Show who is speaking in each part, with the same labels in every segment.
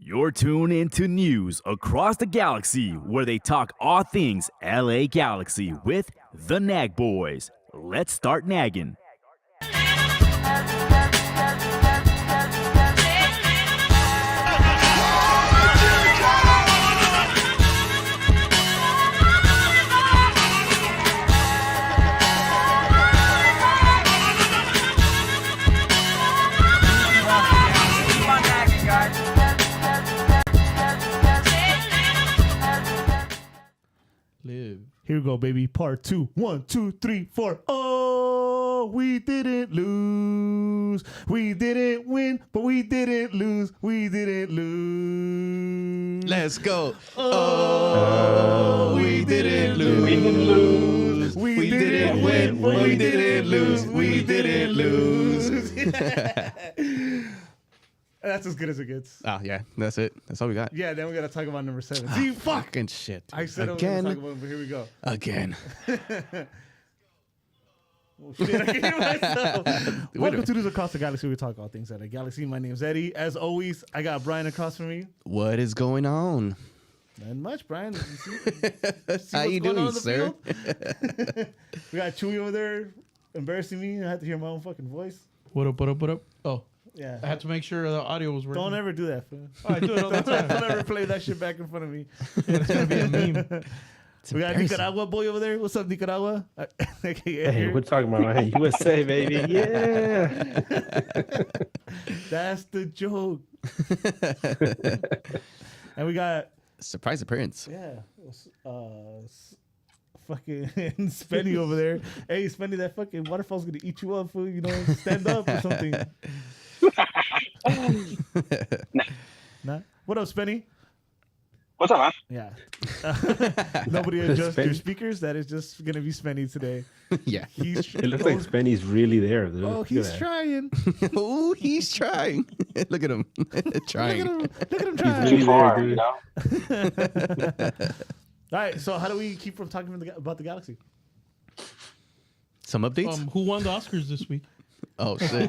Speaker 1: You're tuned into news across the galaxy where they talk all things LA Galaxy with the Nag Boys. Let's start nagging.
Speaker 2: Here we go, baby. Part 2. 1, 2, 3, 4. Oh, we didn't lose. We didn't win, but we didn't lose. We didn't lose.
Speaker 3: Let's go. Oh, we didn't lose.
Speaker 2: We didn't lose.
Speaker 3: We didn't win, but we didn't lose. We didn't lose.
Speaker 2: That's as good as it gets.
Speaker 3: Oh, yeah. That's it. That's all we got.
Speaker 2: Yeah, then we got to talk about number 7. See, fuck.
Speaker 3: Fucking shit.
Speaker 2: I said
Speaker 3: again.
Speaker 2: I was going to talk about it, but here we go.
Speaker 3: Again.
Speaker 2: Oh, shit, I hate myself. Welcome to News Across the Galaxy. We talk all things at a galaxy. My name's Eddie. As always, I got Brian across from me.
Speaker 3: What is going on?
Speaker 2: Not much, Brian. See
Speaker 3: How you doing, sir?
Speaker 2: We got Chewy over there embarrassing me. I had to hear my own fucking voice.
Speaker 4: What up, what up, what up? Oh,
Speaker 2: yeah.
Speaker 4: I had to make sure the audio was working.
Speaker 2: Don't ever do that, fool.
Speaker 4: Oh, I do it all the time.
Speaker 2: Don't ever play that shit back in front of me.
Speaker 4: Yeah, it's going to be a meme.
Speaker 2: We got Nicaragua boy over there. What's up, Nicaragua?
Speaker 3: Hey, we're talking about USA, baby. Yeah.
Speaker 2: That's the joke. And we got
Speaker 5: Surprise appearance.
Speaker 2: fucking Spenny over there. Hey, Spenny, that fucking waterfall's gonna eat you up, fool. You know, stand up or something. Nah. What up, Spenny?
Speaker 6: What's up, man?
Speaker 2: Yeah. Nobody adjust your speakers. That is just gonna be Spenny today.
Speaker 5: Yeah.
Speaker 3: It looks like Spenny's really there. Dude.
Speaker 2: Oh,
Speaker 3: Look
Speaker 2: he's
Speaker 3: at that.
Speaker 2: trying.
Speaker 5: Oh, he's trying. Look at him. Trying.
Speaker 2: Look at him trying.
Speaker 3: really
Speaker 6: Too far,
Speaker 3: there, dude.
Speaker 2: All right. So how do we keep from talking about the Galaxy?
Speaker 5: Some updates?
Speaker 4: Who won the Oscars this week?
Speaker 5: Oh, shit.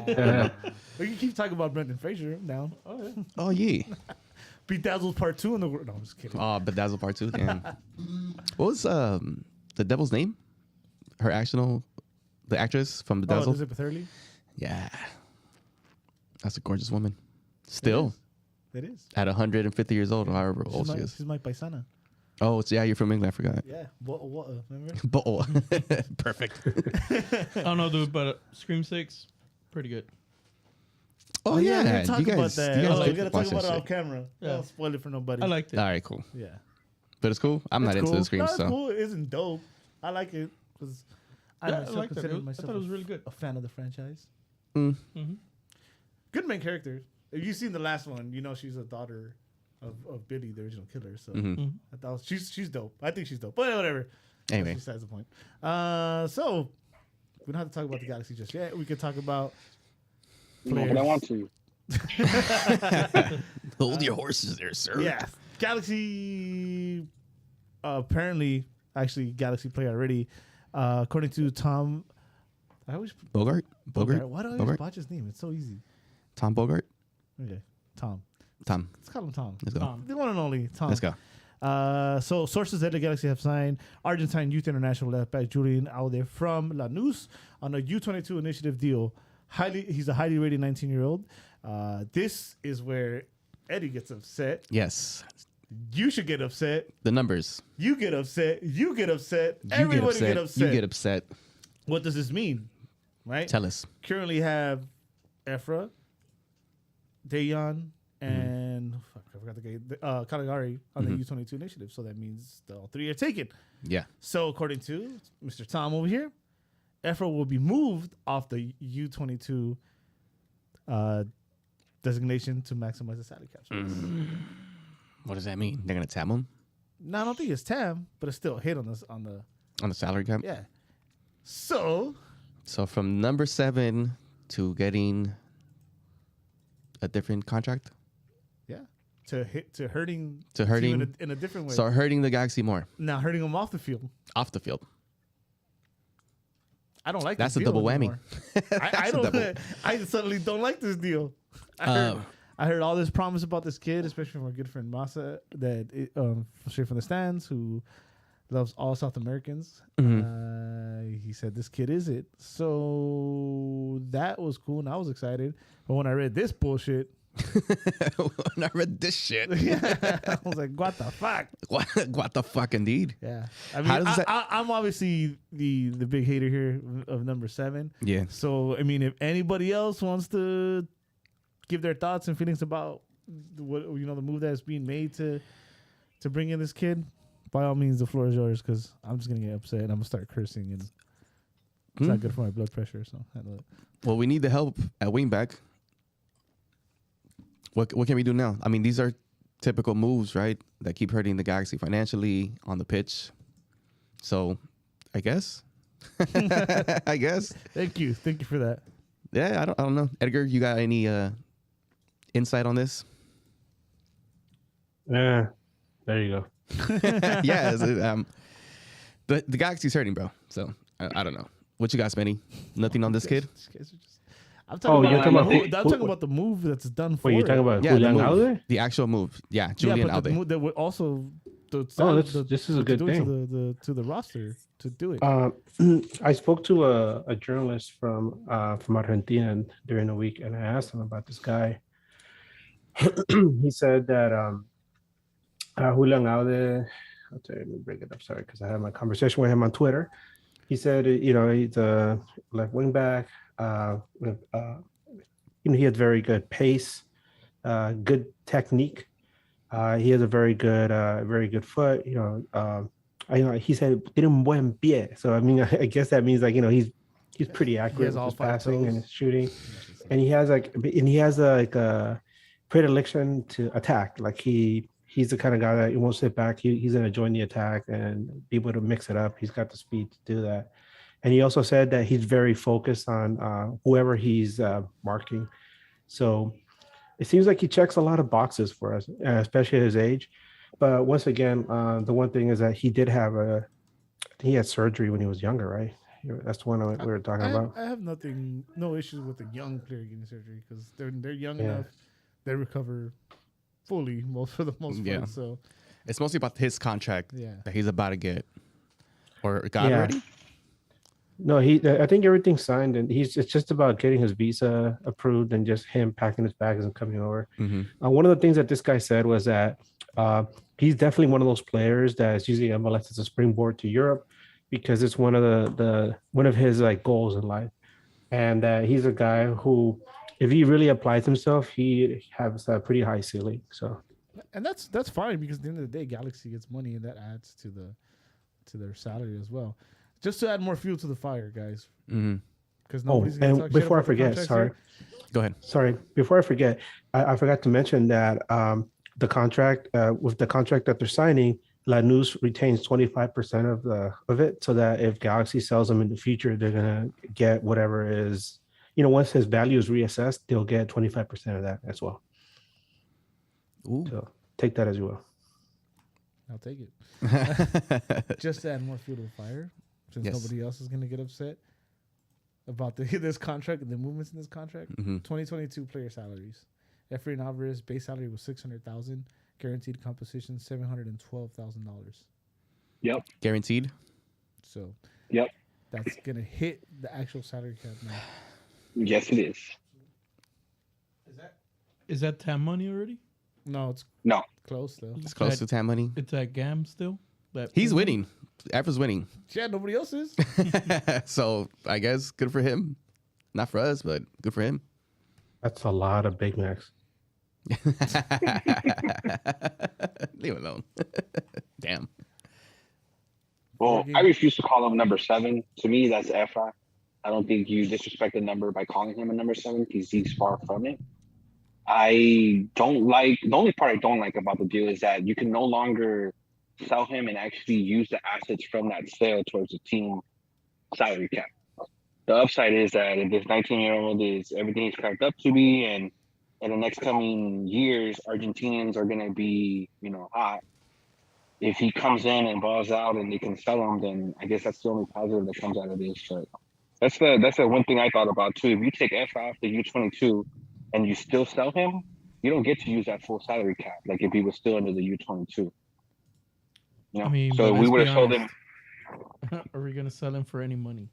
Speaker 2: We can keep talking about Brendan Fraser. I'm down.
Speaker 5: Oh, yeah.
Speaker 2: Bedazzled Part 2 in the world. No, I'm just kidding.
Speaker 5: Oh, Bedazzled Part 2. Damn. What was the devil's name? Her the actress from
Speaker 2: Oh,
Speaker 5: Bedazzled?
Speaker 2: Elizabeth Hurley?
Speaker 5: Yeah. That's a gorgeous woman. Still.
Speaker 2: It is.
Speaker 5: At 150 years old, or however old she is.
Speaker 2: She's my paisana.
Speaker 5: Oh, yeah, you're from England. I forgot.
Speaker 2: Yeah. Remember?
Speaker 5: Perfect.
Speaker 4: I don't know, dude, but Scream 6, pretty good.
Speaker 5: Oh,
Speaker 2: we
Speaker 5: yeah.
Speaker 2: gotta talk
Speaker 5: You
Speaker 2: about
Speaker 5: guys,
Speaker 2: that.
Speaker 5: you guys
Speaker 2: We
Speaker 5: did
Speaker 2: gotta
Speaker 5: watch
Speaker 2: talk about
Speaker 5: that
Speaker 2: it
Speaker 5: shit.
Speaker 2: off camera.
Speaker 4: Yeah.
Speaker 2: Don't spoil it for nobody.
Speaker 4: I liked it.
Speaker 5: All right, cool.
Speaker 2: Yeah.
Speaker 5: But it's cool. I'm not
Speaker 2: It's
Speaker 5: into
Speaker 2: cool.
Speaker 5: the Scream,
Speaker 2: No, it's
Speaker 5: so.
Speaker 2: cool. It isn't dope. I like it because I
Speaker 4: Yeah,
Speaker 2: myself
Speaker 4: I liked it.
Speaker 2: consider
Speaker 4: I
Speaker 2: myself
Speaker 4: thought it was really good.
Speaker 2: a fan of the franchise.
Speaker 4: Mm-hmm.
Speaker 2: Good main character. If you've seen the last one, you know she's a daughter of Billy, the original killer. So
Speaker 5: Mhm.
Speaker 2: I thought she's dope. I think she's dope. But whatever.
Speaker 5: Anyway.
Speaker 2: That's besides the point. So we don't have to talk about the Galaxy just yet. We could talk about
Speaker 6: No, but I want to.
Speaker 5: Hold your horses there, sir.
Speaker 2: Yeah, Galaxy. Apparently, Galaxy play already. According to Tom, I always
Speaker 5: Bogart? Bogart?
Speaker 2: Why do I always
Speaker 5: Bogart?
Speaker 2: botch his name? It's so easy.
Speaker 5: Tom Bogart?
Speaker 2: Okay, Tom.
Speaker 5: Tom.
Speaker 2: Let's call him Tom.
Speaker 5: Let's go.
Speaker 2: The one and only Tom.
Speaker 5: Let's go.
Speaker 2: So sources at the Galaxy have signed Argentine Youth International left back Julian Alde from Lanús on a U22 initiative deal. He's a highly rated 19-year-old. This is where Eddie gets upset.
Speaker 5: Yes.
Speaker 2: You should get upset.
Speaker 5: The numbers.
Speaker 2: You get upset. You get upset.
Speaker 5: You
Speaker 2: Everybody
Speaker 5: get upset. You get upset.
Speaker 2: What does this mean? Right?
Speaker 5: Tell us.
Speaker 2: Currently have Efra, Dayon, and I forgot the guy, Caligari on the U22 initiative. So that means all three are taken.
Speaker 5: Yeah.
Speaker 2: So according to Mr. Tom over here, Efra will be moved off the U22 designation to maximize the salary cap space.
Speaker 5: What does that mean? They're gonna tab him
Speaker 2: No, I don't think it's TAM, but it's still a hit on the
Speaker 5: on the salary cap.
Speaker 2: yeah. So
Speaker 5: from number 7 to getting a different contract,
Speaker 2: yeah, to hurting
Speaker 5: To
Speaker 2: the team
Speaker 5: hurting-
Speaker 2: in a different way.
Speaker 5: start hurting the Galaxy more
Speaker 2: Now hurting them off the field.
Speaker 5: off the field.
Speaker 2: I don't like
Speaker 5: That's
Speaker 2: this
Speaker 5: a
Speaker 2: deal
Speaker 5: double whammy.
Speaker 2: anymore. I don't.
Speaker 5: double.
Speaker 2: I suddenly don't like this deal. I heard all this promise about this kid, especially from our good friend Masa, that straight from the stands, who loves all South Americans. He said this kid is it. So that was cool, and I was excited. But when I read this bullshit,
Speaker 5: When I read this shit,
Speaker 2: I was like, "What the fuck?"
Speaker 5: what the fuck, indeed?
Speaker 2: Yeah, I mean,
Speaker 5: How does that-
Speaker 2: I'm obviously the big hater here of number 7.
Speaker 5: Yeah.
Speaker 2: So I mean, if anybody else wants to give their thoughts and feelings about what the move that's being made to bring in this kid, by all means, the floor is yours. Because I'm just gonna get upset and I'm gonna start cursing, and it's not good for my blood pressure. So handle it.
Speaker 5: Well, we need the help at wingback. What can we do now? I mean, these are typical moves, right? That keep hurting the Galaxy financially on the pitch. So, I guess. I guess.
Speaker 2: Thank you for that.
Speaker 5: Yeah, I don't know. Edgar, you got any insight on this?
Speaker 3: Yeah, there you go.
Speaker 5: Yeah, the Galaxy's hurting, bro. So I don't know. What you got, Spenny? Nothing on this kid?
Speaker 2: I'm talking
Speaker 3: you're talking about
Speaker 2: I'm talking about the move that's done for
Speaker 3: Wait, you're
Speaker 2: it.
Speaker 3: talking about
Speaker 5: Yeah, the
Speaker 3: Julian
Speaker 5: move.
Speaker 3: Alde?
Speaker 5: The actual move. Yeah, Julian
Speaker 2: yeah, but the
Speaker 5: Alde.
Speaker 2: move that would also
Speaker 3: This is a
Speaker 2: what they're
Speaker 3: good
Speaker 2: doing
Speaker 3: thing.
Speaker 2: to the roster to do it.
Speaker 3: I spoke to a journalist from Argentina during the week, and I asked him about this guy. He said that Julian Alde I'll tell you, let me bring it up. Sorry, because I had my conversation with him on Twitter. He said, he's a left wing back. He has very good pace, good technique. He has a very good foot. He said tiene un buen pie. So I mean, I guess that means like he's pretty accurate with his passing and his shooting, and he has a predilection to attack. Like he's the kind of guy that he won't sit back. He's going to join the attack and be able to mix it up. He's got the speed to do that. And he also said that he's very focused on whoever he's marking. So it seems like he checks a lot of boxes for us, especially at his age. But once again, the one thing is that he had surgery when he was younger, right? That's the one we were talking about.
Speaker 2: I have no issues with a young player getting surgery because they're young enough. They recover fully for the most part. So
Speaker 5: it's mostly about his contract that he's about to get or got already.
Speaker 3: No, I think everything's signed, and it's just about getting his visa approved and just him packing his bags and coming over. One of the things that this guy said was that he's definitely one of those players that's using MLS as a springboard to Europe because it's one of his like goals in life, and he's a guy who, if he really applies himself, he has a pretty high ceiling. So,
Speaker 2: and that's fine because at the end of the day, Galaxy gets money, and that adds to their salary as well. Just to add more fuel to the fire, guys. Because nobody's going to talk shit
Speaker 3: before I
Speaker 2: about the
Speaker 3: forget,
Speaker 2: contract
Speaker 3: sorry.
Speaker 5: Go ahead.
Speaker 3: Sorry, before I forget, I forgot to mention that the contract with the contract that they're signing, Lanús retains 25% of it, so that if Galaxy sells them in the future, they're gonna get whatever is, once his value is reassessed, they'll get 25% of that as well.
Speaker 5: Ooh.
Speaker 3: So take that as you will.
Speaker 2: I'll take it. Just to add more fuel to the fire, since nobody else is gonna get upset about this contract and the movements in this contract. 2022 player salaries. Efraín Álvarez base salary was $600,000. Guaranteed compensation $712,000.
Speaker 6: Yep.
Speaker 5: Guaranteed.
Speaker 2: So.
Speaker 6: Yep.
Speaker 2: That's gonna hit the actual salary cap now.
Speaker 6: Yes, it is.
Speaker 4: Is that TAM money already?
Speaker 2: No, it's close though.
Speaker 5: It's close to TAM money.
Speaker 4: It's at GAM still.
Speaker 5: He's winning. Afro's winning.
Speaker 2: Yeah, nobody else is.
Speaker 5: So I guess good for him. Not for us, but good for him.
Speaker 3: That's a lot of Big Macs.
Speaker 5: Leave it alone. Damn.
Speaker 6: Well, I refuse to call him number 7. To me, that's Efra. I don't think you disrespect the number by calling him a number 7 because he's far from it. The only part I don't like about the deal is that you can no longer sell him and actually use the assets from that sale towards the team salary cap. The upside is that if this 19-year-old is everything he's cracked up to be, and in the next coming years, Argentinians are going to be, hot. If he comes in and balls out and they can sell him, then I guess that's the only positive that comes out of this. But that's the one thing I thought about too. If you take F off the U22 and you still sell him, you don't get to use that full salary cap. Like if he was still under the U22. So we would have sold him.
Speaker 4: Are we going to sell him for any money?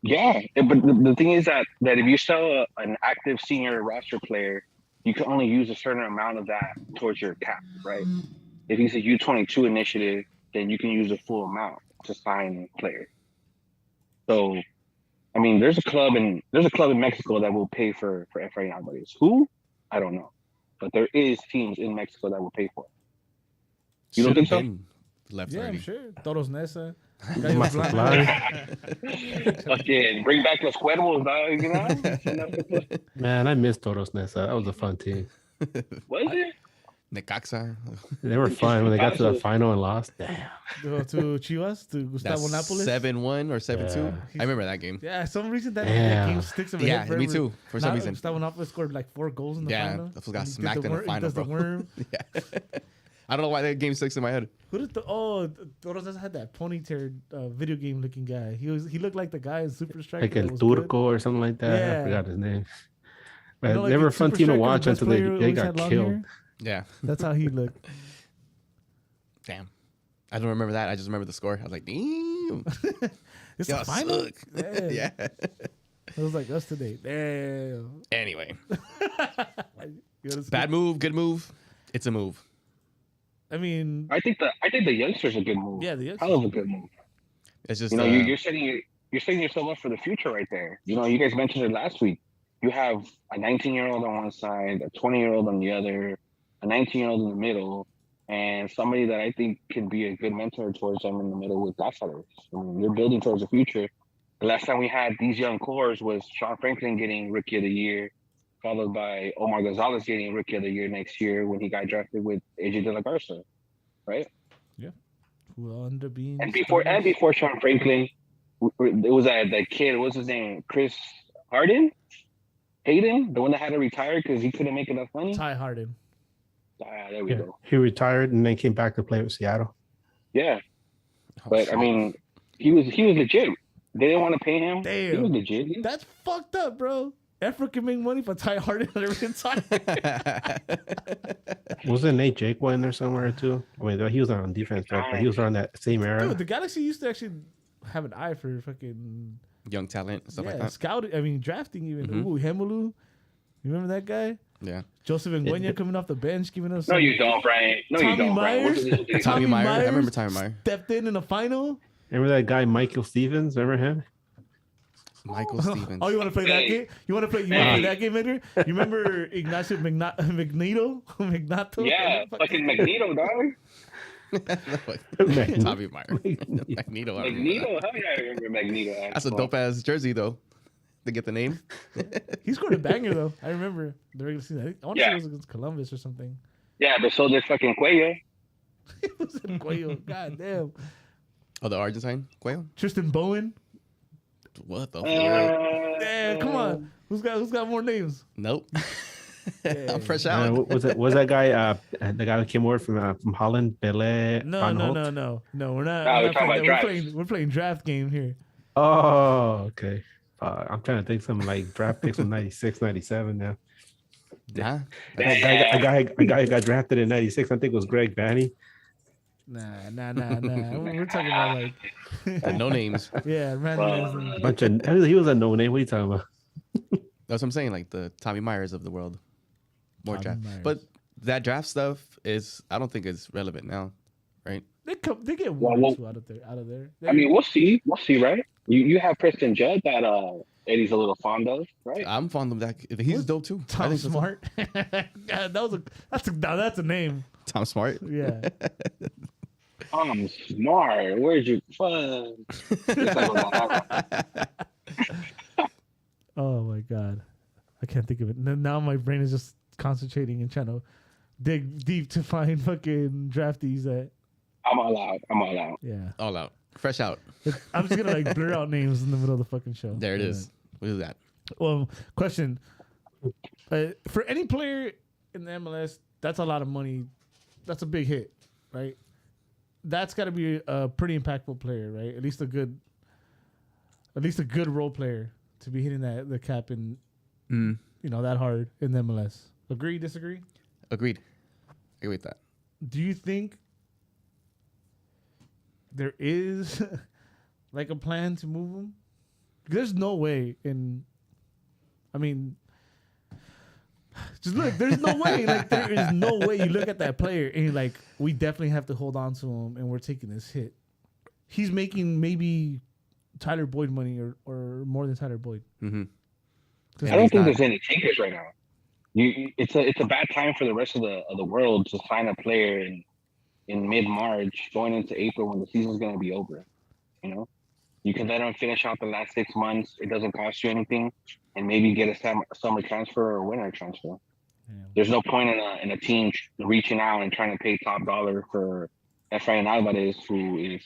Speaker 6: Yeah, but the thing is that if you sell an active senior roster player, you can only use a certain amount of that towards your cap, right? If he's a U22 initiative, then you can use the full amount to sign players. So, I mean, there's a club in Mexico that will pay for Efraín Álvarez. Who? I don't know, but there is teams in Mexico that will pay for it. You don't think so?
Speaker 5: Left
Speaker 2: yeah,
Speaker 5: already.
Speaker 2: I'm sure. Toros Nesa.
Speaker 6: Fucking bring back Los Cuervos, dog,
Speaker 3: Man, I miss Toros Nesa. That was a fun team.
Speaker 6: Was it?
Speaker 5: Necaxa.
Speaker 3: They were fun when they got to the final and lost. Damn.
Speaker 2: To Chivas, to Gustavo Nápoles.
Speaker 5: 7-1 or 7-2.
Speaker 3: Yeah.
Speaker 5: I remember that game.
Speaker 2: Yeah, some reason that game sticks in my
Speaker 5: Yeah,
Speaker 2: head forever.
Speaker 5: me too. For some reason.
Speaker 2: Gustavo Nápoles scored like 4 goals in the final.
Speaker 5: Yeah, that got
Speaker 2: He
Speaker 5: smacked in the final, bro.
Speaker 2: The worm.
Speaker 5: Yeah. I don't know why that game sticks in my head.
Speaker 2: Who did Toros Nesa had that ponytail video game looking guy. He looked like the guy in Super Striker.
Speaker 3: Like El Turco or something like that.
Speaker 2: Yeah.
Speaker 3: I forgot his name. But
Speaker 2: like
Speaker 3: they were a
Speaker 2: Super
Speaker 3: fun team to
Speaker 2: Striker,
Speaker 3: watch
Speaker 2: the best
Speaker 3: until
Speaker 2: player
Speaker 3: they
Speaker 2: always
Speaker 3: got
Speaker 2: had long
Speaker 3: killed.
Speaker 2: hair.
Speaker 5: Yeah.
Speaker 2: That's how he looked.
Speaker 5: Damn. I don't remember that. I just remember the score. I was like, damn.
Speaker 2: It's
Speaker 5: Y'all
Speaker 2: the final.
Speaker 5: suck.
Speaker 2: Yeah.
Speaker 5: Yeah.
Speaker 2: It was like us today. Damn.
Speaker 5: Anyway.
Speaker 2: You wanna
Speaker 5: Bad move, good move. It's a move.
Speaker 7: I mean,
Speaker 6: I think the youngster's a good move.
Speaker 7: yeah, the
Speaker 6: Hell of a good move.
Speaker 5: It's just
Speaker 6: You know, you're setting yourself up for the future right there. You know, you guys mentioned it last week. You have a 19-year-old on one side, a 20-year-old on the other, a 19-year-old in the middle, and somebody that I think can be a good mentor towards them in the middle with Gosselaars. I mean, you're building towards the future. The last time we had these young cores was Sean Franklin getting Rookie of the Year, followed by Omar Gonzalez getting Rookie of the Year next year when he got drafted with AJ De La Garza, right?
Speaker 7: who will end up being
Speaker 6: And
Speaker 7: stars.
Speaker 6: before Sean Franklin, it was that kid. What's his name? Chris Hayden, the one that had to retire because he couldn't make enough money.
Speaker 7: Ty Harden.
Speaker 6: There we go.
Speaker 3: He retired and then came back to play with Seattle.
Speaker 6: Yeah,
Speaker 5: Oh,
Speaker 6: but
Speaker 5: shit.
Speaker 6: I mean, he was legit. They didn't want to pay him.
Speaker 7: Damn.
Speaker 6: He was legit.
Speaker 7: That's fucked up, bro. Efra can make money, but Ty Harden never retire.
Speaker 3: Wasn't Nate Jakewell in there somewhere too? I mean, he was on defense, though, but he was around that same era.
Speaker 7: Dude, the Galaxy used to actually have an eye for fucking
Speaker 5: Young talent and stuff like
Speaker 7: yeah,
Speaker 5: that.
Speaker 7: scouting. I mean, drafting even.
Speaker 5: Mhm.
Speaker 7: Ooh, Hemulu. You remember that guy?
Speaker 5: Yeah.
Speaker 7: Joseph Nguyen coming off the bench, giving us.
Speaker 6: No,
Speaker 7: some-
Speaker 6: you don't, Brian. No,
Speaker 7: Tommy
Speaker 6: you don't, Brian.
Speaker 7: Myers?
Speaker 6: What's
Speaker 5: Tommy Meyer. I remember Tommy Meyer.
Speaker 7: stepped in the final.
Speaker 3: Remember that guy Michael Stevens? Remember him?
Speaker 5: Michael Stevens.
Speaker 7: Oh, you want to play that
Speaker 6: Hey.
Speaker 7: game? You want to play that game, Edgar? You remember Ignacio Magneto? Magnato?
Speaker 6: Yeah, fucking Magneto, dog.
Speaker 5: Tommy Meyer. Magneto. I remember that.
Speaker 6: Magneto. Hell yeah, I remember Magneto.
Speaker 5: That's a dope ass jersey though. To get the name.
Speaker 7: He scored a banger though. I remember the regular season. I want to say
Speaker 6: Yeah.
Speaker 7: it was against Columbus or something.
Speaker 6: Yeah, but so did fucking Cuello.
Speaker 7: It was in Cuello. God damn.
Speaker 5: Oh, the Argentine Quail.
Speaker 7: Tristan Bowen.
Speaker 5: What the fuck?
Speaker 7: Damn, come on. Who's got more names?
Speaker 5: Nope.
Speaker 7: Yeah.
Speaker 5: I'm fresh out.
Speaker 3: Was that guy? The guy who came over from Holland, Bele?
Speaker 7: No. We're not.
Speaker 6: No,
Speaker 7: we're
Speaker 6: we're
Speaker 7: not
Speaker 6: talking
Speaker 7: playing
Speaker 6: about
Speaker 7: that. We're playing draft game here.
Speaker 3: Oh, okay. I'm trying to think something like draft picks from 96, 97 now.
Speaker 5: Nah.
Speaker 3: A guy who got drafted in 96, I think it was Greg Vanny.
Speaker 7: Nah. We're talking about like
Speaker 5: No names.
Speaker 7: yeah, random.
Speaker 3: He was a no name. What are you talking about?
Speaker 5: That's what I'm saying. Like the Tommy Myers of the world. More
Speaker 7: Tommy
Speaker 5: draft.
Speaker 7: Myers.
Speaker 5: But that draft stuff is, I don't think it's relevant now, right?
Speaker 7: They get one
Speaker 6: Well,
Speaker 7: or two out of there.
Speaker 6: I mean, we'll see, right? You have Preston Judd that Eddie's a little fond of, right?
Speaker 5: I'm fond of that. He's dope too. I
Speaker 7: Tom
Speaker 5: think so, too.
Speaker 7: Smart. God, that's a name.
Speaker 5: Tom Smart.
Speaker 7: Yeah.
Speaker 6: Tom Smart, where's your fun?
Speaker 7: Oh my god, I can't think of it. Now my brain is just concentrating and trying to dig deep to find fucking draftees that.
Speaker 6: I'm all out.
Speaker 7: Yeah.
Speaker 5: All out. Fresh out.
Speaker 7: I'm just gonna like blur out names in the middle of the fucking show.
Speaker 5: There it is. What is that?
Speaker 7: Well, question. For any player in the MLS, that's a lot of money. That's a big hit, right? That's got to be a pretty impactful player, right? At least a good role player to be hitting the cap in, that hard in the MLS. Agree? Disagree?
Speaker 5: Agreed. Agree with that.
Speaker 7: Do you think there is like a plan to move him? There's no way just look, there's no way. Like, there is no way you look at that player and you're like, we definitely have to hold on to him and we're taking this hit. He's making maybe Tyler Boyd money or more than Tyler Boyd.
Speaker 5: Mm-hmm.
Speaker 6: I don't think there's any takers right now. It's a bad time for the rest of the world to sign a player in mid-March, going into April when the season's going to be over. You know, you can let them finish out the last 6 months. It doesn't cost you anything, and maybe get a summer transfer or a winter transfer.
Speaker 7: Yeah.
Speaker 6: There's no point in a team reaching out and trying to pay top dollar for Efraín Álvarez, who is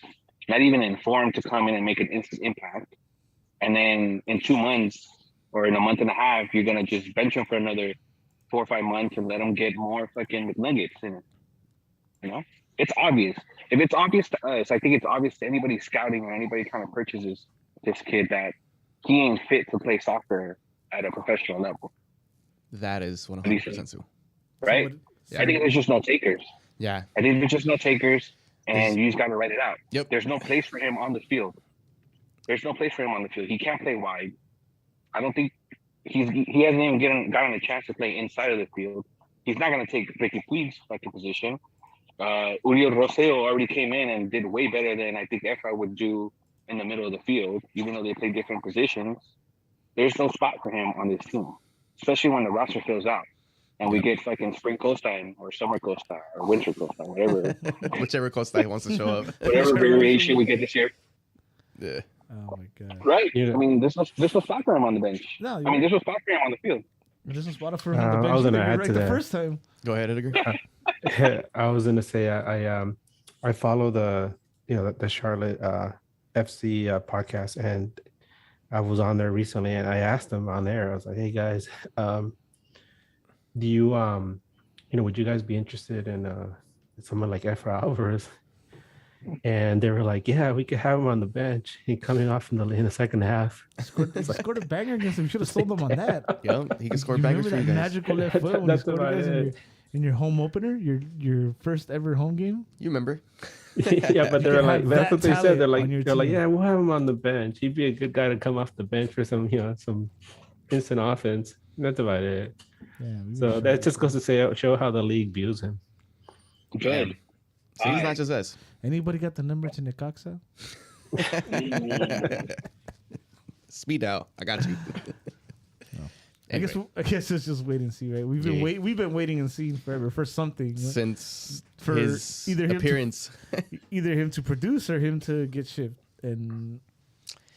Speaker 6: not even informed to come in and make an instant impact. And then in 2 months or in a month and a half, you're gonna just bench him for another 4 or 5 months and let him get more fucking nuggets in it. You know, it's obvious. If it's obvious to us, I think it's obvious to anybody scouting or anybody trying to purchase this kid that he ain't fit to play soccer at a professional level.
Speaker 5: That is 100% true.
Speaker 6: Right?
Speaker 5: Yeah.
Speaker 6: I think there's just no takers.
Speaker 5: Yeah.
Speaker 6: I think there's just no takers, and you just got to write it out.
Speaker 5: Yep.
Speaker 6: There's no place for him on the field. He can't play wide. I don't think he hasn't even gotten a chance to play inside of the field. He's not going to take Ricky Puig's fucking position. Uriel Roseo already came in and did way better than I think Efra would do in the middle of the field, even though they play different positions. There's no spot for him on this team, especially when the roster fills out and we get fucking spring Costain or summer Costain or winter Costain, whatever.
Speaker 5: Whichever Costa wants to show up.
Speaker 6: Whatever variation we get this year.
Speaker 5: Yeah.
Speaker 7: Oh my god.
Speaker 6: Right.
Speaker 3: Yeah.
Speaker 6: I mean, this was spot for him on the bench.
Speaker 7: No,
Speaker 6: I mean, this was spot for him on the field.
Speaker 7: There's no spot for him on the bench.
Speaker 3: I was gonna
Speaker 7: You're
Speaker 3: add
Speaker 7: right
Speaker 3: to
Speaker 7: the
Speaker 3: that.
Speaker 7: first time.
Speaker 5: Go ahead, Edgar.
Speaker 3: I was gonna say I follow the Charlotte FC podcast, and I was on there recently, and I asked them on there. I was like, "Hey guys, do you would you guys be interested in someone like Efraín Álvarez?" And they were like, "Yeah, we could have him on the bench. He coming off in the second half."
Speaker 7: He scored a banger against him. You should have sold him on that.
Speaker 5: Yeah, he can score
Speaker 7: You
Speaker 5: bangers for
Speaker 7: remember
Speaker 5: you
Speaker 7: that
Speaker 5: guys.
Speaker 7: magical left foot when
Speaker 3: That's
Speaker 7: you scored
Speaker 3: about
Speaker 7: you guys
Speaker 3: it.
Speaker 7: in your home opener, your first ever home game?
Speaker 5: You remember?
Speaker 3: Yeah, but
Speaker 7: You
Speaker 3: they're
Speaker 7: can
Speaker 3: like,
Speaker 7: have
Speaker 3: that's
Speaker 7: that
Speaker 3: what they said.
Speaker 7: talent
Speaker 3: They're like,
Speaker 7: on your team.
Speaker 3: yeah, we'll have him on the bench. He'd be a good guy to come off the bench for some instant offense. That's about it.
Speaker 7: Yeah. we
Speaker 3: So
Speaker 7: were
Speaker 3: that just goes to show how the league views him.
Speaker 6: Good.
Speaker 5: So he's not just us.
Speaker 7: Anybody got the number to Necaxa?
Speaker 5: Speed out. I got you.
Speaker 7: I guess it's just wait and see, right? We've been waiting and seeing forever for something.
Speaker 5: Since
Speaker 7: For
Speaker 5: his
Speaker 7: either him to-
Speaker 5: appearance.
Speaker 7: Either him to produce or him to get shipped, and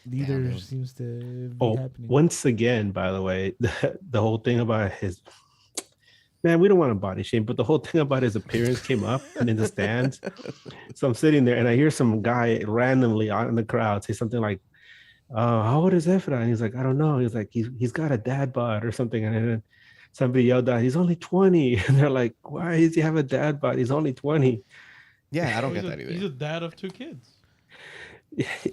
Speaker 7: neither
Speaker 5: man.
Speaker 7: seems to be
Speaker 3: Oh,
Speaker 7: happening.
Speaker 3: once again, by the way, the whole thing about his man, we don't want to body shame, but the whole thing about his appearance came up and in the stands. So I'm sitting there and I hear some guy randomly out in the crowd say something like, how old is Efra? And he's like, I don't know. He's like, he's got a dad bod or something. And then somebody yelled out, he's only 20. And they're like, why does he have a dad bod? He's only 20.
Speaker 5: Yeah, I don't get
Speaker 4: He's
Speaker 5: that either.
Speaker 4: He's a dad of 2 kids.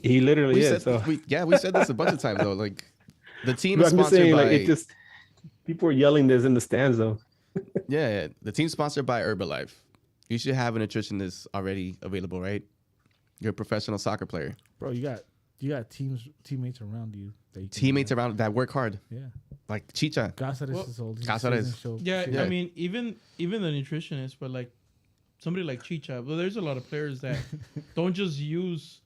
Speaker 3: He literally
Speaker 5: We
Speaker 3: is.
Speaker 5: said,
Speaker 3: So
Speaker 5: we said this a bunch of times though. Like the team
Speaker 3: but
Speaker 5: is
Speaker 3: I'm just
Speaker 5: sponsored
Speaker 3: saying,
Speaker 5: by
Speaker 3: like, it just people were yelling this in the stands though.
Speaker 5: yeah, the team's sponsored by Herbalife. You should have a nutritionist already available, right? You're a professional soccer player.
Speaker 7: Bro, you got teammates around you. That you can,
Speaker 5: Teammates around that work hard,
Speaker 7: Yeah.
Speaker 5: like Chicha.
Speaker 7: Cáceres
Speaker 4: Well,
Speaker 7: is old. He
Speaker 5: Cáceres.
Speaker 7: doesn't show
Speaker 4: Yeah,
Speaker 7: shit.
Speaker 4: I mean, even the nutritionist, but like somebody like Chicha. Well, there's a lot of players that don't just use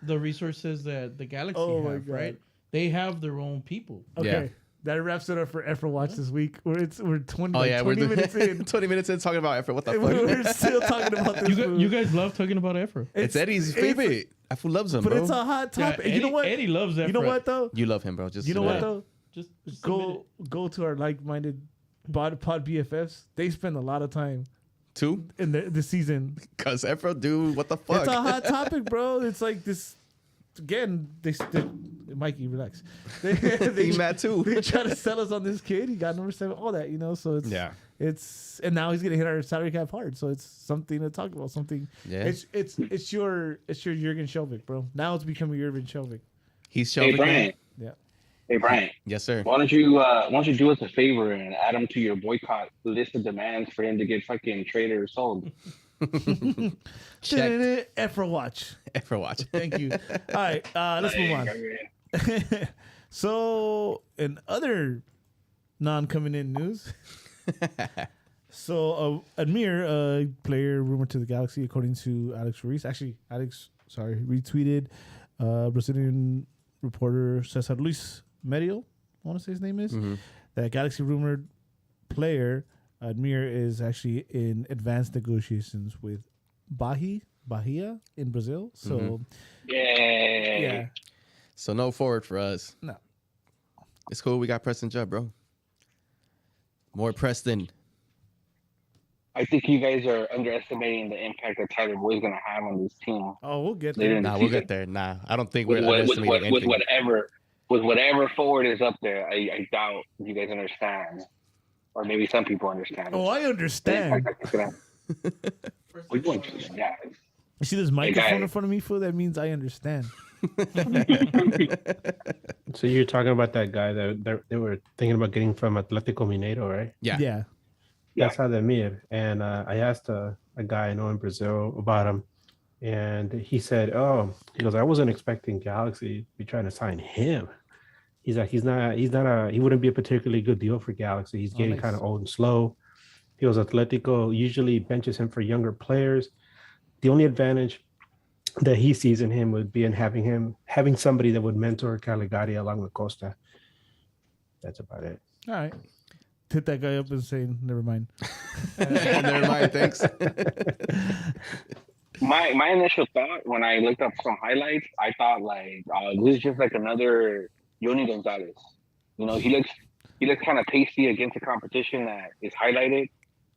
Speaker 4: the resources that the Galaxy
Speaker 7: Oh my
Speaker 4: have,
Speaker 7: God.
Speaker 4: right? They have their own people.
Speaker 7: Okay. That wraps it up for Efra Watch this week. We're 20,
Speaker 5: Oh
Speaker 7: like
Speaker 5: yeah,
Speaker 7: 20 minutes in.
Speaker 5: 20 minutes in talking about effort. What the
Speaker 7: And
Speaker 5: fuck?
Speaker 7: we're still talking about this.
Speaker 4: You guys love talking about Efra.
Speaker 5: It's Eddie's favorite. I fool loves him,
Speaker 7: But
Speaker 5: bro.
Speaker 7: it's a hot
Speaker 4: Yeah,
Speaker 7: topic.
Speaker 4: Eddie,
Speaker 7: You know what?
Speaker 4: Eddie loves Efra.
Speaker 7: You know what though?
Speaker 5: You love him, bro. Just
Speaker 7: You know what though?
Speaker 4: Just admit it.
Speaker 7: Go to our like-minded pod BFFs. They spend a lot of time
Speaker 5: two?
Speaker 7: in the season.
Speaker 5: Cause Efra, dude, what the fuck?
Speaker 7: It's a hot topic, bro. It's like this. Again, they Mikey, relax.
Speaker 5: He mad too.
Speaker 7: They try to sell us on this kid. He got number 7, all that, So it's and now he's gonna hit our salary cap hard. So it's something to talk about. Something.
Speaker 5: Yeah.
Speaker 7: It's your Jurgen Shelvik, bro. Now it's becoming Jurgen Shelvik.
Speaker 5: He's
Speaker 6: Hey
Speaker 5: shelving.
Speaker 6: Brian.
Speaker 7: Yeah.
Speaker 6: Hey Brian.
Speaker 5: Yes, sir.
Speaker 6: Why don't you do us a favor and add him to your boycott list of demands for him to get fucking traded or sold?
Speaker 5: Check.
Speaker 7: Efra Watch.
Speaker 5: Efra watch.
Speaker 7: Thank you. All right, let's move on. So, in other non-coming in news, so Admir, a player rumored to the Galaxy, according to Alex Ruiz. Actually, retweeted Brazilian reporter Cesar Luis Merio, I want to say his name is, that Galaxy rumored player Admir is actually in advanced negotiations with Bahia in Brazil. So, yeah.
Speaker 5: So no forward for us.
Speaker 7: No.
Speaker 5: It's cool. We got Preston Judd, bro. More Preston.
Speaker 6: I think you guys are underestimating the impact that Tyler Boyd's gonna have on this team.
Speaker 7: Oh, we'll get
Speaker 6: Later
Speaker 7: there.
Speaker 6: in the
Speaker 5: Nah, we'll
Speaker 6: season.
Speaker 5: get there. Nah, I don't think we're
Speaker 6: With
Speaker 5: underestimating anything.
Speaker 6: whatever forward is up there, I doubt you guys understand, or maybe some people understand.
Speaker 7: Oh, I
Speaker 6: The
Speaker 7: understand.
Speaker 6: impact that's gonna- We're going to, yeah.
Speaker 7: You see this microphone
Speaker 6: guy.
Speaker 7: in front of me, fool? That means I understand.
Speaker 3: So you're talking about that guy that they were thinking about getting from Atletico Mineiro, right?
Speaker 5: Yeah.
Speaker 7: Yeah.
Speaker 3: That's Ademir. And I asked a guy I know in Brazil about him, and he said, he goes, I wasn't expecting Galaxy to be trying to sign him. He's like, he wouldn't be a particularly good deal for Galaxy. He's getting
Speaker 7: nice.
Speaker 3: kind of old and slow. He was Atletico usually benches him for younger players. The only advantage that he sees in him would be in having somebody that would mentor Caligari along with Costa. That's about it.
Speaker 7: All right. Hit that guy up and say, never mind.
Speaker 5: Never mind, thanks.
Speaker 6: My initial thought when I looked up some highlights, I thought like this is just like another Yoni Gonzalez. You know, he looks kind of pasty against the competition that is highlighted,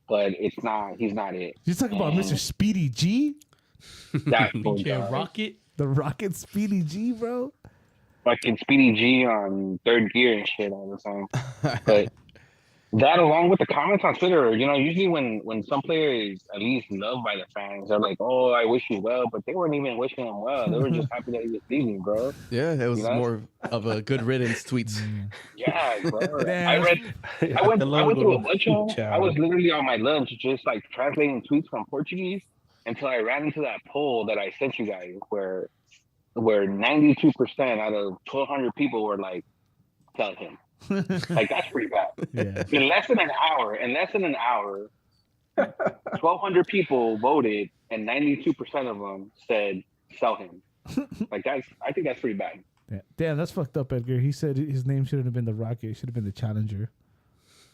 Speaker 6: but it's not. He's not it.
Speaker 7: You talking about Mr. Speedy G?
Speaker 6: That
Speaker 4: DJ Rocket.
Speaker 7: The Rocket Speedy G, bro?
Speaker 6: fucking Speedy G on third gear and shit all the time. But that, along with the comments on Twitter, you know, usually when some player is at least loved by the fans, they're like, "Oh, I wish you well," but they weren't even wishing him well. They were just happy that he was leaving, bro.
Speaker 5: Yeah, it was more of a good riddance tweets.
Speaker 6: Yeah, bro. I went through a bunch of them. I was literally on my lunch just like translating tweets from Portuguese until I ran into that poll that I sent you guys where 92% out of 1,200 people were like, "Tell him." Like, that's pretty bad.
Speaker 7: Yeah.
Speaker 6: In less than an hour, 1,200 people voted, and 92% of them said sell him. Like, I think that's pretty bad.
Speaker 7: Yeah. Damn, that's fucked up, Edgar. He said his name shouldn't have been the Rocket. It should have been the Challenger.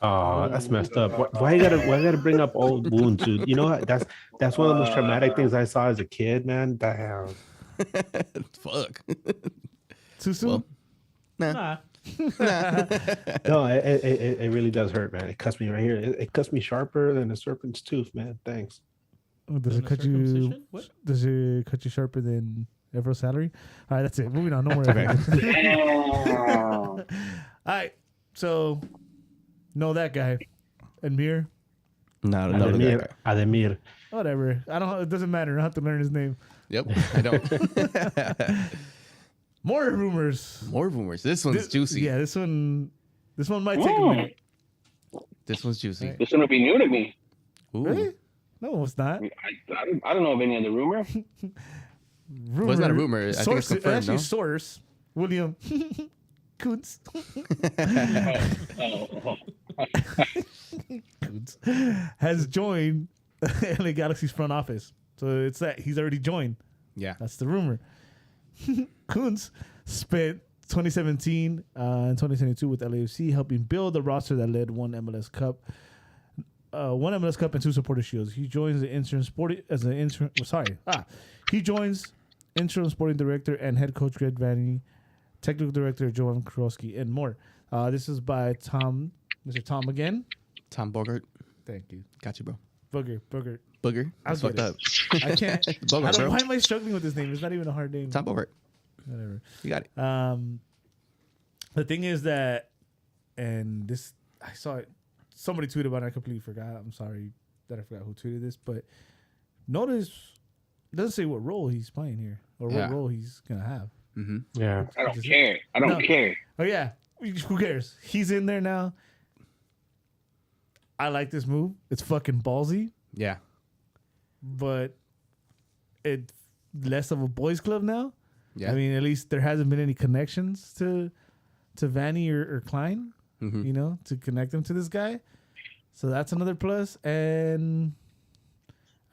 Speaker 3: Oh, that's messed up. Why you gotta bring up old wounds, dude? You know what? That's one of the most traumatic things I saw as a kid, man. Damn.
Speaker 5: Fuck.
Speaker 7: Too soon?
Speaker 5: Well,
Speaker 4: Nah.
Speaker 3: No, it really does hurt, man. It cuts me right here. It cuts me sharper than a serpent's tooth, man. Thanks.
Speaker 7: Oh, does it cut you?
Speaker 4: Circumcision? What?
Speaker 7: Does it cut you sharper than Evro's salary? All right, that's it. Moving on. No more.
Speaker 6: Damn.
Speaker 7: All right. So, know that guy, Admir.
Speaker 5: No,
Speaker 3: Ademir.
Speaker 7: Whatever. I don't. It doesn't matter. I don't have to learn his name.
Speaker 5: Yep, I don't.
Speaker 7: More rumors.
Speaker 5: More rumors. This one's juicy.
Speaker 7: Yeah, this one might take a minute.
Speaker 5: This one's juicy.
Speaker 6: This one will be new to me.
Speaker 5: Ooh.
Speaker 7: Really? No, it's not.
Speaker 6: I don't know of any other rumor.
Speaker 7: Rumor.
Speaker 5: It's not a rumor. I think it's
Speaker 7: Source,
Speaker 5: confirmed,
Speaker 7: actually,
Speaker 5: no?
Speaker 7: source William Kuntz. Kuntz has joined LA Galaxy's front office. So it's that he's already joined.
Speaker 5: Yeah.
Speaker 7: That's the rumor. Kuntz spent 2017 and 2022 with LAFC, helping build a roster that led one MLS Cup and 2 supporter shields. He joins the interim sporting He joins interim sporting director and head coach Greg Vanny, technical director Johan Krosky, and more. This is by Mr. Tom again.
Speaker 5: Tom Bogart.
Speaker 7: Thank you.
Speaker 5: Got you, bro.
Speaker 7: Booger.
Speaker 5: Booger. That's
Speaker 7: I'll
Speaker 5: fucked
Speaker 7: get
Speaker 5: up.
Speaker 7: I can't.
Speaker 5: Bogart, bro.
Speaker 7: Why am I struggling with this name? It's not even a hard name.
Speaker 5: Tom Bogart.
Speaker 7: Whatever.
Speaker 5: You got it.
Speaker 7: The thing is that, and this, I saw it, somebody tweeted about it, I completely forgot. I'm sorry that I forgot who tweeted this, but notice, it doesn't say what role he's playing here or what role he's going to have.
Speaker 5: Mm-hmm.
Speaker 3: Yeah.
Speaker 6: I don't care. I don't care.
Speaker 7: Oh, yeah. Who cares? He's in there now. I like this move. It's fucking ballsy,
Speaker 5: Yeah.
Speaker 7: but it's less of a boys' club now.
Speaker 5: Yeah.
Speaker 7: I mean, at least there hasn't been any connections to Vanny or Klein,
Speaker 5: Mhm.
Speaker 7: you know, to connect them to this guy. So that's another plus. And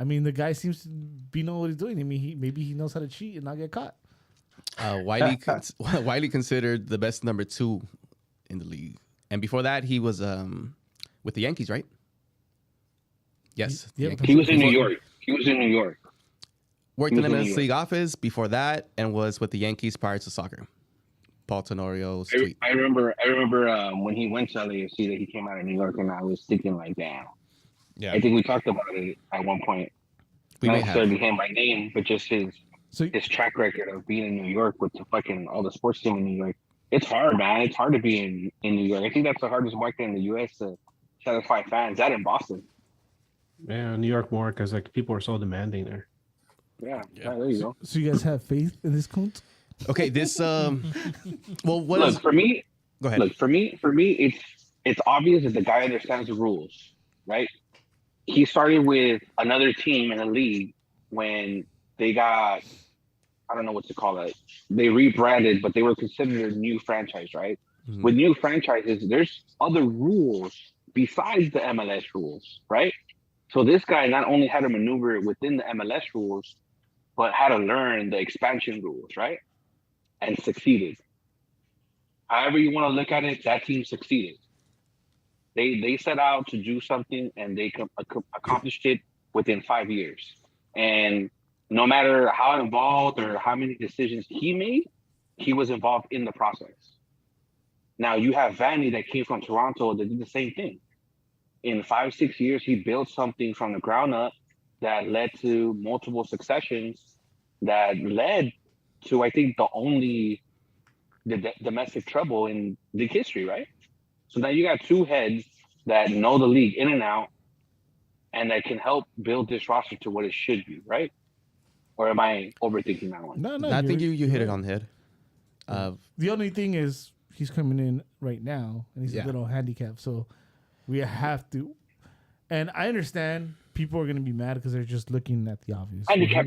Speaker 7: I mean, the guy seems to know what he's doing. I mean, maybe he knows how to cheat and not get caught.
Speaker 5: Wiley considered the best number 2 in the league, and before that he was with the Yankees, right? Yes.
Speaker 7: Yeah,
Speaker 5: Yankees.
Speaker 6: He was in New York.
Speaker 5: Worked
Speaker 6: He
Speaker 5: in
Speaker 6: was
Speaker 5: the
Speaker 6: in New
Speaker 5: MLS
Speaker 6: York.
Speaker 5: League office before that, and was with the Yankees prior to soccer. Paul Tenorio's tweet.
Speaker 6: I remember when he went to LAFC that he came out of New York, and I was thinking like, damn.
Speaker 5: Yeah,
Speaker 6: I think we talked about it at one point.
Speaker 5: we
Speaker 6: Not
Speaker 5: may have.
Speaker 6: necessarily him by name, but just his
Speaker 7: So
Speaker 6: track record of being in New York with the fucking all the sports team in New York. It's hard, man. It's hard to be in New York. I think that's the hardest market in the U.S. to satisfy fans. That in Boston.
Speaker 3: Yeah, New York more because like people are so demanding there.
Speaker 6: Yeah, there you go.
Speaker 7: you guys have faith in this Kuntz?
Speaker 5: Okay, this well, what
Speaker 6: Look,
Speaker 5: is?
Speaker 6: for me,
Speaker 5: Go ahead.
Speaker 6: Look, for me, it's obvious that the guy understands the rules, right? He started with another team in the league when they got, I don't know what to call it. They rebranded, but they were considered a new franchise, right?
Speaker 5: Mhm.
Speaker 6: With new franchises, there's other rules besides the MLS rules, right? So this guy not only had to maneuver within the MLS rules, but had to learn the expansion rules, right? And succeeded. However you want to look at it, that team succeeded. They set out to do something and they accomplished it within 5 years. And no matter how involved or how many decisions he made, he was involved in the process. Now you have Vanny that came from Toronto that did the same thing. In 5-6 years, he built something from the ground up that led to multiple successions that led to, I think, the domestic trouble in league history, right? So now you got two heads that know the league in and out and that can help build this roster to what it should be, right? Or am I overthinking that one?
Speaker 7: No,
Speaker 5: I think you hit it on the head.
Speaker 7: The only thing is he's coming in right now and he's
Speaker 5: Yeah.
Speaker 7: a little handicapped, so we have to. And I understand people are going to be mad because they're just looking at the obvious.
Speaker 6: Handicap,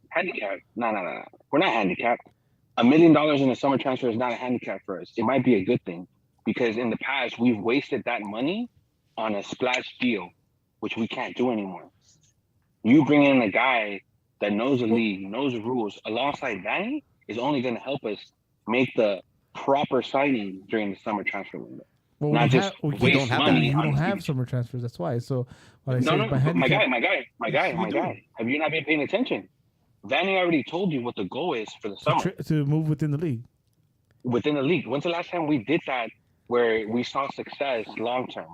Speaker 6: handicap. No. We're not handicapped. $1 million in a summer transfer is not a handicap for us. It might be a good thing because in the past we've wasted that money on a splash deal, which we can't do anymore. You bring in a guy that knows the league, knows the rules, alongside Danny is only going to help us make the proper signing during the summer transfer window.
Speaker 7: Well,
Speaker 6: Not just
Speaker 7: we
Speaker 6: waste
Speaker 7: don't have
Speaker 6: money
Speaker 7: we
Speaker 6: on
Speaker 7: don't
Speaker 6: the
Speaker 7: have
Speaker 6: TV.
Speaker 7: summer transfers. That's why. So what I
Speaker 6: No,
Speaker 7: say
Speaker 6: no,
Speaker 7: is by
Speaker 6: my
Speaker 7: handicap
Speaker 6: guy. Have you not been paying attention? Vanny already told you what the goal is for the summer
Speaker 7: to move within the league.
Speaker 6: within the league. When's the last time we did that where we saw success long term?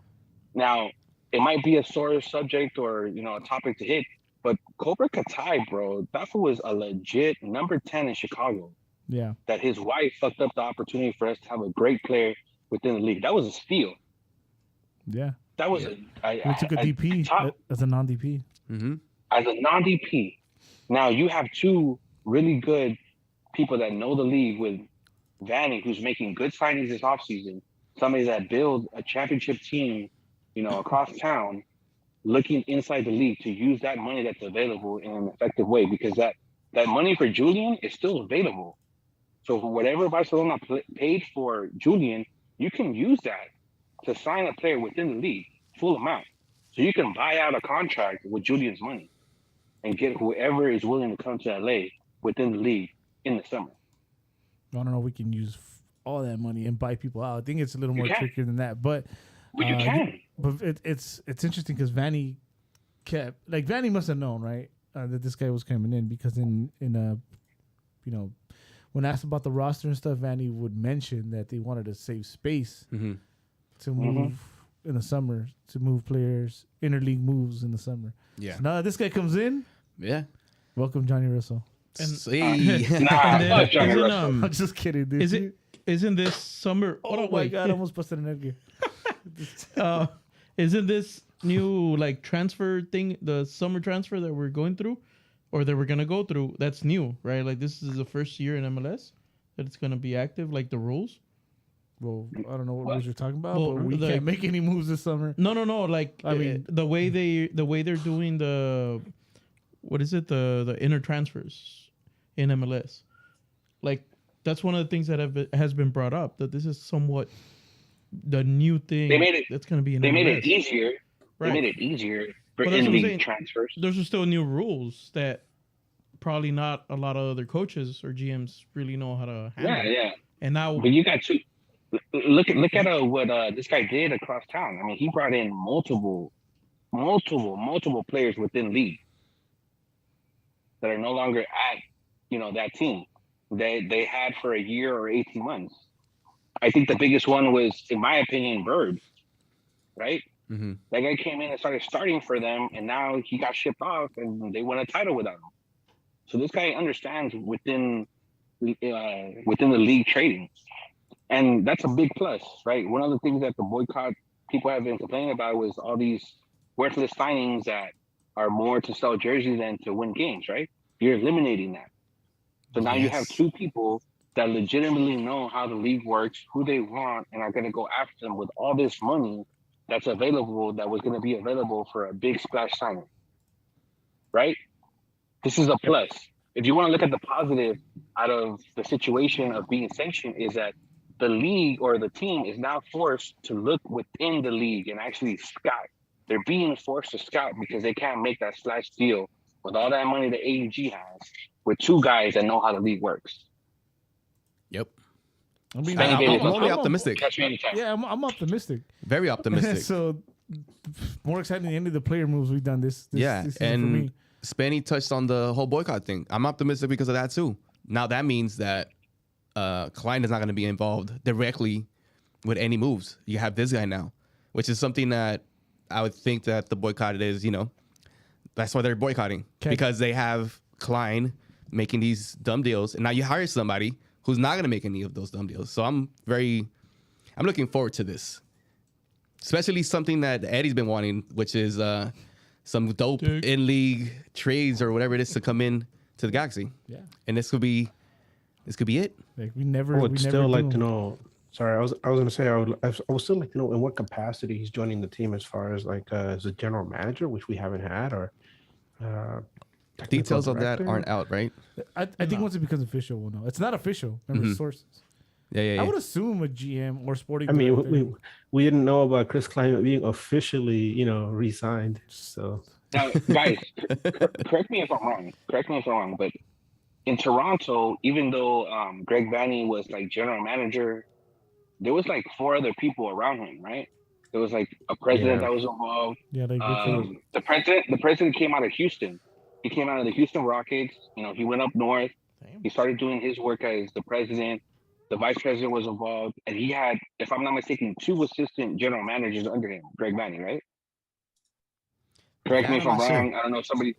Speaker 6: Now, it might be a sore subject or a topic to hit, but Cobra Katai, bro, that fool was a legit number 10 in Chicago.
Speaker 7: Yeah.
Speaker 6: That his wife fucked up the opportunity for us to have a great player within the league. That was a steal.
Speaker 7: Yeah.
Speaker 6: That was
Speaker 7: We took a DP as a non-DP.
Speaker 5: Mm-hmm.
Speaker 6: as a non-DP. Now you have two really good people that know the league with Vanny, who's making good signings this offseason, somebody that build a championship team, across town, looking inside the league to use that money that's available in an effective way, because that money for Julian is still available. So whatever Barcelona paid for Julian, you can use that to sign a player within the league, full amount. So you can buy out a contract with Julian's money and get whoever is willing to come to LA within the league in the summer.
Speaker 7: I don't know if we can use all that money and buy people out. I think it's a little more trickier than that. But
Speaker 6: you can.
Speaker 7: But it's interesting because Vanny Vanny must have known, right, that this guy was coming in, because in when asked about the roster and stuff, Vanny would mention that they wanted to save space to move in the summer, to move players, interleague moves in the summer.
Speaker 5: Yeah.
Speaker 7: So now that this guy comes in, welcome Johnny Russell.
Speaker 6: Fuck Johnny Russell.
Speaker 7: I'm just kidding, dude.
Speaker 4: Isn't this summer?
Speaker 7: Oh my God! I almost busted an egg here.
Speaker 4: Isn't this new transfer thing, the summer transfer that we're going through, or that we're gonna go through? That's new, right? Like this is the first year in MLS that it's gonna be active, like the rules.
Speaker 7: Well, I don't know what rules you're talking about,
Speaker 4: Well,
Speaker 7: but we can't make any moves this summer.
Speaker 4: No. I mean, the way they're doing the, what is it, the inner transfers in MLS, that's one of the things that has been brought up, that this is somewhat the new thing.
Speaker 6: They made it.
Speaker 4: That's going to be in
Speaker 6: They
Speaker 4: MLS.
Speaker 6: made it easier.
Speaker 4: Right.
Speaker 6: They made it easier for
Speaker 4: But that's what I'm
Speaker 6: in-league
Speaker 4: saying.
Speaker 6: transfers.
Speaker 4: Those are still new rules that probably not a lot of other coaches or GMs really know how to handle.
Speaker 6: Yeah.
Speaker 4: And now,
Speaker 6: But you got to look at what this guy did across town. I mean, he brought in multiple players within league that are no longer at that team they had for a year or 18 months. I think the biggest one was, in my opinion, Bird, right?
Speaker 5: Mm-hmm.
Speaker 6: That guy came in and started starting for them, and now he got shipped off, and they won a title without him. So this guy understands within the league trading, and that's a big plus, right? One of the things that the boycott people have been complaining about was all these worthless signings that are more to sell jerseys than to win games, right? You're eliminating that. So now you have two people that legitimately know how the league works, who they want, and are going to go after them with all this money that's available, that was going to be available for a big splash signing, right? This is a plus. If you want to look at the positive out of the situation of being sanctioned, is that the league or the team is now forced to look within the league and actually scout. They're being forced to scout because they can't make that slash deal with all that money the AEG has with two guys that know how the league works.
Speaker 5: Yep.
Speaker 7: I mean,
Speaker 5: I'm only optimistic.
Speaker 6: Catch me anytime.
Speaker 7: Yeah, I'm optimistic.
Speaker 5: Very optimistic.
Speaker 7: So more exciting than any of the player moves we've done this season for
Speaker 5: and
Speaker 7: me.
Speaker 5: Spenny touched on the whole boycott thing. I'm optimistic because of that too. Now that means that Klein is not going to be involved directly with any moves. You have this guy now, which is something that I would think that the boycott is, that's why they're boycotting. Because they have Klein making these dumb deals, and now you hire somebody who's not going to make any of those dumb deals. So I'm looking forward to this. Especially something that Eddie's been wanting, which is some dope in-league trades or whatever it is to come in to the Galaxy.
Speaker 7: Yeah.
Speaker 5: And this could be it.
Speaker 7: Like
Speaker 3: I would still like to know. Sorry, I was going to say I would still like to know in what capacity he's joining the team, as far as like as a general manager, which we haven't had, or
Speaker 5: details of that aren't out, right?
Speaker 7: I think once it becomes official, we'll know. It's not official. Remember sources.
Speaker 5: Yeah.
Speaker 7: I would assume a GM or sporting.
Speaker 3: I mean, we didn't know about Chris Klein being officially, re-signed. So
Speaker 6: now, guys, correct me if I'm wrong. But in Toronto, even though Greg Vanney was like general manager, there was like 4 other people around him, right? There was like a president that was involved.
Speaker 7: Yeah,
Speaker 6: the president came out of Houston. He came out of the Houston Rockets. He went up north.
Speaker 4: Damn.
Speaker 6: He started doing his work as the president. The vice president was involved, and he had, if I'm not mistaken, 2 assistant general managers under him. Greg Vanney, right? Correct me if I'm wrong. I don't know. Somebody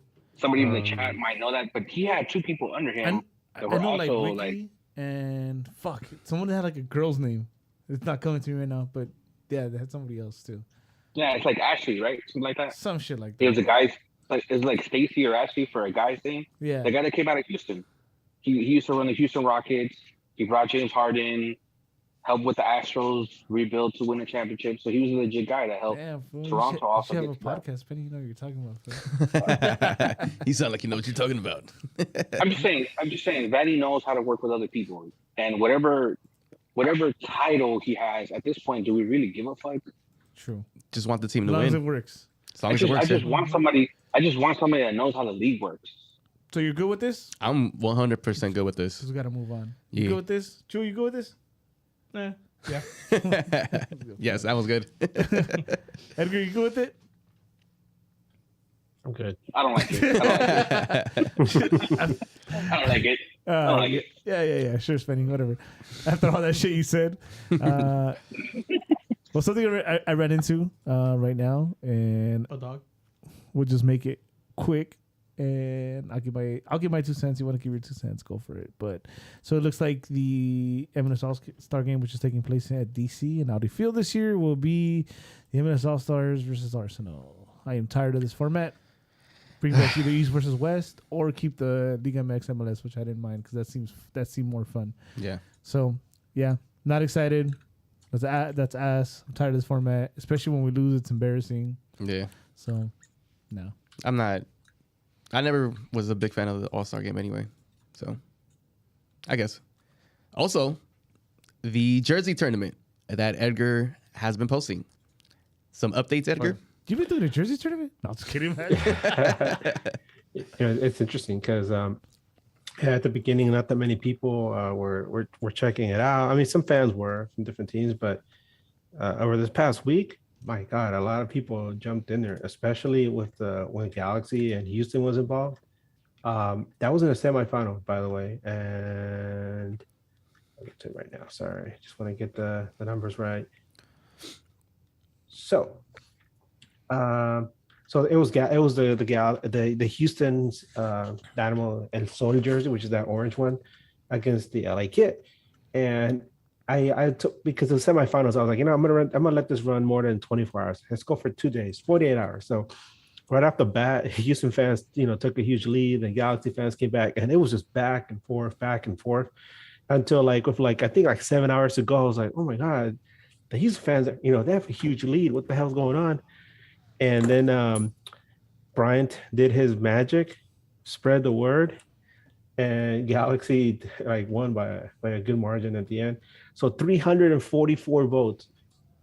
Speaker 6: in the chat might know that, but he had 2 people under him.
Speaker 7: I know like Ricky and fuck, someone had like a girl's name. It's not coming to me right now, but yeah, they had somebody else too.
Speaker 6: Yeah, it's like Ashley, right? Something like that.
Speaker 7: Some shit like that.
Speaker 6: It was a guy's, it's like Stacy or Ashley for a guy's name.
Speaker 7: Yeah.
Speaker 6: The guy that came out of Houston. He used to run the Houston Rockets. He brought James Harden, helped with the Astros rebuild to win a championship. So he was a legit guy that helped Toronto also.
Speaker 7: You have a podcast, Penny. You know what you're talking about.
Speaker 5: You sound like you know what you're talking about.
Speaker 6: I'm just saying. Vanney knows how to work with other people, and whatever title he has at this point, do we really give a fuck?
Speaker 7: True.
Speaker 5: Just want the team to
Speaker 7: win.
Speaker 5: win.
Speaker 7: As long as it works.
Speaker 5: As long as it works.
Speaker 6: I just want somebody that knows how the league works.
Speaker 7: So you're good with this?
Speaker 5: I'm 100% good with this.
Speaker 7: We got to move on.
Speaker 5: Yeah.
Speaker 7: You good with this? Chu, you good with this? Yeah.
Speaker 5: Yes, that was good.
Speaker 7: Edgar, you good with it?
Speaker 3: I'm good.
Speaker 6: I don't like it. I don't like it.
Speaker 7: Yeah. Sure, spending whatever. After all that shit you said, well, something I ran into right now, and
Speaker 4: A dog.
Speaker 7: we'll just make it quick. And I'll give my 2 cents. You want to give your 2 cents? Go for it. But so it looks like the MLS All-Star game, which is taking place at DC and Audi Field this year, will be the MLS All-Stars versus Arsenal. I am tired of this format. Bring back either East versus West, or keep the Liga MX MLS, which I didn't mind because that seemed more fun.
Speaker 5: Yeah.
Speaker 7: So yeah, not excited. That's ass. I'm tired of this format, especially when we lose. It's embarrassing.
Speaker 5: Yeah.
Speaker 7: So no,
Speaker 5: I'm not. I never was a big fan of the All-Star game anyway. So, I guess. Also, the jersey tournament that Edgar has been posting. Some updates, Edgar?
Speaker 7: You've been doing a jersey tournament? No, just kidding, man.
Speaker 3: It's interesting because at the beginning, not that many people were checking it out. I mean, some fans were from different teams, but over this past week, my God, a lot of people jumped in there, especially with when Galaxy and Houston was involved. That was in a semifinal, by the way, and I'll get to it right now. Sorry, just want to get the numbers right. So it was the Houston's Dynamo El Sol jersey, which is that orange one, against the LA Kid, and I took, because of the semifinals, I was like, I'm gonna let this run more than 24 hours. Let's go for 2 days, 48 hours. So right off the bat, Houston fans, took a huge lead, and Galaxy fans came back, and it was just back and forth until with I think 7 hours to go. I was like, oh my God, the Houston fans, they have a huge lead. What the hell's going on? And then Bryant did his magic, spread the word, and Galaxy like won by a good margin at the end. So 344 votes,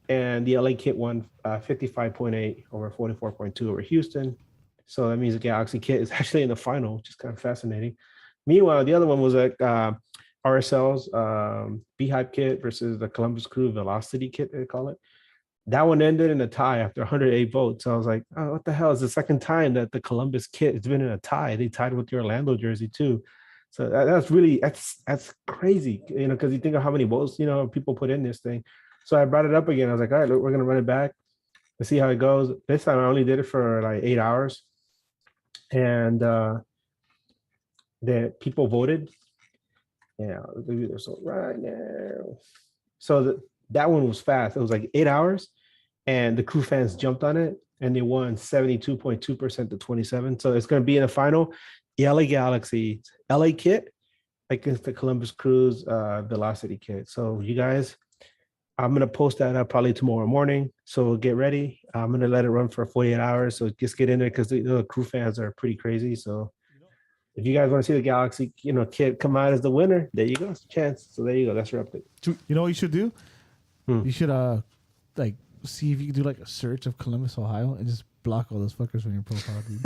Speaker 3: and the LA Kit won 55.8 over 44.2 over Houston. So that means the Galaxy Kit is actually in the final, which is kind of fascinating. Meanwhile, the other one was like RSL's Beehive Kit versus the Columbus Crew Velocity Kit, they call it. That one ended in a tie after 108 votes. So I was like, oh, what the hell? It's the second time that the Columbus Kit has been in a tie. They tied with the Orlando jersey too. So that's really, that's crazy, you know, because you think of how many votes, you know, people put in this thing. So I brought it up again. I was like, all right, look, we're going to run it back. Let's see how it goes. This time I only did it for like 8 hours. And the people voted. Yeah, I'll give you this right now. So that one was fast. It was like 8 hours, and the Crew fans jumped on it, and they won 72.2% to 27%. So it's going to be in the final. The LA Galaxy, LA Kit against the Columbus Crew's Velocity Kit. So you guys, I'm going to post that up probably tomorrow morning. So get ready. I'm going to let it run for 48 hours. So just get in there because the Crew fans are pretty crazy. So if you guys want to see the Galaxy, you know, Kid come out as the winner, there you go. It's a chance. So there you go. That's your update.
Speaker 7: You know what you should do? You should like see if you can do like a search of Columbus, Ohio, and just block all those fuckers from your profile, dude.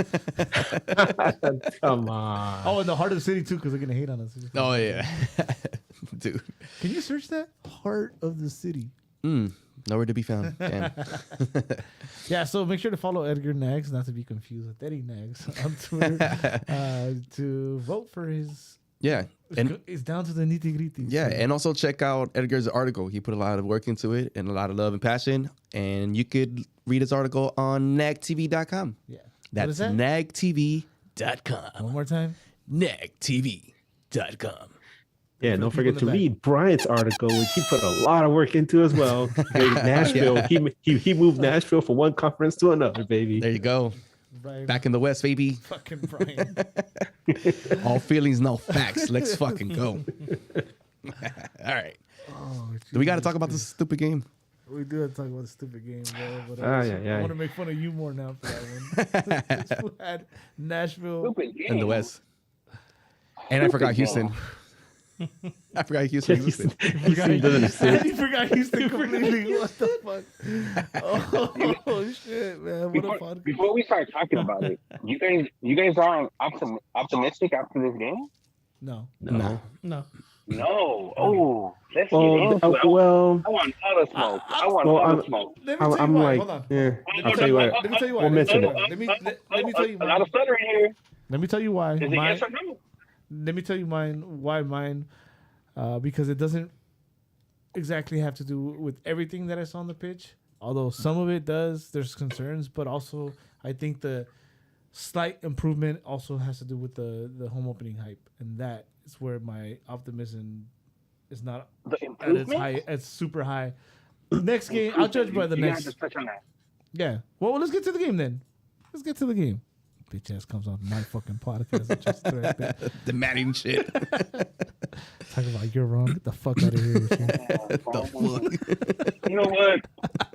Speaker 3: Come on.
Speaker 7: Oh, in the heart of the city too, because they're gonna hate on us.
Speaker 5: Oh yeah, dude.
Speaker 7: Can you search that? Heart of the city.
Speaker 5: Nowhere to be found. Damn.
Speaker 7: Yeah, so make sure to follow Edgar Nags, not to be confused with Eddie Nags, on Twitter to vote for his.
Speaker 5: Yeah, and
Speaker 7: it's down to the nitty gritty.
Speaker 5: yeah,
Speaker 7: so.
Speaker 5: and also check out Edgar's article. He put a lot of work into it and a lot of love and passion. And you could read his article on nagtv.com.
Speaker 7: Yeah,
Speaker 5: That's nagtv.com.
Speaker 7: One more time.
Speaker 5: nagtv.com.
Speaker 3: Yeah, don't forget to read Bryant's article, which he put a lot of work into as well. Nashville, he moved Nashville from one conference to another, baby.
Speaker 5: There you go.
Speaker 7: Brian,
Speaker 5: Back in the West, baby.
Speaker 7: fucking Brian.
Speaker 5: All feelings, no facts. Let's fucking go. All right.
Speaker 7: Oh,
Speaker 5: Do we got to talk about this stupid game?
Speaker 7: we do have to talk about the stupid game, bro. But
Speaker 3: yeah.
Speaker 7: I want to make fun of you more now for that one. Had Nashville
Speaker 6: Stupid game.
Speaker 5: In the West. And I forgot Houston. I forgot Houston existed.
Speaker 3: Houston doesn't exist.
Speaker 7: He forgot Houston completely. What the fuck? Oh shit, man! What a podcast.
Speaker 6: Before we start talking about it, you guys aren't optimistic after this game?
Speaker 7: No.
Speaker 4: No.
Speaker 6: No. Oh, let's get
Speaker 3: Well,
Speaker 6: into it.
Speaker 3: well,
Speaker 6: I want all the smoke. I want
Speaker 3: well,
Speaker 6: all the smoke.
Speaker 7: Let me tell you
Speaker 3: I'm
Speaker 7: why.
Speaker 3: like,
Speaker 7: Hold on.
Speaker 3: yeah.
Speaker 6: Hold
Speaker 3: I'll
Speaker 6: on,
Speaker 3: tell you what.
Speaker 7: Let me tell you why.
Speaker 3: We'll mention it.
Speaker 7: Let me tell you
Speaker 6: A lot of
Speaker 7: mine.
Speaker 6: stuttering here.
Speaker 7: Let me tell you why.
Speaker 6: Is it yes or no?
Speaker 7: Let me tell you why mine. Because it doesn't exactly have to do with everything that I saw on the pitch. Although some of it does, there's concerns, but also I think the slight improvement also has to do with the home opening hype, and that is where my optimism is not
Speaker 6: The
Speaker 7: at its
Speaker 6: improvement?
Speaker 7: high. It's super high. Next game, I'll judge by the
Speaker 6: You gotta
Speaker 7: next.
Speaker 6: just touch on that.
Speaker 7: Yeah. Well, let's get to the game then. Let's get to the game. Bitch ass comes on my fucking podcast and just right there.
Speaker 5: Demanding shit.
Speaker 7: Talking about you're wrong. Get the fuck out of here. with you.
Speaker 6: You know what?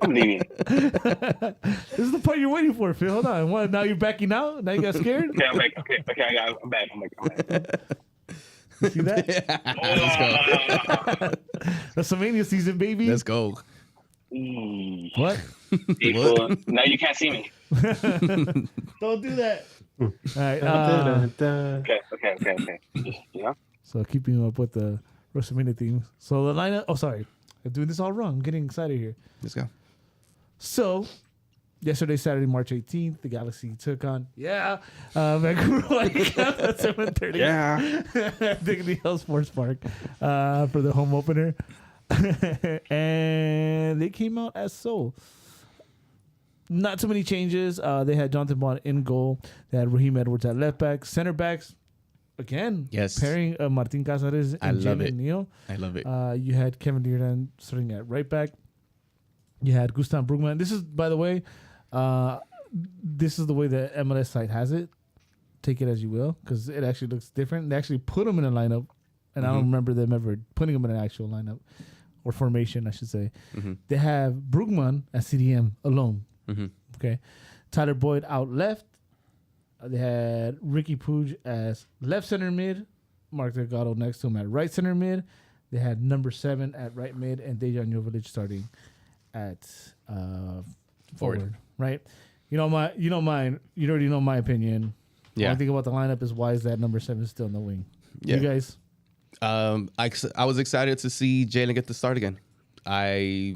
Speaker 6: I'm leaving.
Speaker 7: This is the part you're waiting for, Phil. Hold on. What, now you're backing out? Now you got scared?
Speaker 6: Okay, I'm back. I'm back. I'm back.
Speaker 7: You see that?
Speaker 5: Let's go.
Speaker 7: WrestleMania season, baby.
Speaker 5: Let's go.
Speaker 7: What?
Speaker 6: People, now you can't see me.
Speaker 7: Don't do that. All right.
Speaker 6: Okay. Yeah.
Speaker 7: So keeping up with the WrestleMania theme. So the lineup. Oh, sorry. I'm doing this all wrong. I'm getting excited here.
Speaker 5: Let's go.
Speaker 7: So, yesterday, Saturday, March 18th, the Galaxy took on, Vancouver Whitecaps at 7:30.
Speaker 3: Yeah.
Speaker 7: Dignity Health Sports Park for the home opener. And they came out as so. Not too many changes. They had Jonathan Bond in goal. They had Raheem Edwards at left back. Center backs, again,
Speaker 5: Yes.
Speaker 7: pairing Martin Cazares
Speaker 5: I
Speaker 7: and
Speaker 5: love
Speaker 7: Jalen
Speaker 5: it.
Speaker 7: Neal.
Speaker 5: I love it.
Speaker 7: You had Kevin Leardan starting at right back. You had Gustav Brugman. This is, by the way, this is the way the MLS site has it. Take it as you will, because it actually looks different. They actually put them in a lineup, and I don't remember them ever putting them in an actual lineup or formation, I should say. They have Brugman at CDM alone. Okay, Tyler Boyd out left. They had Ricky Puig as left center mid. Mark Delgado next to him at right center mid. They had number 7 at right mid and Dejan Jovalic starting at forward. Right? You already know my opinion.
Speaker 5: Yeah.
Speaker 7: One thing about the lineup is why is that number 7 still in the wing?
Speaker 5: Yeah.
Speaker 7: You guys?
Speaker 5: I was excited to see Jalen get the start again. I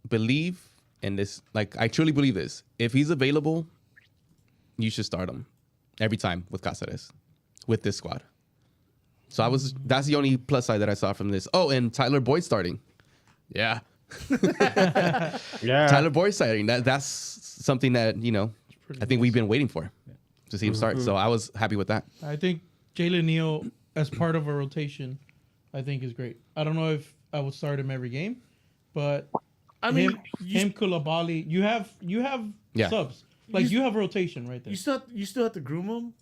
Speaker 5: believe in this. Like, I truly believe this. If he's available, you should start him every time with Cáceres, with this squad. So that's the only plus side that I saw from this. Oh, and Tyler Boyd starting. Yeah.
Speaker 3: Yeah.
Speaker 5: Tyler Boyd starting. That's something that, I think we've been waiting for to see him start. So I was happy with that.
Speaker 4: I think Jalen Neal as part of a rotation, I think is great. I don't know if I would start him every game, but
Speaker 7: I mean,
Speaker 4: him Koulibaly, you have subs. Like you have rotation right there.
Speaker 7: You still have to groom him,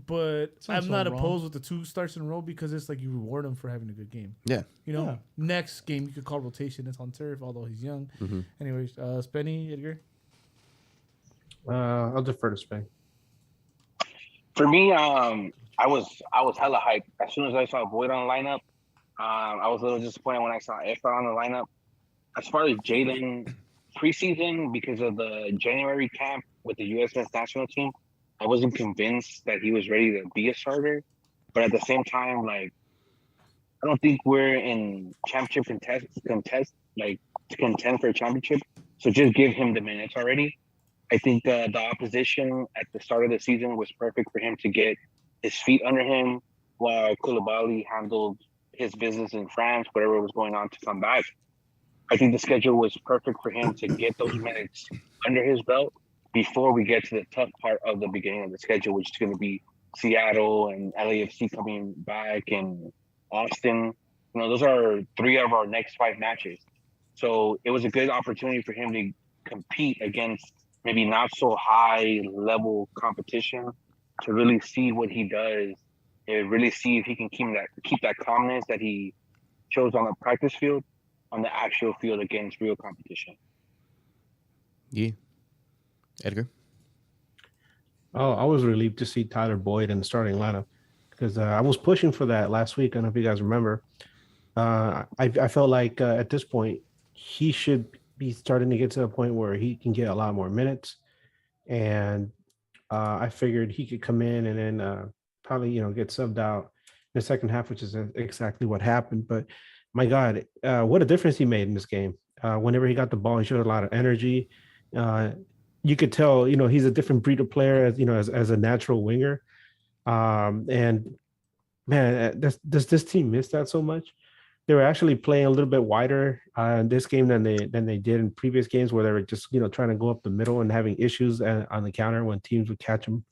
Speaker 7: but
Speaker 4: Sounds
Speaker 7: I'm not
Speaker 4: so wrong.
Speaker 7: opposed with the 2 starts in a row because it's like you reward him for having a good game.
Speaker 5: Yeah.
Speaker 4: Yeah.
Speaker 7: Next game you could call rotation. It's on turf, although he's young. Anyways, Spenny, Edgar.
Speaker 3: I'll defer to Spain.
Speaker 6: For me, I was hella hyped as soon as I saw Boyd on the lineup. I was a little disappointed when I saw Efra on the lineup. As far as Jalen preseason, because of the January camp with the USS national team, I wasn't convinced that he was ready to be a starter. But at the same time, like, I don't think we're in championship to contend for a championship. So just give him the minutes already. I think the opposition at the start of the season was perfect for him to get his feet under him while Koulibaly handled his business in France, whatever was going on, to come back. I think the schedule was perfect for him to get those minutes under his belt before we get to the tough part of the beginning of the schedule, which is going to be Seattle and LAFC coming back and Austin. Those are 3 of our next 5 matches. So it was a good opportunity for him to compete against maybe not so high level competition, to really see what he does and really see if he can keep that calmness that he shows on the practice field on the actual field against real competition.
Speaker 5: Yeah. Edgar?
Speaker 3: Oh, I was relieved to see Tyler Boyd in the starting lineup because I was pushing for that last week. I don't know if you guys remember. I felt like at this point, he should be starting to get to a point where he can get a lot more minutes. And I figured he could come in and then probably, get subbed out in the second half, which is exactly what happened. But my God, what a difference he made in this game. Whenever he got the ball, he showed a lot of energy. You could tell, he's a different breed of player as a natural winger. And man, does this team miss that so much? They were actually playing a little bit wider in this game than they did in previous games, where they were just trying to go up the middle and having issues on the counter when teams would catch them.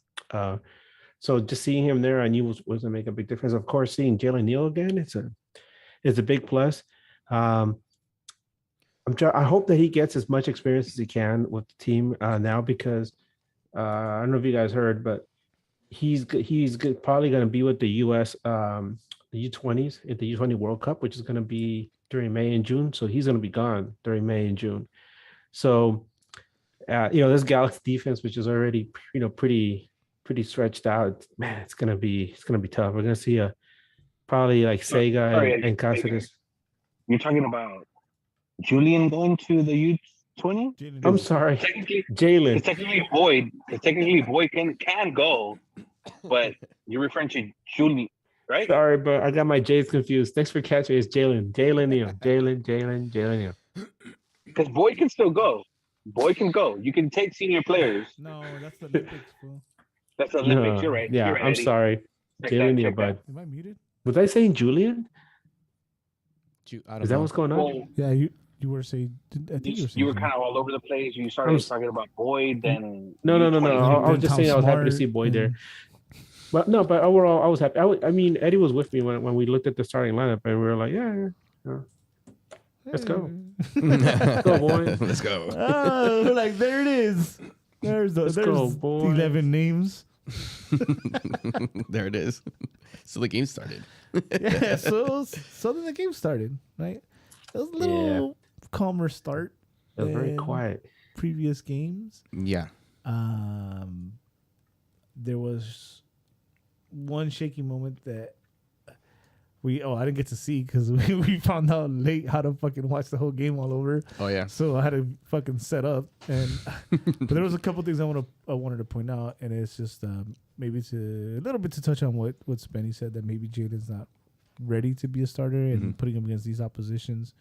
Speaker 3: So just seeing him there, I knew was going to make a big difference. Of course, seeing Jalen Neal again, it's a big plus. I hope that he gets as much experience as he can with the team now, because I don't know if you guys heard, but he's probably going to be with the U.S. The U20s at the U20 World Cup, which is going to be during May and June. So he's going to be gone during May and June. So, this Galaxy defense, which is already, pretty stretched out, man, it's going to be tough. We're going to see probably like Sega and Cáceres.
Speaker 6: You're talking about Julian going to the U20?
Speaker 3: I'm sorry, Jalen.
Speaker 6: Technically Boyd can go, but you're referring to Julian. Right?
Speaker 3: Sorry, but I got my J's confused. Thanks for catching. It's Jalen Neal.
Speaker 6: Because Boyd can still go. Boyd can go. You can take senior players.
Speaker 7: No, that's the Olympics, bro.
Speaker 6: That's the Olympics. You're right.
Speaker 3: Yeah,
Speaker 6: You're right,
Speaker 3: I'm
Speaker 6: Eddie.
Speaker 3: sorry. Jalen Neal, bud.
Speaker 7: Am I muted?
Speaker 3: Was I saying Julian?
Speaker 5: I don't
Speaker 3: Is that
Speaker 5: know.
Speaker 3: what's going on?
Speaker 6: Well,
Speaker 7: Yeah, you were saying. I think you were saying.
Speaker 6: you were kind of all over the place. You started talking about Boyd, then
Speaker 3: No. I was
Speaker 7: Then
Speaker 3: just
Speaker 7: Tom
Speaker 3: saying I was happy to
Speaker 7: Smart
Speaker 3: see Boyd there.
Speaker 7: and-
Speaker 3: But overall, I was happy. I mean, Eddie was with me when we looked at the starting lineup, and we were like, yeah. Let's go. Let's go, boy.
Speaker 5: Let's go.
Speaker 7: Oh, like there it is. There's
Speaker 3: go, boy.
Speaker 7: 11 names.
Speaker 5: There it is. So the game started.
Speaker 7: Yeah, so then the game started, right? It was a little calmer start.
Speaker 3: It was very
Speaker 7: than
Speaker 3: quiet.
Speaker 7: Previous games.
Speaker 5: Yeah.
Speaker 7: There was one shaky moment that I didn't get to see because we found out late how to fucking watch the whole game all over.
Speaker 5: Oh yeah.
Speaker 7: So I had to fucking set up, and but there was a couple things I wanted to point out, and it's just maybe a little bit to touch on what Spenny said, that maybe Jaden's not ready to be a starter, and putting him against these oppositions,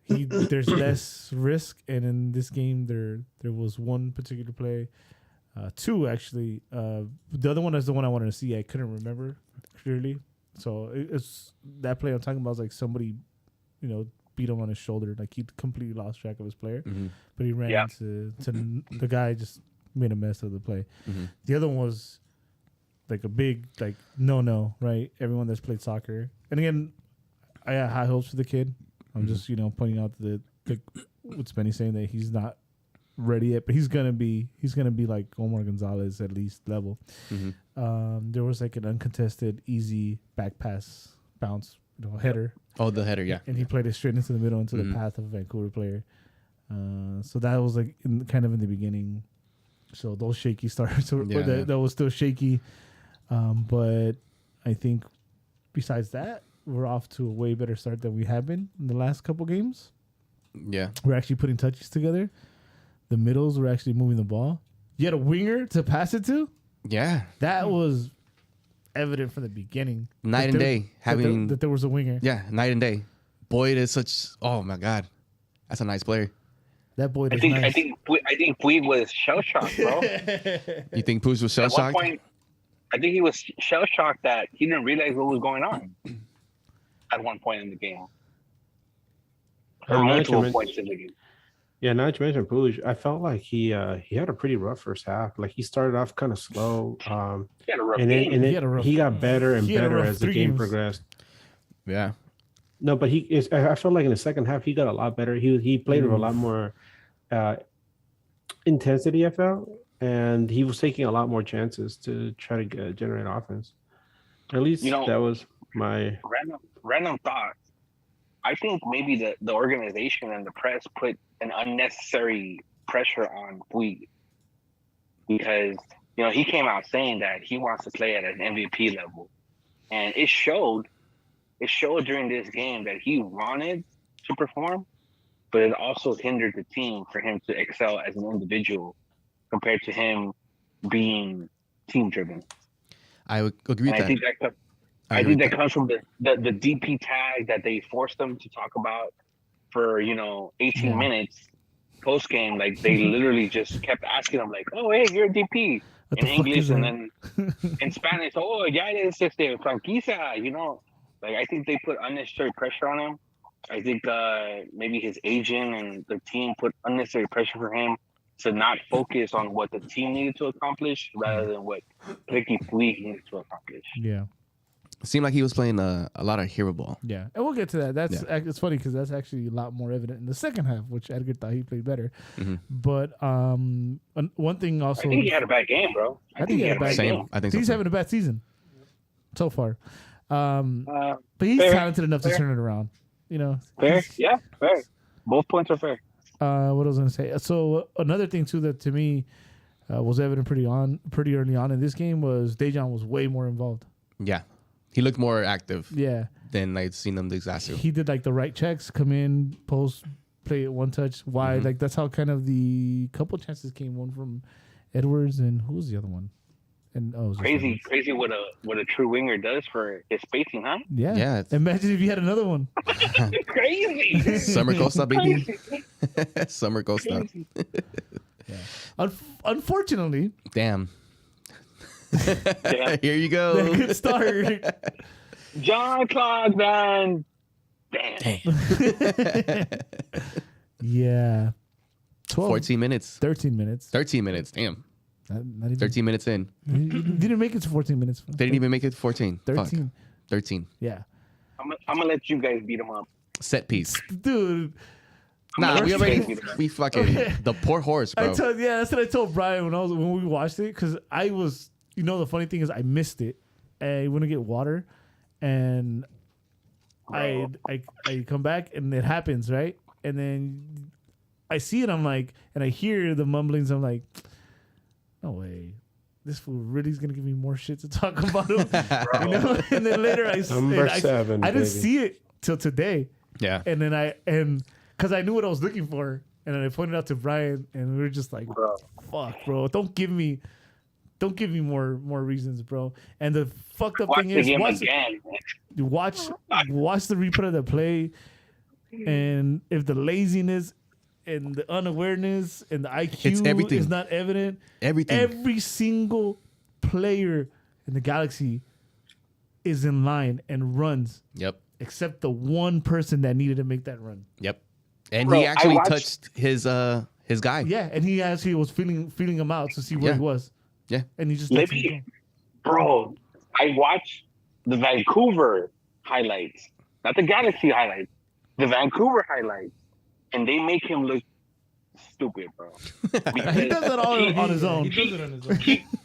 Speaker 7: there's less risk, and in this game there was one particular play, two actually. The other one is the one I wanted to see. I couldn't remember clearly, so it's that play I'm talking about. Is like somebody, beat him on his shoulder. Like he completely lost track of his player, but he ran into the guy, just made a mess of the play. The other one was like a big no, right? Everyone that's played soccer, and again, I got high hopes for the kid. I'm just pointing out the what's Benny saying, that he's not ready yet, but he's gonna be like Omar Gonzalez at least level. There was like an uncontested easy back pass bounce header.
Speaker 5: Oh, the header, yeah.
Speaker 7: And he played it straight into the middle, into the path of a Vancouver player. So that was like kind of in the beginning. So those shaky starts, that was still shaky. But I think besides that, we're off to a way better start than we have been in the last couple games.
Speaker 5: Yeah.
Speaker 7: We're actually putting touches together. The middles were actually moving the ball. You had a winger to pass it to?
Speaker 5: Yeah.
Speaker 7: That was evident from the beginning.
Speaker 5: Night and day.
Speaker 7: That there was a winger.
Speaker 5: Yeah, night and day. Boyd is such, oh my God. That's a nice player.
Speaker 7: That Boyd is
Speaker 6: nice.
Speaker 7: nice.
Speaker 6: I think Puig was shell-shocked, bro.
Speaker 5: You think Puig was shell-shocked?
Speaker 6: At one point, I think he was shell-shocked that he didn't realize what was going on at one point in the game. Or multiple points in the game.
Speaker 3: Yeah, now that you mentioned Puig, I felt like he had a pretty rough first half. Like he started off kind of slow,
Speaker 6: he had a rough
Speaker 3: and then he got better and better as the game
Speaker 7: games.
Speaker 3: progressed.
Speaker 5: Yeah.
Speaker 3: No, but I felt like in the second half he got a lot better. He played with a lot more intensity, I felt, and he was taking a lot more chances to try to generate offense. At least that was my
Speaker 6: random thought. I think maybe the organization and the press put an unnecessary pressure on Puig because he came out saying that he wants to play at an MVP level, and it showed during this game that he wanted to perform, but it also hindered the team for him to excel as an individual compared to him being team driven.
Speaker 5: I would agree with that.
Speaker 6: I think that comes from the DP tag that they forced them to talk about for 18 minutes post game. Like they literally just kept asking them, like, "Oh, hey, you're a DP," in English, and then in Spanish, "Oh, ya eres franquicia," Like I think they put unnecessary pressure on him. I think maybe his agent and the team put unnecessary pressure for him to not focus on what the team needed to accomplish rather than what Ricky Puig needed to accomplish.
Speaker 7: Yeah.
Speaker 5: It seemed like he was playing a lot of hero ball.
Speaker 7: Yeah, and we'll get to that. It's funny because that's actually a lot more evident in the second half, which Edgar thought he played better. But one thing also,
Speaker 6: I think he had a bad game, bro. I think he had a bad game.
Speaker 5: I think
Speaker 7: he's having a bad season so far. But he's talented enough to turn it around.
Speaker 6: Fair, fair. Both points are fair.
Speaker 7: What I was gonna say. So another thing too that to me was evident pretty early on in this game was Dejan was way more involved.
Speaker 5: Yeah. He looked more active.
Speaker 7: Yeah.
Speaker 5: Than I'd seen him this last year.
Speaker 7: He did like the right checks, come in, post, play it one touch wide. Like that's how kind of the couple chances came. One from Edwards and who was the other one? And
Speaker 6: crazy what a true winger does for his spacing, huh?
Speaker 7: Yeah.
Speaker 5: Yeah.
Speaker 7: Imagine if you had another one.
Speaker 6: Crazy.
Speaker 5: Summer Costa, baby. Summer Costa.
Speaker 7: Yeah. Unfortunately.
Speaker 5: Damn. Here you go.
Speaker 7: Good start.
Speaker 6: Jean-Claude Van Damme.
Speaker 7: Yeah.
Speaker 5: 14 minutes.
Speaker 7: 13 minutes.
Speaker 5: 13 minutes. Damn.
Speaker 7: Not even,
Speaker 5: 13 minutes in.
Speaker 7: You didn't make it to 14 minutes.
Speaker 5: They didn't even make it to 14.
Speaker 7: 13.
Speaker 5: Fuck. 13.
Speaker 7: Yeah.
Speaker 6: I'm gonna let you guys beat him up.
Speaker 5: Set piece.
Speaker 7: Dude.
Speaker 5: Nah, we fucking the poor horse, bro.
Speaker 7: That's what I told Brian when we watched it, because I was, the funny thing is I missed it. I went to get water, and I come back and it happens, right? And then I see it, I'm like, and I hear the mumblings. I'm like, no way, this fool really is gonna give me more shit to talk about him. You know? And then later I didn't see it till today.
Speaker 5: Yeah.
Speaker 7: And then because I knew what I was looking for, and then I pointed out to Brian, and we were just like, "Fuck, bro! Don't give me more reasons, bro." And the fucked up thing is, watch the replay of the play, and if the laziness and the unawareness and the IQ is not evident, every single player in the Galaxy is in line and runs.
Speaker 5: Yep.
Speaker 7: Except the one person that needed to make that run.
Speaker 5: Yep. And he actually touched his guy.
Speaker 7: Yeah, and he actually was feeling him out to see where he was.
Speaker 5: Yeah.
Speaker 7: And he just
Speaker 6: bro, I watched the Vancouver highlights, not the Galaxy highlights, the Vancouver highlights, and they make him look stupid, bro.
Speaker 7: He does it all on his own.
Speaker 4: He does it on his own.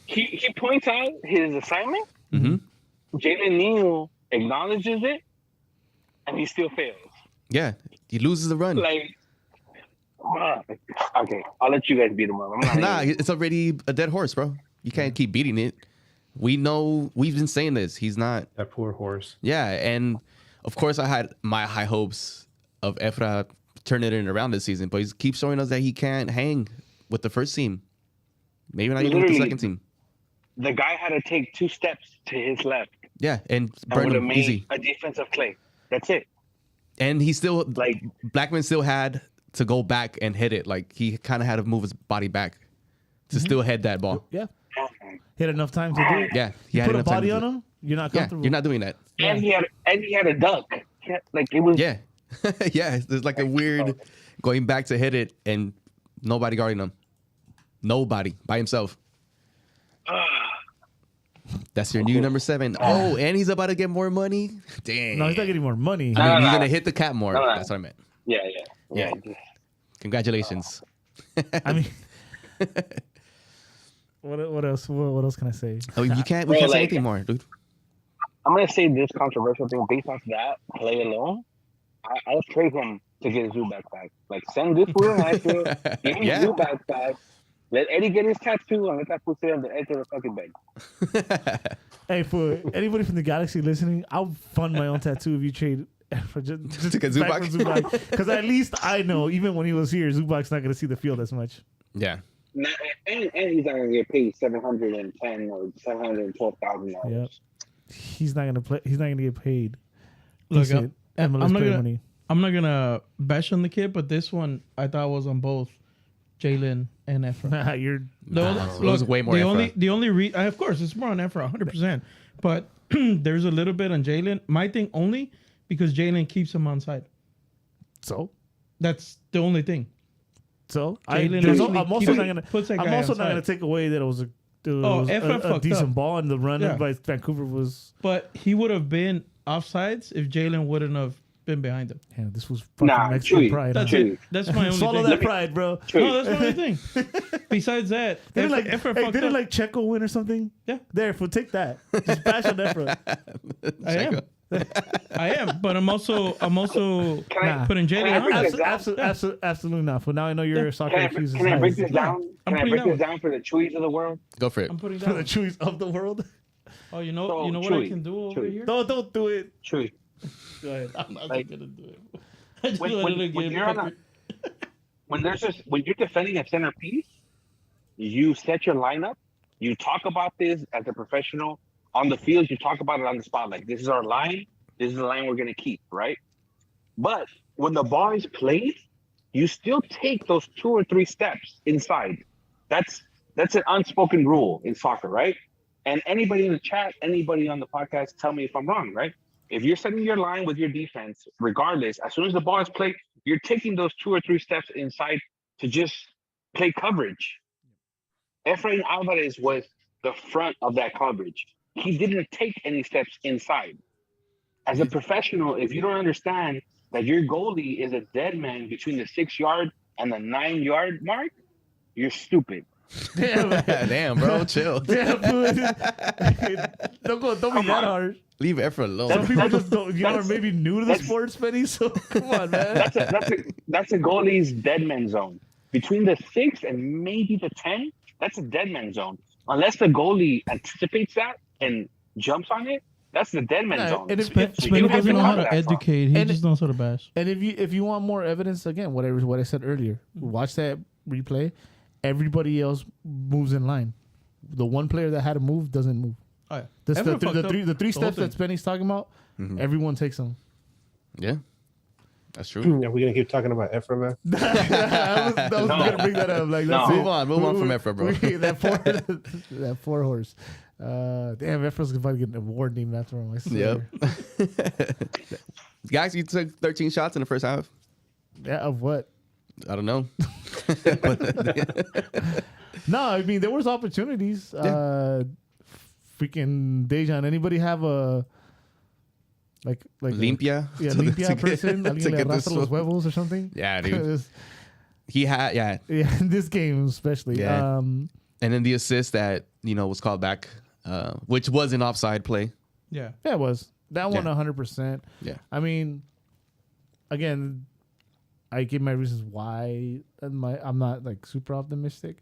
Speaker 6: He points out his assignment.
Speaker 5: Mm-hmm.
Speaker 6: Jalen Neal acknowledges it, and he still fails.
Speaker 5: Yeah, he loses the run.
Speaker 6: Like, okay, I'll let you guys beat him up.
Speaker 5: It's already a dead horse, bro. You can't keep beating it. We know, we've been saying this. He's not
Speaker 3: that poor horse.
Speaker 5: Yeah, and of course I had my high hopes of Efra turning it around this season, but he keeps showing us that he can't hang with the first team. Maybe not even with the second team.
Speaker 6: The guy had to take 2 steps to his left.
Speaker 5: Yeah, and
Speaker 6: burn
Speaker 5: him easy.
Speaker 6: A defensive play. That's it.
Speaker 5: And he still, Blackman still had to go back and hit it. Like, he kind of had to move his body back to still head that ball.
Speaker 7: Yeah. He had enough time to do it.
Speaker 5: Yeah.
Speaker 7: He had put a body on him. You're not comfortable.
Speaker 5: Yeah, you're not doing that.
Speaker 6: And he had a dunk. It was.
Speaker 5: Yeah. Yeah. There's like a weird going back to hit it and nobody guarding him. Nobody by himself. That's your new number 7. Oh, and he's about to get more money. Dang.
Speaker 7: No, he's not getting more money.
Speaker 5: I mean, he's gonna hit the cap more. That's what I meant.
Speaker 6: Yeah.
Speaker 5: Congratulations.
Speaker 7: I mean, what else? What else can I say?
Speaker 5: Oh, we can't say anything more, dude.
Speaker 6: I'm gonna say this controversial thing based off that play alone. I'll trade him to get Zubac back. Like, send this fool in Nashville, give me Zubac back. Let Eddie get his tattoo and let that fool sit on the edge of the fucking bed.
Speaker 7: Hey, for anybody from the Galaxy listening, I'll fund my own tattoo if you trade for just
Speaker 5: to get Zubac.
Speaker 7: Because at least I know, even when he was here, Zubac's not going to see the field as much.
Speaker 5: Yeah.
Speaker 6: And he's not going to get paid $710,000 or $712,000.
Speaker 7: Yep. He's not going to play. He's not going to get paid.
Speaker 4: Look, I'm not gonna bash on the kid, but this one I thought was on both Jalen and Efra.
Speaker 5: It was way more.
Speaker 4: The only of course it's more on Efra, 100%. But there's a little bit on Jalen. My thing only because Jalen keeps him on side.
Speaker 7: So
Speaker 4: that's the only thing.
Speaker 7: So I'm also not gonna take away that it was a decent ball and the run by Vancouver was.
Speaker 4: But he would have been offsides if Jalen wouldn't have been behind him.
Speaker 7: Yeah, this was fucking Mexican pride.
Speaker 4: That's it. That's my only
Speaker 7: Swallow
Speaker 4: thing.
Speaker 7: that pride, bro.
Speaker 4: No, that's my only thing. Besides that,
Speaker 7: didn't like Checo win or something?
Speaker 4: Yeah.
Speaker 7: There, take that. Just bash on Efra.
Speaker 4: I am, but I'm also putting Jalen on.
Speaker 7: Absolutely not. But now I know your soccer enthusiast.
Speaker 6: Can I break this down? Can I break this down for the Chewies of the world?
Speaker 5: Go for it.
Speaker 4: I'm putting
Speaker 7: for the Chewies of the world.
Speaker 4: Oh, you know what I can do over here?
Speaker 7: Don't do it.
Speaker 6: Chewy.
Speaker 4: Go ahead. I'm not gonna do it.
Speaker 6: When you're defending a centerpiece, you set your lineup. You talk about this as a professional on the field. You talk about it on the spot. Like, this is our line. This is the line we're gonna keep, right? But when the ball is played, you still take those 2 or 3 steps inside. That's an unspoken rule in soccer, right? And anybody in the chat, anybody on the podcast, tell me if I'm wrong, right? If you're setting your line with your defense, regardless, as soon as the ball is played, you're taking those 2 or 3 steps inside to just play coverage. Efraín Álvarez was the front of that coverage. He didn't take any steps inside. As a professional, if you don't understand that your goalie is a dead man between the 6-yard and the 9-yard mark, you're stupid.
Speaker 5: Damn, bro, chill.
Speaker 7: Don't be that hard.
Speaker 5: Leave Efra alone.
Speaker 7: Some people just don't. You are maybe new to the sports, Benny. So come on, man.
Speaker 6: That's a goalie's dead man zone between the 6 and maybe the 10. That's a dead man zone. unless the goalie anticipates that and jumps on it, that's the dead man
Speaker 7: Yeah,
Speaker 6: zone.
Speaker 7: and if-
Speaker 6: So
Speaker 4: Spenny
Speaker 6: you have
Speaker 4: doesn't know how
Speaker 6: cover
Speaker 4: to
Speaker 6: that from.
Speaker 4: educate. He
Speaker 7: And-
Speaker 4: just knows how to bash.
Speaker 7: And if you want more evidence, again, what I said earlier, watch that replay. Everybody else moves in line. The one player that had to move doesn't move.
Speaker 4: Oh, yeah.
Speaker 7: The
Speaker 4: Everyone
Speaker 7: three
Speaker 4: fucked up
Speaker 7: the three
Speaker 4: the whole
Speaker 7: steps that Spenny's talking about, everyone takes them.
Speaker 5: Yeah, that's true.
Speaker 3: Are we gonna keep talking about Efra, man?
Speaker 7: I was gonna bring that up. Like, that's
Speaker 6: No.
Speaker 7: it.
Speaker 5: Move on from Efra, bro.
Speaker 7: That four horse. Damn, Efra's gonna get an award named after him. I swear.
Speaker 5: Yep. Guys, you took 13 shots in the first half.
Speaker 7: Yeah, of what?
Speaker 5: I don't know.
Speaker 7: No, I mean there was opportunities. Freaking Dejan. Anybody have a like
Speaker 5: Limpia.
Speaker 7: Yeah,
Speaker 5: to
Speaker 7: limpia person.
Speaker 5: to
Speaker 7: Alguien le
Speaker 5: get this
Speaker 7: arrastra los
Speaker 5: one.
Speaker 7: huevos or something.
Speaker 5: Yeah, dude. He had, yeah.
Speaker 7: Yeah, in this game especially.
Speaker 5: Yeah. And then the assist that, was called back, which was an offside play.
Speaker 4: Yeah.
Speaker 7: Yeah, it was. That one
Speaker 5: Yeah.
Speaker 7: 100%.
Speaker 5: Yeah.
Speaker 7: I mean, again, I give my reasons why I'm not like super optimistic,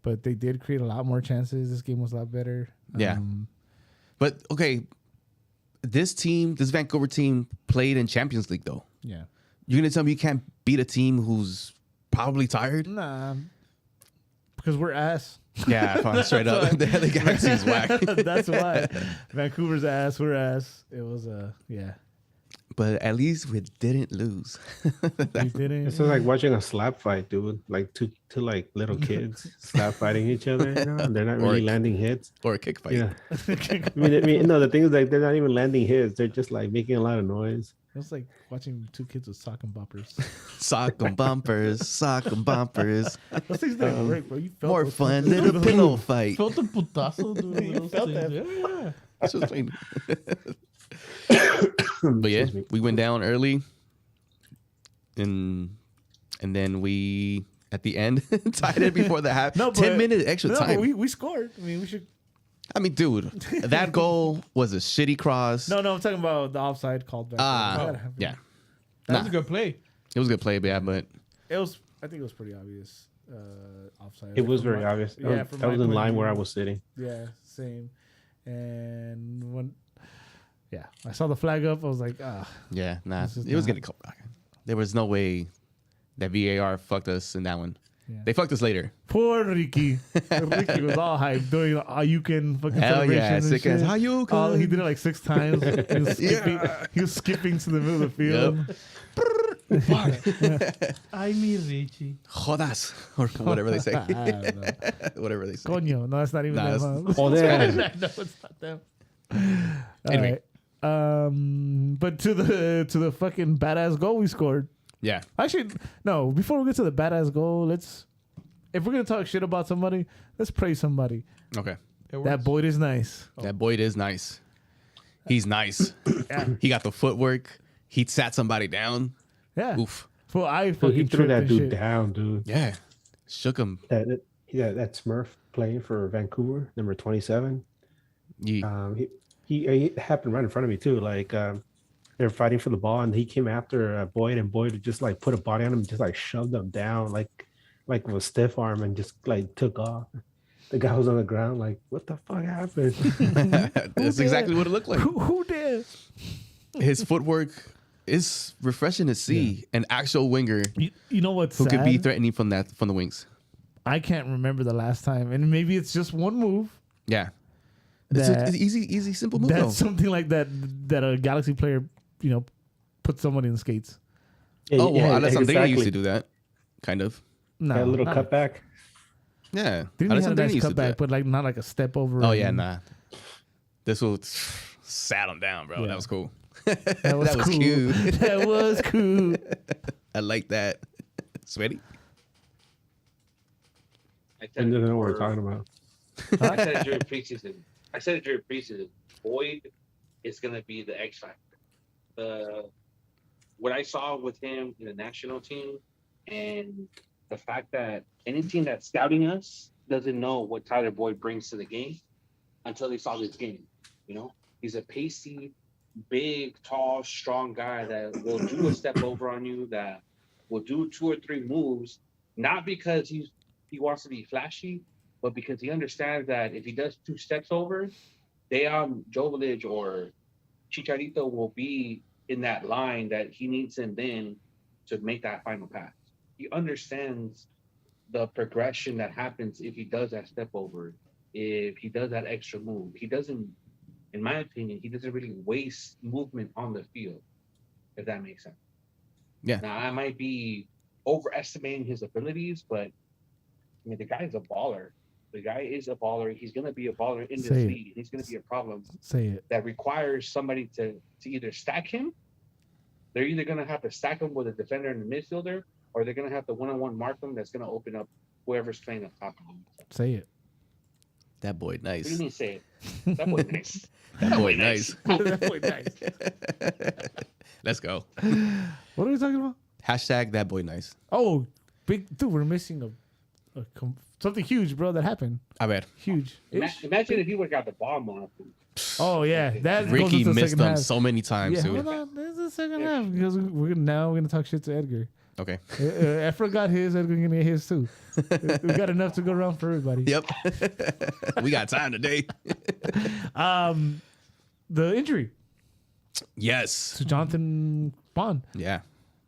Speaker 7: but they did create a lot more chances. This game was a lot better.
Speaker 5: Yeah. But, okay, this Vancouver team played in Champions League, though.
Speaker 7: Yeah.
Speaker 5: You're going to tell me you can't beat a team who's probably tired?
Speaker 7: Nah, because we're ass.
Speaker 5: Yeah, fine, straight up. The Galaxy's whack.
Speaker 7: That's why. Vancouver's ass. We're ass. It was yeah.
Speaker 5: But at least we didn't lose.
Speaker 7: We didn't.
Speaker 3: It's just like watching a slap fight, dude. Like two like little kids slap fighting each other. They're not really landing hits.
Speaker 5: Or a kick fight.
Speaker 3: Yeah. I mean, no. The thing is, like, they're not even landing hits. They're just like making a lot of noise.
Speaker 7: It was like watching two kids with sock and boppers.
Speaker 5: Sock 'em bumpers, sock 'em bumpers.
Speaker 7: Those things didn't work, bro. You felt
Speaker 5: More
Speaker 7: those
Speaker 5: fun,
Speaker 7: things.
Speaker 5: little pillow fight.
Speaker 4: Felt a putazo, dude.
Speaker 7: You felt that.
Speaker 4: Yeah.
Speaker 5: That's just like- But yeah, we went down early, and then we at the end tied it before the half.
Speaker 7: No,
Speaker 5: 10-minute extra
Speaker 7: no,
Speaker 5: time.
Speaker 7: but we scored. I mean, we should.
Speaker 5: I mean, dude, that goal was a shitty cross.
Speaker 7: No, I'm talking about the offside called back.
Speaker 5: Yeah,
Speaker 4: That was a good play.
Speaker 5: it was a good play, but yeah, but
Speaker 7: It was. I think it was pretty obvious. Offside.
Speaker 3: It was
Speaker 7: From
Speaker 3: very
Speaker 7: my-
Speaker 3: obvious.
Speaker 7: Yeah,
Speaker 3: That
Speaker 7: from
Speaker 3: was
Speaker 7: my
Speaker 3: in
Speaker 7: point of
Speaker 3: line where I
Speaker 7: view.
Speaker 3: was sitting.
Speaker 7: Yeah, same. And when, I saw the flag up, I was like,
Speaker 5: yeah, nah,
Speaker 7: This is
Speaker 5: it was
Speaker 7: not-
Speaker 5: getting called back. There was no way that VAR fucked us in that one.
Speaker 7: Yeah.
Speaker 5: They fucked us later.
Speaker 7: poor Ricky. Ricky was all hyped doing Ayukin fucking
Speaker 5: Hell yeah,
Speaker 7: celebrations and
Speaker 5: sick ass
Speaker 7: shit.
Speaker 5: Ayukin.
Speaker 7: Oh, he did it like 6 times. He was skipping to the middle of the field.
Speaker 4: Ay, mi Richie.
Speaker 5: Jodas, or whatever they say.
Speaker 7: I don't know.
Speaker 5: Whatever they say.
Speaker 7: Coño. No, that's not even
Speaker 5: Nah,
Speaker 7: them.
Speaker 5: that's-
Speaker 7: huh?
Speaker 3: Joder.
Speaker 7: No, it's not them.
Speaker 5: Anyway.
Speaker 7: All right. But to the fucking badass goal we scored.
Speaker 5: Yeah.
Speaker 7: Actually, no. Before we get to the badass goal, if we're gonna talk shit about somebody, let's praise somebody.
Speaker 5: Okay.
Speaker 7: That Boyd is nice.
Speaker 5: That Boyd is nice. He's nice. He got the footwork. He sat somebody down.
Speaker 7: Yeah.
Speaker 5: Oof.
Speaker 7: Well, I
Speaker 3: So
Speaker 7: fucking
Speaker 3: he threw
Speaker 7: tripped
Speaker 3: that
Speaker 7: and
Speaker 3: dude
Speaker 7: shit.
Speaker 3: down, dude.
Speaker 5: Yeah. Shook him.
Speaker 3: That Smurf playing for Vancouver, number 27.
Speaker 5: Yeah.
Speaker 3: He happened right in front of me too. Like they were fighting for the ball, and he came after Boyd, and Boyd just like put a body on him, and just like shoved him down, like with a stiff arm, and just like took off. The guy was on the ground, like, what the fuck happened?
Speaker 5: That's exactly what it looked like.
Speaker 7: Who did?
Speaker 5: His footwork is refreshing to see an actual winger
Speaker 7: You know what's
Speaker 5: who
Speaker 7: sad?
Speaker 5: could be threatening from the wings.
Speaker 7: I can't remember the last time, and maybe it's just one move.
Speaker 5: Yeah.
Speaker 7: That-
Speaker 5: It's easy, simple move.
Speaker 7: That's
Speaker 5: though.
Speaker 7: something like that a Galaxy player, put somebody in the skates.
Speaker 5: Oh, well, Alessandrini
Speaker 3: exactly.
Speaker 5: used to do that. Kind of.
Speaker 7: No,
Speaker 3: That little
Speaker 7: not-
Speaker 3: cutback.
Speaker 5: Yeah.
Speaker 7: Didn't he have a
Speaker 5: Alessandrini
Speaker 7: nice
Speaker 5: used to do
Speaker 7: cutback,
Speaker 5: that.
Speaker 7: but like not like a step over?
Speaker 5: Oh, yeah,
Speaker 7: and-
Speaker 5: nah. This will sat him down, bro.
Speaker 7: Yeah.
Speaker 5: That was cool.
Speaker 7: That was,
Speaker 5: That was
Speaker 7: cool.
Speaker 5: cute.
Speaker 7: That was cool.
Speaker 5: I like that. Sweaty?
Speaker 6: I
Speaker 3: I don't know what we're talking about.
Speaker 6: I said it during preseason. Boyd is going to be the X factor. What I saw with him in the national team, and the fact that any team that's scouting us doesn't know what Tyler Boyd brings to the game until they saw this game. He's a pacey, big, tall, strong guy that will do a step over on you, that will do 2 or 3 moves, not because he wants to be flashy, but because he understands that if he does 2 steps over, Dejan Joveljic or Chicharito will be in that line that he needs him then to make that final pass. He understands the progression that happens if he does that step over, if he does that extra move. He doesn't, in my opinion, he doesn't really waste movement on the field, if that makes sense.
Speaker 5: Yeah.
Speaker 6: Now, I might be overestimating his abilities, but I mean, the guy is a baller. The guy is a baller. He's going to be a baller in this
Speaker 7: Say it.
Speaker 6: league. He's going to be a problem
Speaker 7: Say it.
Speaker 6: that requires somebody to either stack him. They're either going to have to stack him with a defender and a midfielder, or they're going to have to one-on-one mark him. That's going to open up whoever's playing up top of him.
Speaker 7: Say it.
Speaker 5: That boy
Speaker 6: What do you
Speaker 5: nice.
Speaker 6: mean say it? That boy nice.
Speaker 5: That boy nice.
Speaker 7: That boy nice.
Speaker 5: Let's go.
Speaker 7: What are we talking about?
Speaker 5: Hashtag that boy nice.
Speaker 7: Oh, big dude, we're missing something huge, bro. That happened.
Speaker 5: I bet.
Speaker 7: Huge.
Speaker 6: Imagine if he would have got the ball more often.
Speaker 7: Oh yeah, that goes
Speaker 5: Ricky
Speaker 7: into the
Speaker 5: missed
Speaker 7: second
Speaker 5: them
Speaker 7: half.
Speaker 5: so many times,
Speaker 7: Yeah,
Speaker 5: too.
Speaker 7: hold on. This is the second half because we're gonna talk shit to Edgar.
Speaker 5: Okay.
Speaker 7: Efra got his. Edgar gonna get his too. We got enough to go around for everybody.
Speaker 5: Yep. We got time today.
Speaker 7: The injury
Speaker 5: Yes.
Speaker 7: to Jonathan Bond.
Speaker 5: Yeah.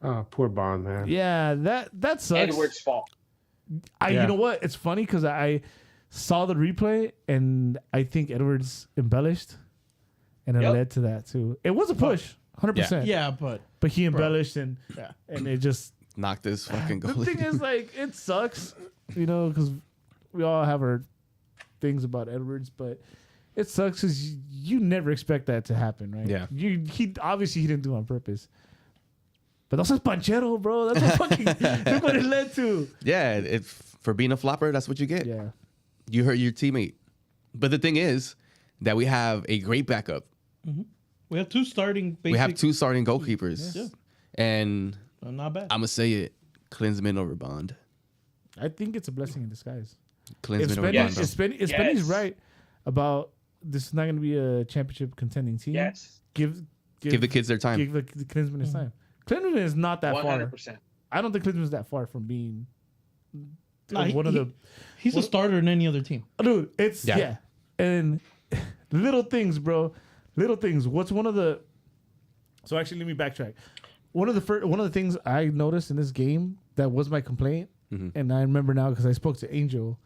Speaker 3: Oh, poor Bond, man.
Speaker 7: Yeah, that sucks.
Speaker 6: Edwards' fault.
Speaker 7: You know what? It's funny because I saw the replay and I think Edwards embellished, and it led to that too. It was a push, 100%.
Speaker 4: Yeah, but
Speaker 7: But he embellished and it just.
Speaker 5: Knocked this fucking
Speaker 7: The
Speaker 5: goalie.
Speaker 7: thing is, like, it sucks, because we all have our things about Edwards, but it sucks because you never expect that to happen, right?
Speaker 5: Yeah.
Speaker 7: He obviously he didn't do it on purpose. But that's a Panchero, bro. That's what look what it led to.
Speaker 5: Yeah, for being a flopper, that's what you get.
Speaker 7: Yeah.
Speaker 5: You hurt your teammate. But the thing is that we have a great backup.
Speaker 4: we have two starting. Basic,
Speaker 5: We have 2 starting goalkeepers.
Speaker 4: Yeah.
Speaker 5: And
Speaker 4: Not bad.
Speaker 5: I'm going to say it, Klinsmann over Bond.
Speaker 7: I think it's a blessing in disguise.
Speaker 5: Klinsmann over
Speaker 7: If
Speaker 5: Bond. bro.
Speaker 7: Spenny's right about this is not going to be a championship contending team.
Speaker 6: Yes.
Speaker 5: Give the kids their time.
Speaker 7: Give the Klinsmann his time. Klinsmann is not that far.
Speaker 6: 100%.
Speaker 7: I don't think Klinsmann's that far from being
Speaker 4: Nah,
Speaker 7: one of the.
Speaker 4: He's a starter in any other team.
Speaker 7: Dude, it's
Speaker 5: Yeah.
Speaker 7: and little things, bro. Little things. What's one of the? So actually, let me backtrack. One of the things I noticed in this game that was my complaint, and I remember now because I spoke to Angel,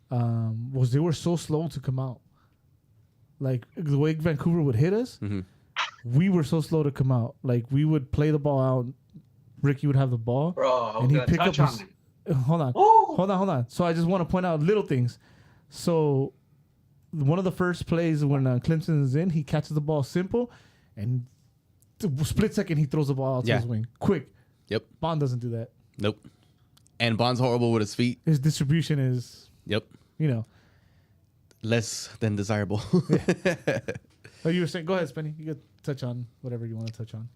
Speaker 7: was they were so slow to come out. Like the way Vancouver would hit us, we were so slow to come out. Like we would play the ball out. Ricky would have the ball,
Speaker 6: Bro,
Speaker 7: and he'd pick up his. Hold on. So I just want to point out little things. So one of the first plays when Clemson is in, he catches the ball simple, and split second he throws the ball out to his wing, quick.
Speaker 5: Yep.
Speaker 7: Bond doesn't do that.
Speaker 5: Nope. And Bond's horrible with his feet.
Speaker 7: His distribution is,
Speaker 5: Yep.
Speaker 7: Less
Speaker 5: than desirable.
Speaker 7: Oh, you were saying? Go ahead, Spenny. You could touch on whatever you want to touch on.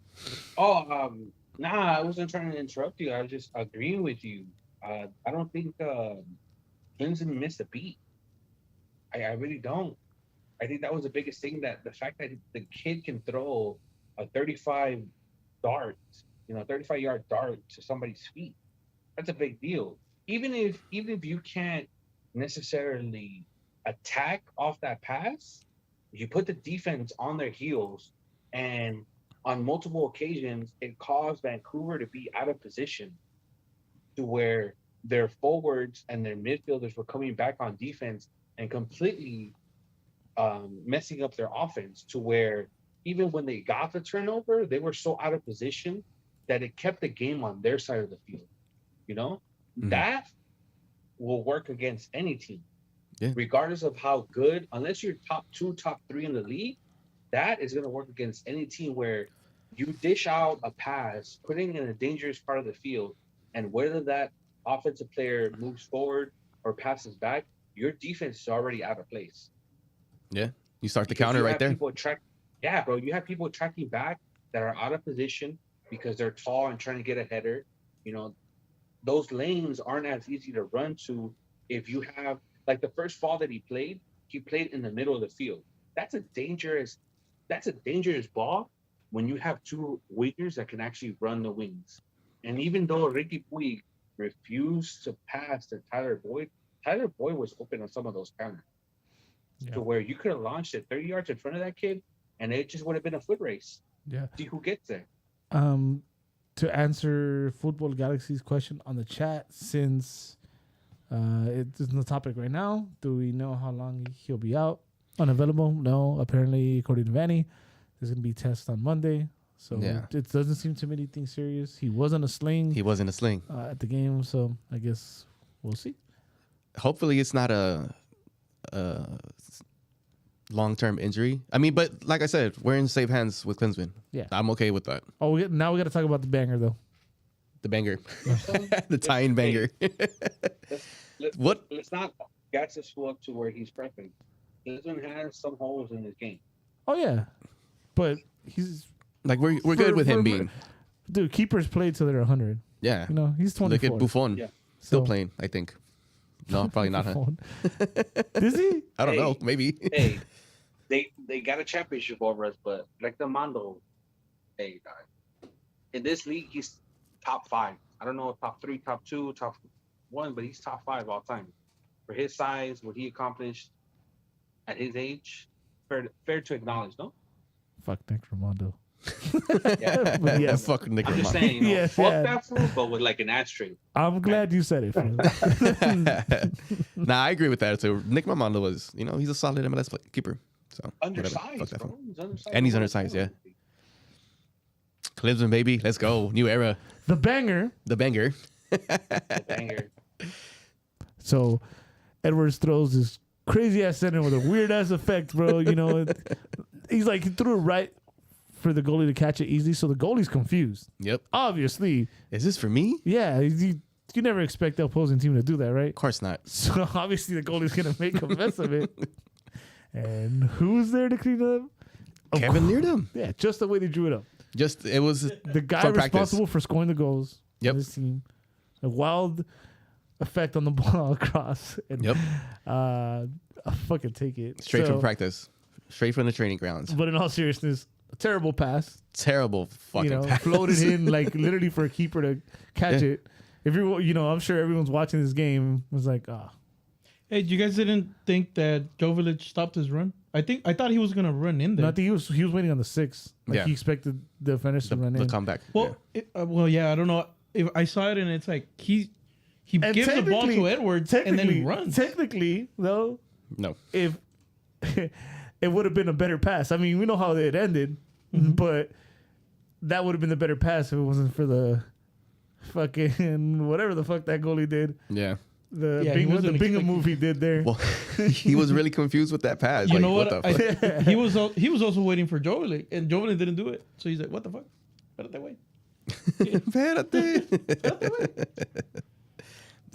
Speaker 6: Nah, I wasn't trying to interrupt you. I was just agreeing with you. I don't think Clemson missed a beat. I really don't. I think that was the biggest thing, that the fact that the kid can throw a 35 dart, 35-yard dart to somebody's feet. That's a big deal. Even if you can't necessarily attack off that pass, you put the defense on their heels, and on multiple occasions, it caused Vancouver to be out of position to where their forwards and their midfielders were coming back on defense and completely messing up their offense, to where even when they got the turnover, they were so out of position that it kept the game on their side of the field. That will work against any team.
Speaker 5: Yeah.
Speaker 6: Regardless of how good, unless you're top 2, top 3 in the league, that is going to work against any team where you dish out a pass, putting in a dangerous part of the field, and whether that offensive player moves forward or passes back, your defense is already out of place.
Speaker 5: Yeah. You start the
Speaker 6: Because
Speaker 5: counter
Speaker 6: you
Speaker 5: right
Speaker 6: have
Speaker 5: there.
Speaker 6: bro, you have people tracking back that are out of position because they're tall and trying to get a header. Those lanes aren't as easy to run to if you have, like the first fall that he played in the middle of the field. That's a dangerous ball when you have 2 wingers that can actually run the wings. And even though Ricky Puig refused to pass to Tyler Boyd, Tyler Boyd was open on some of those counters to where you could have launched it 30 yards in front of that kid, and it just would have been a foot race.
Speaker 7: Yeah.
Speaker 6: See who gets there.
Speaker 7: To answer Football Galaxy's question on the chat, since it isn't the topic right now, do we know how long he'll be out? Unavailable? No. Apparently, according to Vanny, there's going to be tests on Monday. So it doesn't seem to be anything serious. He was in a sling.
Speaker 5: He was in a sling
Speaker 7: at the game, so I guess we'll see.
Speaker 5: Hopefully, it's not a long-term injury. I mean, but like I said, we're in safe hands with Klinsmann.
Speaker 7: Yeah,
Speaker 5: I'm okay with that.
Speaker 7: Oh, now we got to talk about the banger though.
Speaker 5: The banger, the tying banger.
Speaker 6: Let's not gas this fool up to where he's prepping. Klinsmann has some holes in his game.
Speaker 7: Oh yeah, but he's
Speaker 5: like we're good with him being.
Speaker 7: Dude, keepers play till they're 100.
Speaker 5: Yeah,
Speaker 7: you know he's 24.
Speaker 5: Look at Buffon, still playing. I think. No, probably not.
Speaker 7: Is he?
Speaker 5: I don't know. Maybe.
Speaker 6: Hey, they got a championship over us, but like the Mondo, hey, in this league he's top 5. I don't know, top 3, top 2, top 1, but he's top 5 all time for his size, what he accomplished at his age. Fair to acknowledge, no?
Speaker 7: Fuck Nick Raimondo.
Speaker 5: Yeah, fuck Nick Raimondo.
Speaker 6: I'm just saying, fuck that fool, but with like an asterisk.
Speaker 7: I'm glad you said it.
Speaker 5: Nah, I agree with that too. Nick Raimondo was, he's a solid MLS keeper. So
Speaker 6: undersized, bro. He's undersized.
Speaker 5: And he's undersized, yeah. Klinsmann, baby, let's go. New era.
Speaker 7: The banger.
Speaker 5: The banger.
Speaker 6: The banger.
Speaker 7: So, Edwards throws this crazy ass center with a weird ass effect, bro. He's like, he threw it right for the goalie to catch it easily, so the goalie's confused.
Speaker 5: Yep.
Speaker 7: Obviously.
Speaker 5: Is this for me?
Speaker 7: Yeah. You never expect the opposing team to do that, right?
Speaker 5: Of course not.
Speaker 7: So, obviously, the goalie's going to make a mess of it. And who's there to clean it up?
Speaker 5: Kevin Leardom.
Speaker 7: Yeah, just the way they drew it up.
Speaker 5: It was
Speaker 7: the guy responsible for scoring the goals.
Speaker 5: Yep.
Speaker 7: On his team. A wild effect on the ball across. And,
Speaker 5: yep.
Speaker 7: I'll fucking take it.
Speaker 5: Straight from practice. Straight from the training grounds.
Speaker 7: But in all seriousness, a terrible pass.
Speaker 5: Terrible fucking pass.
Speaker 7: Floated in like literally for a keeper to catch it. If you're, I'm sure everyone's watching this game was like,
Speaker 4: Hey, you guys didn't think that Jovic stopped his run? I thought he was gonna run in there.
Speaker 7: No, I think he was waiting on the 6. Like he expected the defenders to run in.
Speaker 5: The comeback.
Speaker 4: Well, I don't know if I saw it, and it's like he gives the ball to Edwards and then he runs.
Speaker 7: Technically, though,
Speaker 5: no.
Speaker 7: If it would have been a better pass. I mean, we know how it ended, but that would have been the better pass if it wasn't for the fucking whatever the fuck that goalie did.
Speaker 5: Yeah.
Speaker 7: The Bingham move he did there.
Speaker 5: Well, he was really confused with that pass.
Speaker 4: You know what? He was also waiting for Jovic, and Jovic didn't do it. So he's like, "What the fuck? Espérate, güey."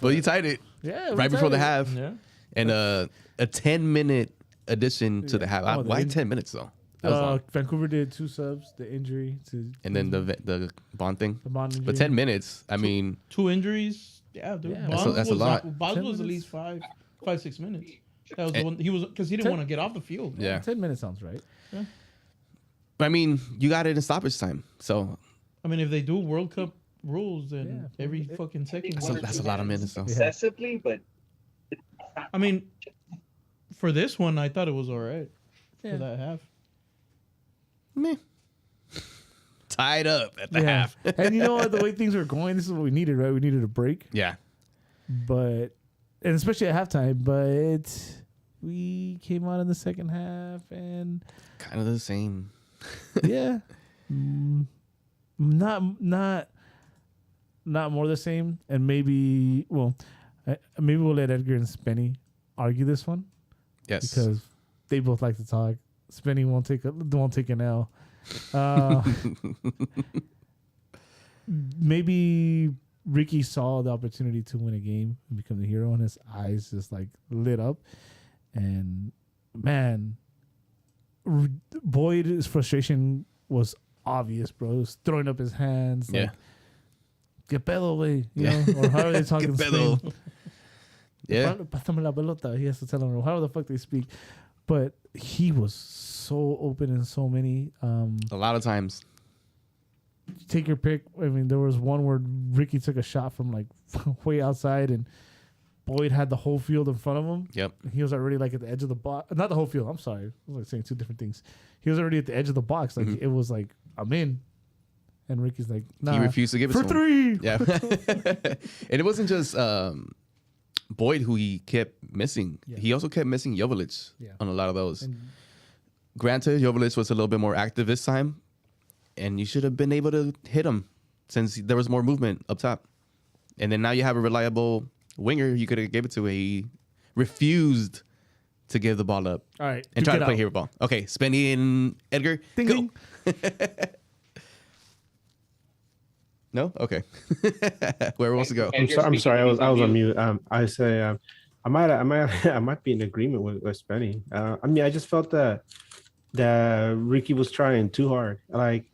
Speaker 5: Well, he tied it.
Speaker 7: Yeah,
Speaker 5: right before the half.
Speaker 4: Yeah.
Speaker 5: And a 10-minute addition to the half. Why 10 minutes though? That was long.
Speaker 7: Vancouver did 2 subs, the injury to,
Speaker 5: and then the Bond thing.
Speaker 7: The Bond injury.
Speaker 5: But 10 minutes. I mean,
Speaker 4: 2 injuries. Yeah, dude.
Speaker 7: Yeah,
Speaker 5: that's a lot.
Speaker 4: Bond was at least 5-6 minutes. That was the one he was because he didn't want to get off the field.
Speaker 5: Yeah,
Speaker 7: 10 minutes sounds right.
Speaker 4: Yeah.
Speaker 5: I mean, you got it in stoppage time. So
Speaker 4: I mean, if they do World Cup rules, then every fucking second.
Speaker 5: That's a lot of minutes though.
Speaker 6: Excessively, but
Speaker 4: I mean, for this one, I thought it was all right for that half.
Speaker 5: Meh. Tied up at the half.
Speaker 7: And you know what? The way things were going, this is what we needed, right? We needed a break.
Speaker 5: Yeah.
Speaker 7: And especially at halftime, but we came out in the second half and
Speaker 5: kind of the same.
Speaker 7: Yeah. Not more the same. And maybe we'll let Edgar and Spenny argue this one.
Speaker 5: Yes.
Speaker 7: Because they both like to talk. Spenny won't take an L. Maybe Ricky saw the opportunity to win a game and become the hero, and his eyes just like lit up. And man, Boyd's frustration was obvious, bro. He was throwing up his hands.
Speaker 5: Yeah.
Speaker 7: Like, "Que pedo, güey," you know, or how are they talking?
Speaker 5: Que pedo. Yeah.
Speaker 7: Pásame la pelota. He has to tell him how the fuck they speak. But he was so open in so many.
Speaker 5: A lot of times.
Speaker 7: Take your pick. I mean, there was one where Ricky took a shot from like way outside, and Boyd had the whole field in front of him.
Speaker 5: Yep.
Speaker 7: He was already like at the edge of the box. Not the whole field. I'm sorry. I was like saying two different things. He was already at the edge of the box. Like it was like, I'm in. And Ricky's like, nah.
Speaker 5: He refused to give it
Speaker 7: for
Speaker 5: to him.
Speaker 7: 3.
Speaker 5: Yeah. And it wasn't just Boyd who he kept missing.
Speaker 7: Yeah.
Speaker 5: He also kept missing Joveljic
Speaker 7: Yeah.
Speaker 5: on a lot of those.
Speaker 7: And
Speaker 5: Granted, Joveljic was a little bit more active this time, and you should have been able to hit him since there was more movement up top. And then now you have a reliable winger you could have gave it to. He refused to give the ball up.
Speaker 7: all right.
Speaker 5: And
Speaker 7: duke
Speaker 5: try
Speaker 7: it
Speaker 5: to play
Speaker 7: out.
Speaker 5: hero ball. Okay, Spenny and Edgar,
Speaker 7: Ding,
Speaker 5: go.
Speaker 7: ding.
Speaker 5: No? Okay. Whoever wants to go.
Speaker 3: I'm sorry. I was on mute. I say I might be in agreement with Spenny. I mean, I just felt that Ricky was trying too hard. Like,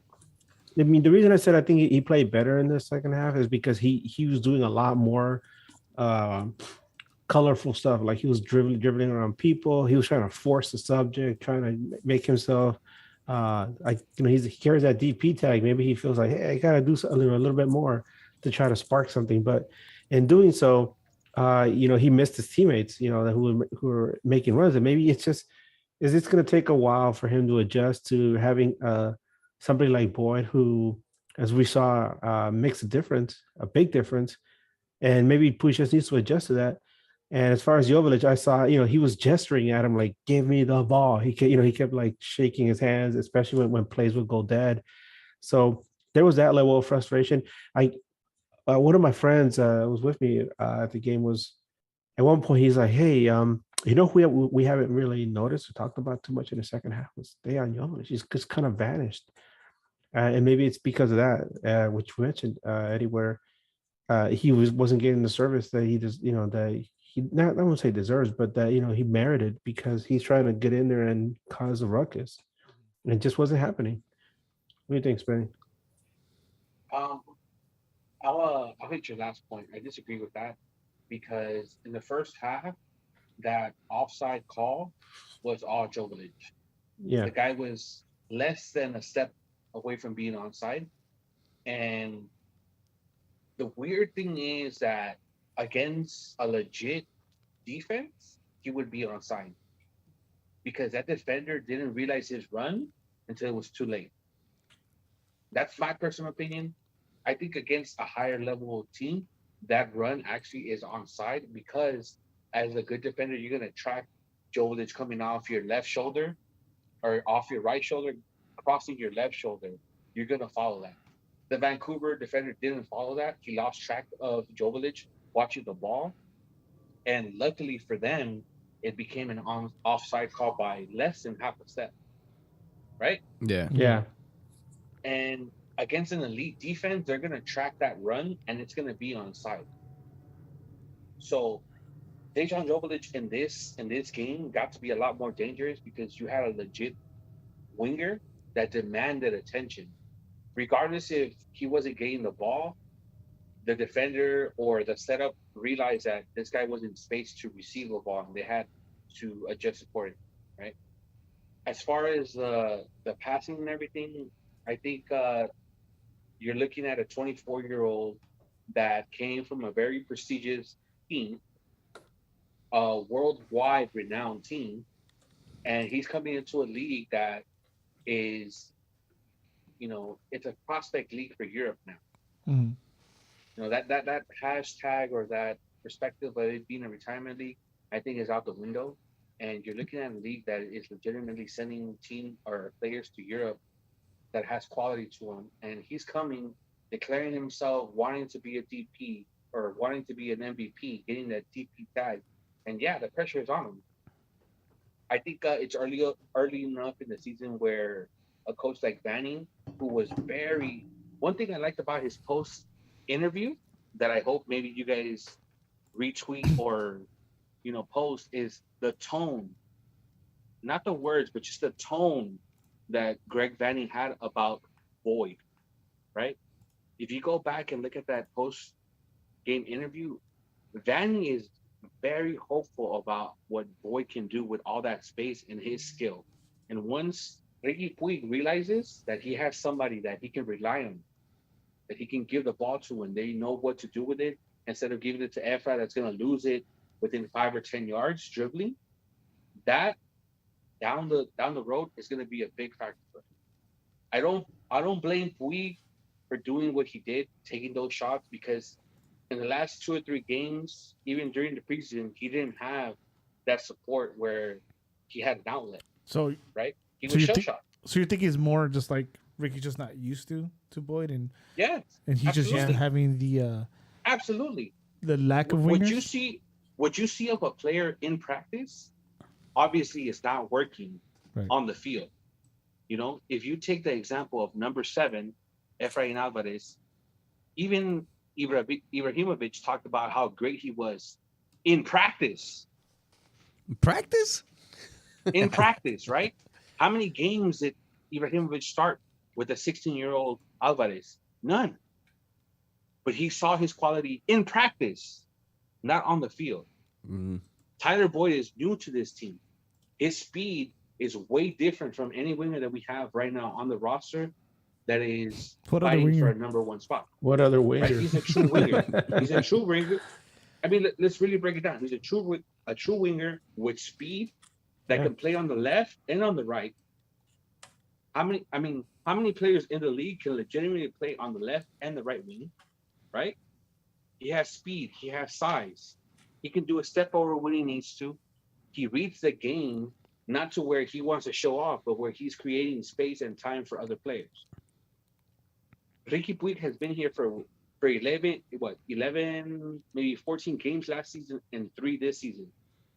Speaker 3: I mean, the reason I said I think he played better in the second half is because he was doing a lot more colorful stuff. Like he was dribbling around people. He was trying to force the subject, trying to make himself. He carries that DP tag. Maybe he feels like, hey, I gotta do something a little bit more to try to spark something. But in doing so, he missed his teammates. Who were making runs, and maybe it's going to take a while for him to adjust to having somebody like Boyd, who, as we saw, makes a big difference, and maybe Puig just needs to adjust to that. And as far as Joveljic, I saw, he was gesturing at him like, "Give me the ball." He kept like shaking his hands, especially when plays would go dead. So there was that level of frustration. One of my friends was with me at the game was at one point he's like, "Hey, who we haven't really noticed or talked about too much in the second half was Dejan Joveljic. He's just kind of vanished, and maybe it's because of that, which we mentioned, Eddie, where he wasn't getting the service that he does, that he I won't say deserves, but that he merited because he's trying to get in there and cause a ruckus, and it just wasn't happening. What do you think, Spenny?
Speaker 6: I'll hit your last point. I disagree with that because in the first half, that offside call was all Joveljic.
Speaker 3: Yeah,
Speaker 6: The guy was less than a step away from being onside. And the weird thing is that against a legit defense, he would be onside because that defender didn't realize his run until it was too late. That's my personal opinion. I think against a higher level team, that run actually is onside because as a good defender, you're going to track Joveljic coming off your left shoulder or off your right shoulder, crossing your left shoulder. You're going to follow that. The Vancouver defender didn't follow that. He lost track of Joveljic watching the ball. And luckily for them, it became an offside call by less than half a step. Right?
Speaker 5: Yeah.
Speaker 3: yeah.
Speaker 6: And against an elite defense, they're going to track that run, and it's going to be onside. So Dejan Joveljic in this game got to be a lot more dangerous because you had a legit winger that demanded attention. Regardless if he wasn't getting the ball, the defender or the setup realized that this guy was in space to receive the ball, and they had to adjust accordingly, right? As far as the passing and everything, I think you're looking at a 24-year-old that came from a very prestigious team, a worldwide renowned team, and he's coming into a league that is, it's a prospect league for Europe now.
Speaker 7: Mm-hmm.
Speaker 6: That hashtag or that perspective of it being a retirement league, I think is out the window. And you're looking at a league that is legitimately sending team or players to Europe that has quality to him. And he's coming, declaring himself, wanting to be a DP or wanting to be an MVP, getting that DP tag. And yeah, the pressure is on him. I think it's early enough in the season where a coach like Vanning, who was one thing I liked about his post interview that I hope maybe you guys retweet or post is the tone, not the words, but just the tone that Greg Vanning had about Boyd, right? If you go back and look at that post game interview, Vanning is very hopeful about what Boyd can do with all that space and his skill. And once Ricky Puig realizes that he has somebody that he can rely on, that he can give the ball to and they know what to do with it, instead of giving it to Efra that's going to lose it within 5 or 10 yards dribbling, that down the road is going to be a big factor for him. I don't blame Puig for doing what he did, taking those shots, because in the last 2 or 3 games, even during the preseason, he didn't have that support where he had an outlet.
Speaker 7: So
Speaker 6: right, he
Speaker 7: so
Speaker 6: was
Speaker 7: you
Speaker 6: shell
Speaker 7: think
Speaker 6: shocked.
Speaker 7: so you think it's more just like Ricky's just not used to Boyd, and
Speaker 6: Yeah,
Speaker 7: he's just used to
Speaker 6: absolutely.
Speaker 7: having the
Speaker 6: Absolutely.
Speaker 7: lack of
Speaker 6: What
Speaker 7: wingers.
Speaker 6: what you see of a player in practice, obviously is not working
Speaker 7: Right.
Speaker 6: on the field. You know, if you take the example of number 7, Efraín Álvarez, even Ibrahimovic talked about how great he was in practice.
Speaker 5: Practice?
Speaker 6: In practice, right? How many games did Ibrahimovic start with a 16-year-old Álvarez? None. But he saw his quality in practice, not on the field.
Speaker 5: Mm.
Speaker 6: Tyler Boyd is new to this team. His speed is way different from any winger that we have right now on the roster that is
Speaker 7: What other
Speaker 6: fighting for
Speaker 7: winger?
Speaker 6: a number 1 spot.
Speaker 3: What other
Speaker 6: Right?
Speaker 3: winger?
Speaker 6: He's a true winger. He's a true winger. I mean, let's really break it down. He's a true winger with speed that can play on the left and on the right. How many players in the league can legitimately play on the left and the right wing? Right? He has speed. He has size. He can do a step over when he needs to. He reads the game not to where he wants to show off, but where he's creating space and time for other players. Ricky Puig has been here for 11, maybe 14 games last season and 3 this season.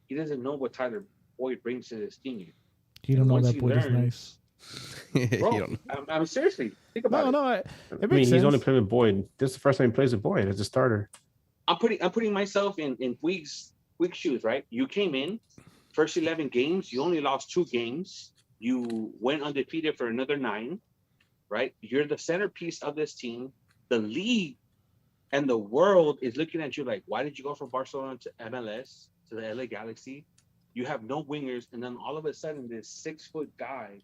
Speaker 6: He doesn't know what Tyler Boyd brings to this team yet.
Speaker 7: You don't know
Speaker 6: Once
Speaker 7: that
Speaker 6: he
Speaker 7: Boyd is
Speaker 6: learns-
Speaker 7: nice.
Speaker 6: Bro, I'm seriously, think about
Speaker 7: No,
Speaker 6: it.
Speaker 7: it
Speaker 3: I mean,
Speaker 7: makes
Speaker 3: he's
Speaker 7: sense.
Speaker 3: only playing with Boyd. This is the first time he plays with Boyd as a starter.
Speaker 6: I'm putting myself in Puig's shoes, right? You came in, first 11 games, you only lost 2 games. You went undefeated for another 9, right? You're the centerpiece of this team. The league and the world is looking at you like, why did you go from Barcelona to MLS, to the LA Galaxy? You have no wingers, and then all of a sudden, this 6-foot guy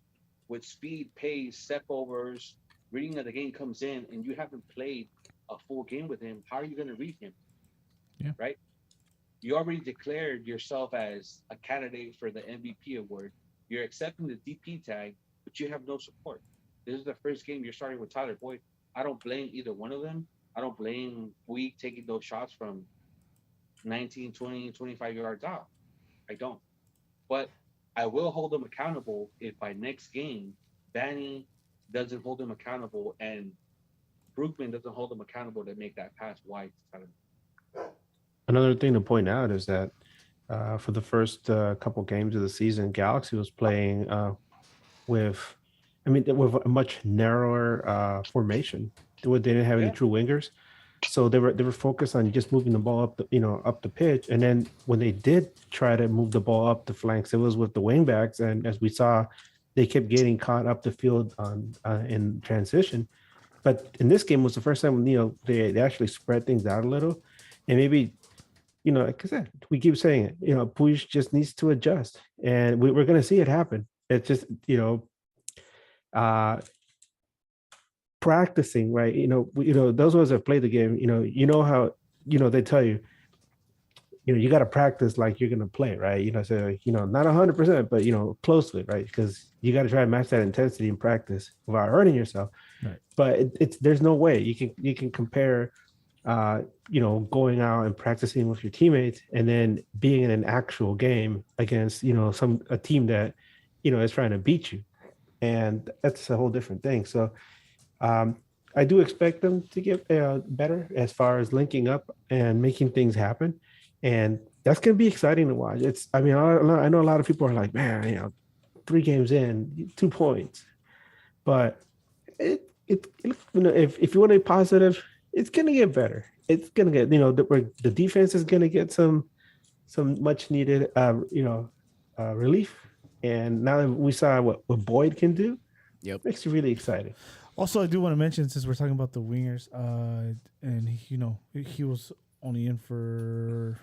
Speaker 6: with speed, pace, step overs, reading of the game comes in, and you haven't played a full game with him. How are you going to read him?
Speaker 7: Yeah.
Speaker 6: Right? You already declared yourself as a candidate for the MVP award. You're accepting the DP tag, but you have no support. This is the first game you're starting with Tyler Boyd. I don't blame either one of them. I don't blame Puig taking those shots from 19, 20, 25 yards out. I don't. But I will hold them accountable if by next game, Vanny doesn't hold them accountable and Brookman doesn't hold them accountable to make that pass wide.
Speaker 3: Another thing to point out is that for the first couple games of the season, Galaxy was playing with a much narrower formation. They didn't have any true wingers, so they were focused on just moving the ball up the pitch. And then when they did try to move the ball up the flanks, it was with the wingbacks. And as we saw, they kept getting caught up the field in transition. But in this game was the first time they actually spread things out a little, and maybe. Like I said, we keep saying it, Puig just needs to adjust, and we're going to see it happen. It's just, practicing, right? Those of us that play the game, how, they tell you, you got to practice like you're going to play, right? So, not 100%, but, closely, right? Because you got to try and match that intensity in practice without hurting yourself.
Speaker 7: Right.
Speaker 3: But there's no way you can compare going out and practicing with your teammates and then being in an actual game against, a team that, is trying to beat you. And that's a whole different thing. So I do expect them to get better as far as linking up and making things happen. And that's going to be exciting to watch. I know a lot of people are like, man, 3 games in, 2 points. But if you want to be positive, it's going to get better. It's going to get, the defense is going to get some much needed, relief. And now that we saw what Boyd can do, makes you really excited.
Speaker 7: Also, I do want to mention, since we're talking about the wingers, and he was only in for,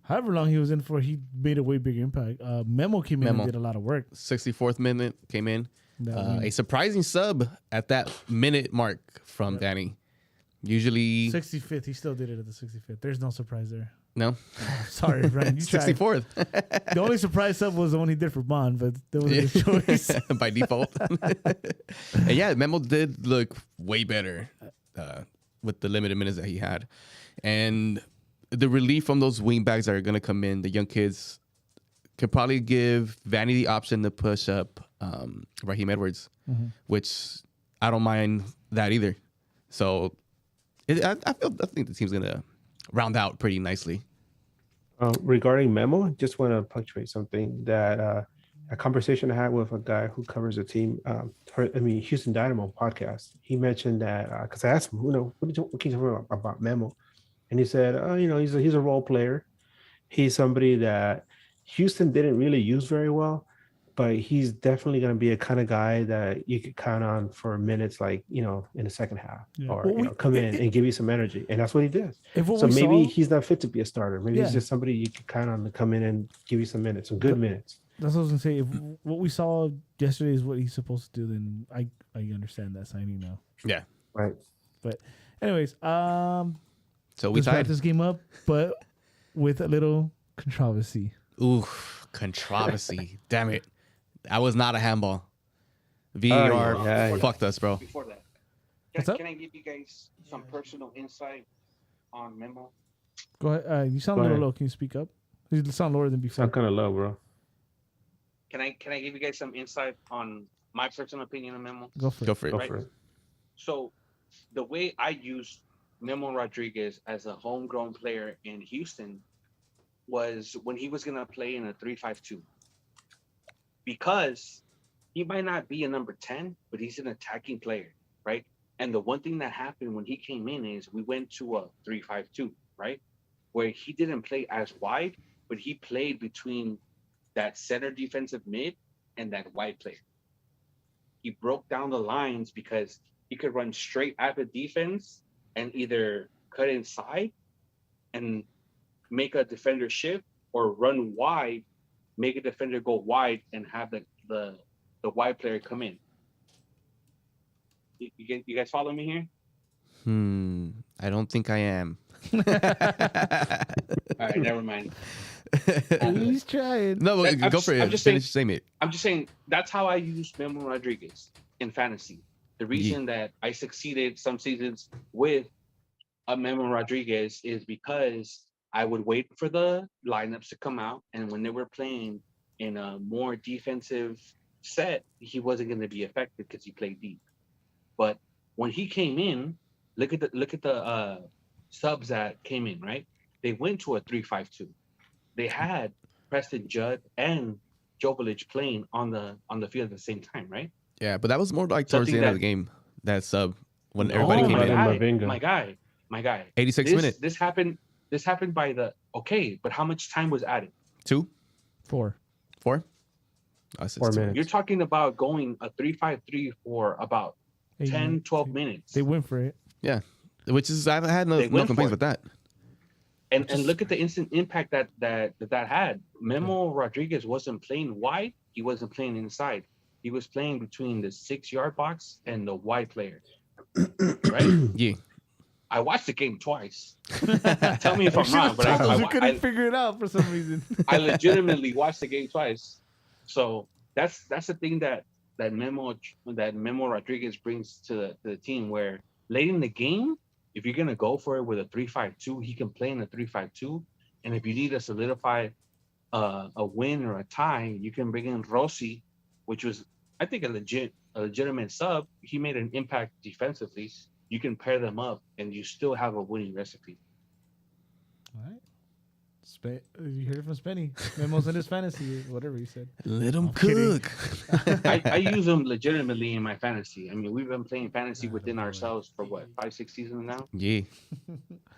Speaker 7: however long he was in for, he made a way bigger impact. Memo came in and did a lot of work.
Speaker 5: 64th minute came in. A surprising sub at that minute mark from Danny. Usually
Speaker 7: 65th, he still did it at the 65th. There's no surprise there.
Speaker 5: No,
Speaker 7: Sorry, Brian. You tried.
Speaker 5: 64th
Speaker 7: The only surprise sub was the one he did for Bond, but that was his choice.
Speaker 5: by default. And yeah, Memo did look way better with the limited minutes that he had, and the relief from those wingbacks that are going to come in, the young kids, could probably give Vanny the option to push up Raheem Edwards, which I don't mind that either. So I think the team's going to round out pretty nicely.
Speaker 3: Regarding Memo, just want to punctuate something that a conversation I had with a guy who covers the team, Houston Dynamo podcast. He mentioned that because I asked him, what can you tell me about Memo? And he said, he's a role player. He's somebody that Houston didn't really use very well, but he's definitely going to be a kind of guy that you could count on for minutes, like, in the second half, or come in and give you some energy. And that's what he did. So maybe he's not fit to be a starter. Maybe he's just somebody you could count on to come in and give you some minutes, some good minutes.
Speaker 7: That's what I was going to say. If what we saw yesterday is what he's supposed to do, then I understand that signing now.
Speaker 5: Yeah.
Speaker 3: Right.
Speaker 7: But anyways,
Speaker 5: so we
Speaker 7: let's wrap
Speaker 5: tied
Speaker 7: this game up, but with a little controversy.
Speaker 5: Ooh, controversy. Damn it. That was not a handball. VAR fucked us, bro.
Speaker 6: Before that, can I give you guys some personal insight on Memo?
Speaker 7: Go ahead. You sound a little low. Can you speak up? You sound lower than before.
Speaker 3: Sound kind of low, bro.
Speaker 6: Can I give you guys some insight on my personal opinion on Memo?
Speaker 7: Go for it.
Speaker 3: Go for it.
Speaker 6: So the way I used Memo Rodriguez as a homegrown player in Houston was when he was going to play in a 3-5-2. Because he might not be a number 10, but he's an attacking player, right? And the one thing that happened when he came in is we went to a 3-5-2, right? Where he didn't play as wide, but he played between that center defensive mid and that wide player. He broke down the lines because he could run straight at the defense and either cut inside and make a defender shift, or run wide, make a defender go wide and have the wide player come in. You guys follow me here?
Speaker 5: I don't think I am.
Speaker 6: All right, never mind.
Speaker 7: He's trying.
Speaker 5: No, go for it.
Speaker 6: I'm just
Speaker 5: Finish saying it.
Speaker 6: I'm just saying that's how I use Memo Rodriguez in fantasy. The reason that I succeeded some seasons with a Memo Rodriguez is because I would wait for the lineups to come out, and when they were playing in a more defensive set, he wasn't going to be effective because he played deep. But when he came in, look at the subs that came in, right? They went to a 3-5-2. They had Preston Judd and Jovic playing on the field at the same time, right?
Speaker 5: Yeah, but that was more like towards the end of the game. That sub when everybody came in.
Speaker 6: My guy.
Speaker 5: 86 minutes.
Speaker 6: This happened by the but how much time was added?
Speaker 5: 2?
Speaker 7: 4.
Speaker 5: 4?
Speaker 3: 4 minutes.
Speaker 6: You're talking about going a 3-5-3 for about 10, 12 minutes.
Speaker 7: They went for it.
Speaker 5: Yeah, which is I had no complaints with that.
Speaker 6: And look at the instant impact that had. Memo Rodriguez wasn't playing wide. He wasn't playing inside. He was playing between the 6-yard box and the wide player. Right?
Speaker 5: Yeah.
Speaker 6: I watched the game twice. Tell me if I'm wrong, but I
Speaker 7: couldn't figure it out for some reason.
Speaker 6: I legitimately watched the game twice. So that's the thing that Memo Rodriguez brings to the team, where late in the game, if you're gonna go for it with a 3-5-2, he can play in a 3-5-2. And if you need to solidify a win or a tie, you can bring in Rossi, which was, I think, a legitimate sub. He made an impact defensively. You can pair them up, and you still have a winning recipe.
Speaker 7: All right. You heard it from Spenny. Memo's in his fantasy, whatever he said.
Speaker 5: Let him cook.
Speaker 6: I use them legitimately in my fantasy. I mean, we've been playing fantasy within ourselves for what, 5-6 seasons now?
Speaker 5: Yeah.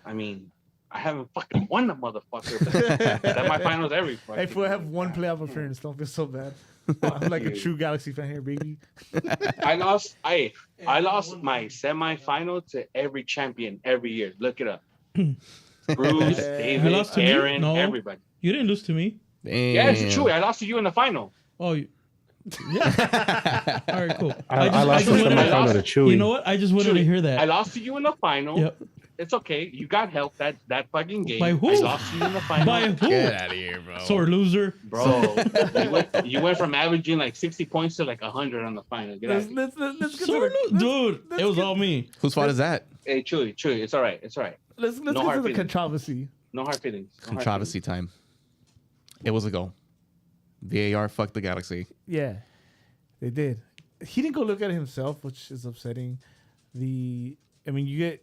Speaker 6: I mean, I haven't fucking won the motherfucker. But that's my finals every fucking.
Speaker 7: If we have one playoff appearance, don't feel so bad. I'm like a true Galaxy fan here, baby.
Speaker 6: I lost my semifinal to every champion every year. Look it up. Bruce, David, Aaron, everybody.
Speaker 4: You didn't lose to me.
Speaker 5: Damn.
Speaker 6: Yeah, it's true. I lost to you in the final.
Speaker 4: Oh, yeah. All right, cool.
Speaker 3: I lost the semifinal to Chewy.
Speaker 4: You know what? I just wanted to hear that.
Speaker 6: I lost to you in the final.
Speaker 4: Yep.
Speaker 8: It's okay. You got help that fucking game.
Speaker 4: By who?
Speaker 8: I lost you in the final.
Speaker 4: By who?
Speaker 5: Get out of here, bro.
Speaker 4: Sore loser.
Speaker 8: Bro, you went from averaging like 60 points to like 100 on the final. Get out of here.
Speaker 7: Let's get
Speaker 4: Sore
Speaker 7: to the,
Speaker 4: dude. It was all me.
Speaker 5: Whose fault is that?
Speaker 8: Hey, Chewy, it's all right.
Speaker 7: let's
Speaker 8: No
Speaker 7: get
Speaker 8: hard
Speaker 7: to the
Speaker 8: feelings.
Speaker 7: controversy.
Speaker 8: No hard feelings. No hard
Speaker 5: Controversy time. It was a goal. VAR fucked the Galaxy.
Speaker 7: Yeah, they did. He didn't go look at it himself, which is upsetting. You get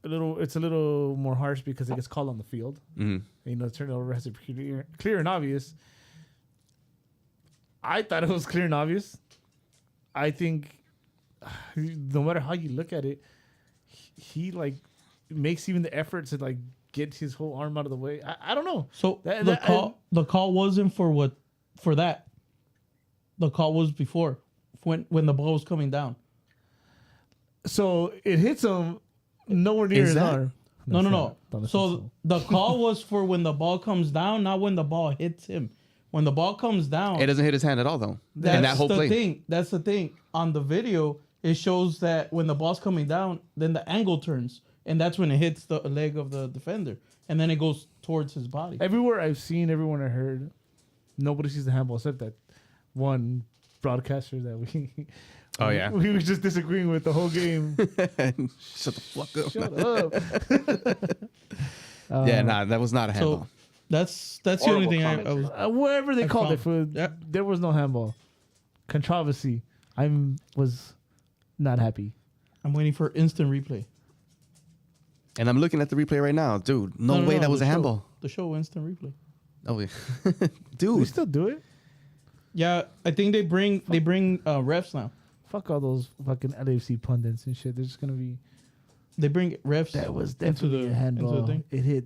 Speaker 7: it's a little more harsh because it gets called on the field.
Speaker 5: Mm-hmm.
Speaker 7: Turnover has to be clear and obvious. I thought it was clear and obvious. I think no matter how you look at it, he like makes even the effort to like get his whole arm out of the way. I don't know.
Speaker 4: So the call wasn't for that. The call was before when the ball was coming down.
Speaker 7: So it hits him nowhere near his arm.
Speaker 4: No. So the call was for when the ball comes down, not when the ball hits him. When the ball comes down,
Speaker 5: It doesn't hit his hand at all, though.
Speaker 4: that's
Speaker 5: In that whole
Speaker 4: the
Speaker 5: play.
Speaker 4: thing. That's the thing. On the video, it shows that when the ball's coming down, then the angle turns, and that's when it hits the leg of the defender, and then it goes towards his body.
Speaker 7: Everywhere I've seen, everyone I heard, nobody sees the handball except that one broadcaster that we.
Speaker 5: Oh, yeah.
Speaker 7: We were just disagreeing with the whole game.
Speaker 5: Shut the fuck up.
Speaker 7: Shut up.
Speaker 5: Yeah, nah, that was not a handball.
Speaker 4: So that's the only
Speaker 8: Horrible
Speaker 4: thing I
Speaker 8: commentary.
Speaker 4: was.
Speaker 7: Wherever they
Speaker 4: I
Speaker 7: called it,
Speaker 4: found-
Speaker 7: for
Speaker 4: Yep.
Speaker 7: there was no handball. Controversy. Was not happy.
Speaker 4: I'm waiting for instant replay.
Speaker 5: And I'm looking at the replay right now. Dude, no way that was
Speaker 4: the
Speaker 5: a
Speaker 4: show-
Speaker 5: handball.
Speaker 4: The show instant replay.
Speaker 5: Oh, yeah.
Speaker 7: We
Speaker 5: Dude.
Speaker 7: still do it.
Speaker 4: Yeah, I think they bring refs now.
Speaker 7: Fuck all those fucking LAFC pundits and shit. They're just gonna be.
Speaker 4: They bring refs.
Speaker 7: That was
Speaker 4: into
Speaker 7: definitely
Speaker 4: the-
Speaker 7: a
Speaker 4: into
Speaker 7: handball.
Speaker 4: the thing.
Speaker 7: It hit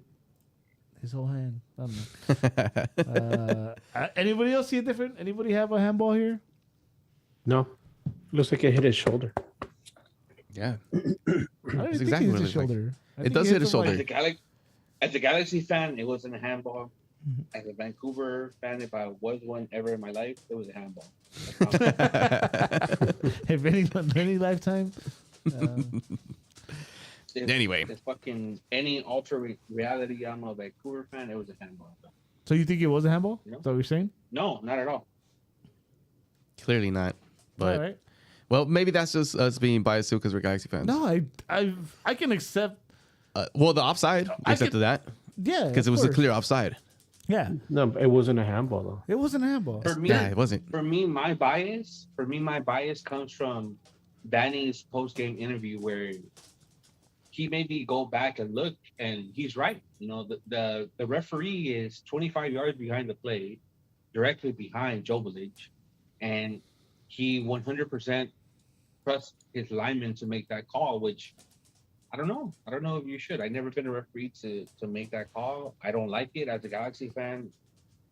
Speaker 7: his whole hand. I don't know. Anybody else see it different? Anybody have a handball here?
Speaker 3: No, looks like it hit his shoulder.
Speaker 5: Yeah.
Speaker 7: I don't think
Speaker 5: exactly
Speaker 7: it
Speaker 5: what
Speaker 7: hit
Speaker 5: it
Speaker 7: his
Speaker 5: looked like.
Speaker 7: shoulder. I
Speaker 5: It
Speaker 7: think
Speaker 5: does
Speaker 7: he
Speaker 5: hit his
Speaker 7: him,
Speaker 5: shoulder.
Speaker 8: As a Galaxy fan, it wasn't a handball. As a Vancouver fan, if I was one ever in my life, it was a handball.
Speaker 7: If any lifetime.
Speaker 5: Anyway.
Speaker 8: If fucking any reality, I'm a Vancouver fan, it was a handball.
Speaker 7: So you think it was a handball?
Speaker 8: No.
Speaker 7: Is that what you're saying?
Speaker 8: No, not at all.
Speaker 5: Clearly not. But,
Speaker 7: All right.
Speaker 5: well, maybe that's just us being biased too because we're Galaxy fans.
Speaker 7: No, I can accept.
Speaker 5: Well, the offside,
Speaker 7: I
Speaker 5: accepted
Speaker 7: could-
Speaker 5: that
Speaker 7: Yeah,
Speaker 5: because it
Speaker 7: of
Speaker 5: was a
Speaker 7: course.
Speaker 5: clear offside.
Speaker 7: Yeah,
Speaker 3: No, it wasn't a handball though.
Speaker 7: it wasn't a handball.
Speaker 8: For me,
Speaker 5: Yeah, it wasn't.
Speaker 8: for me, my bias comes from Danny's post-game interview where he made me go back and look, and he's right. The referee is 25 yards behind the play, directly behind Joveljic, and he 100% trusts his lineman to make that call, which I don't know. I don't know if you should. I've never been a referee to make that call. I don't like it as a Galaxy fan.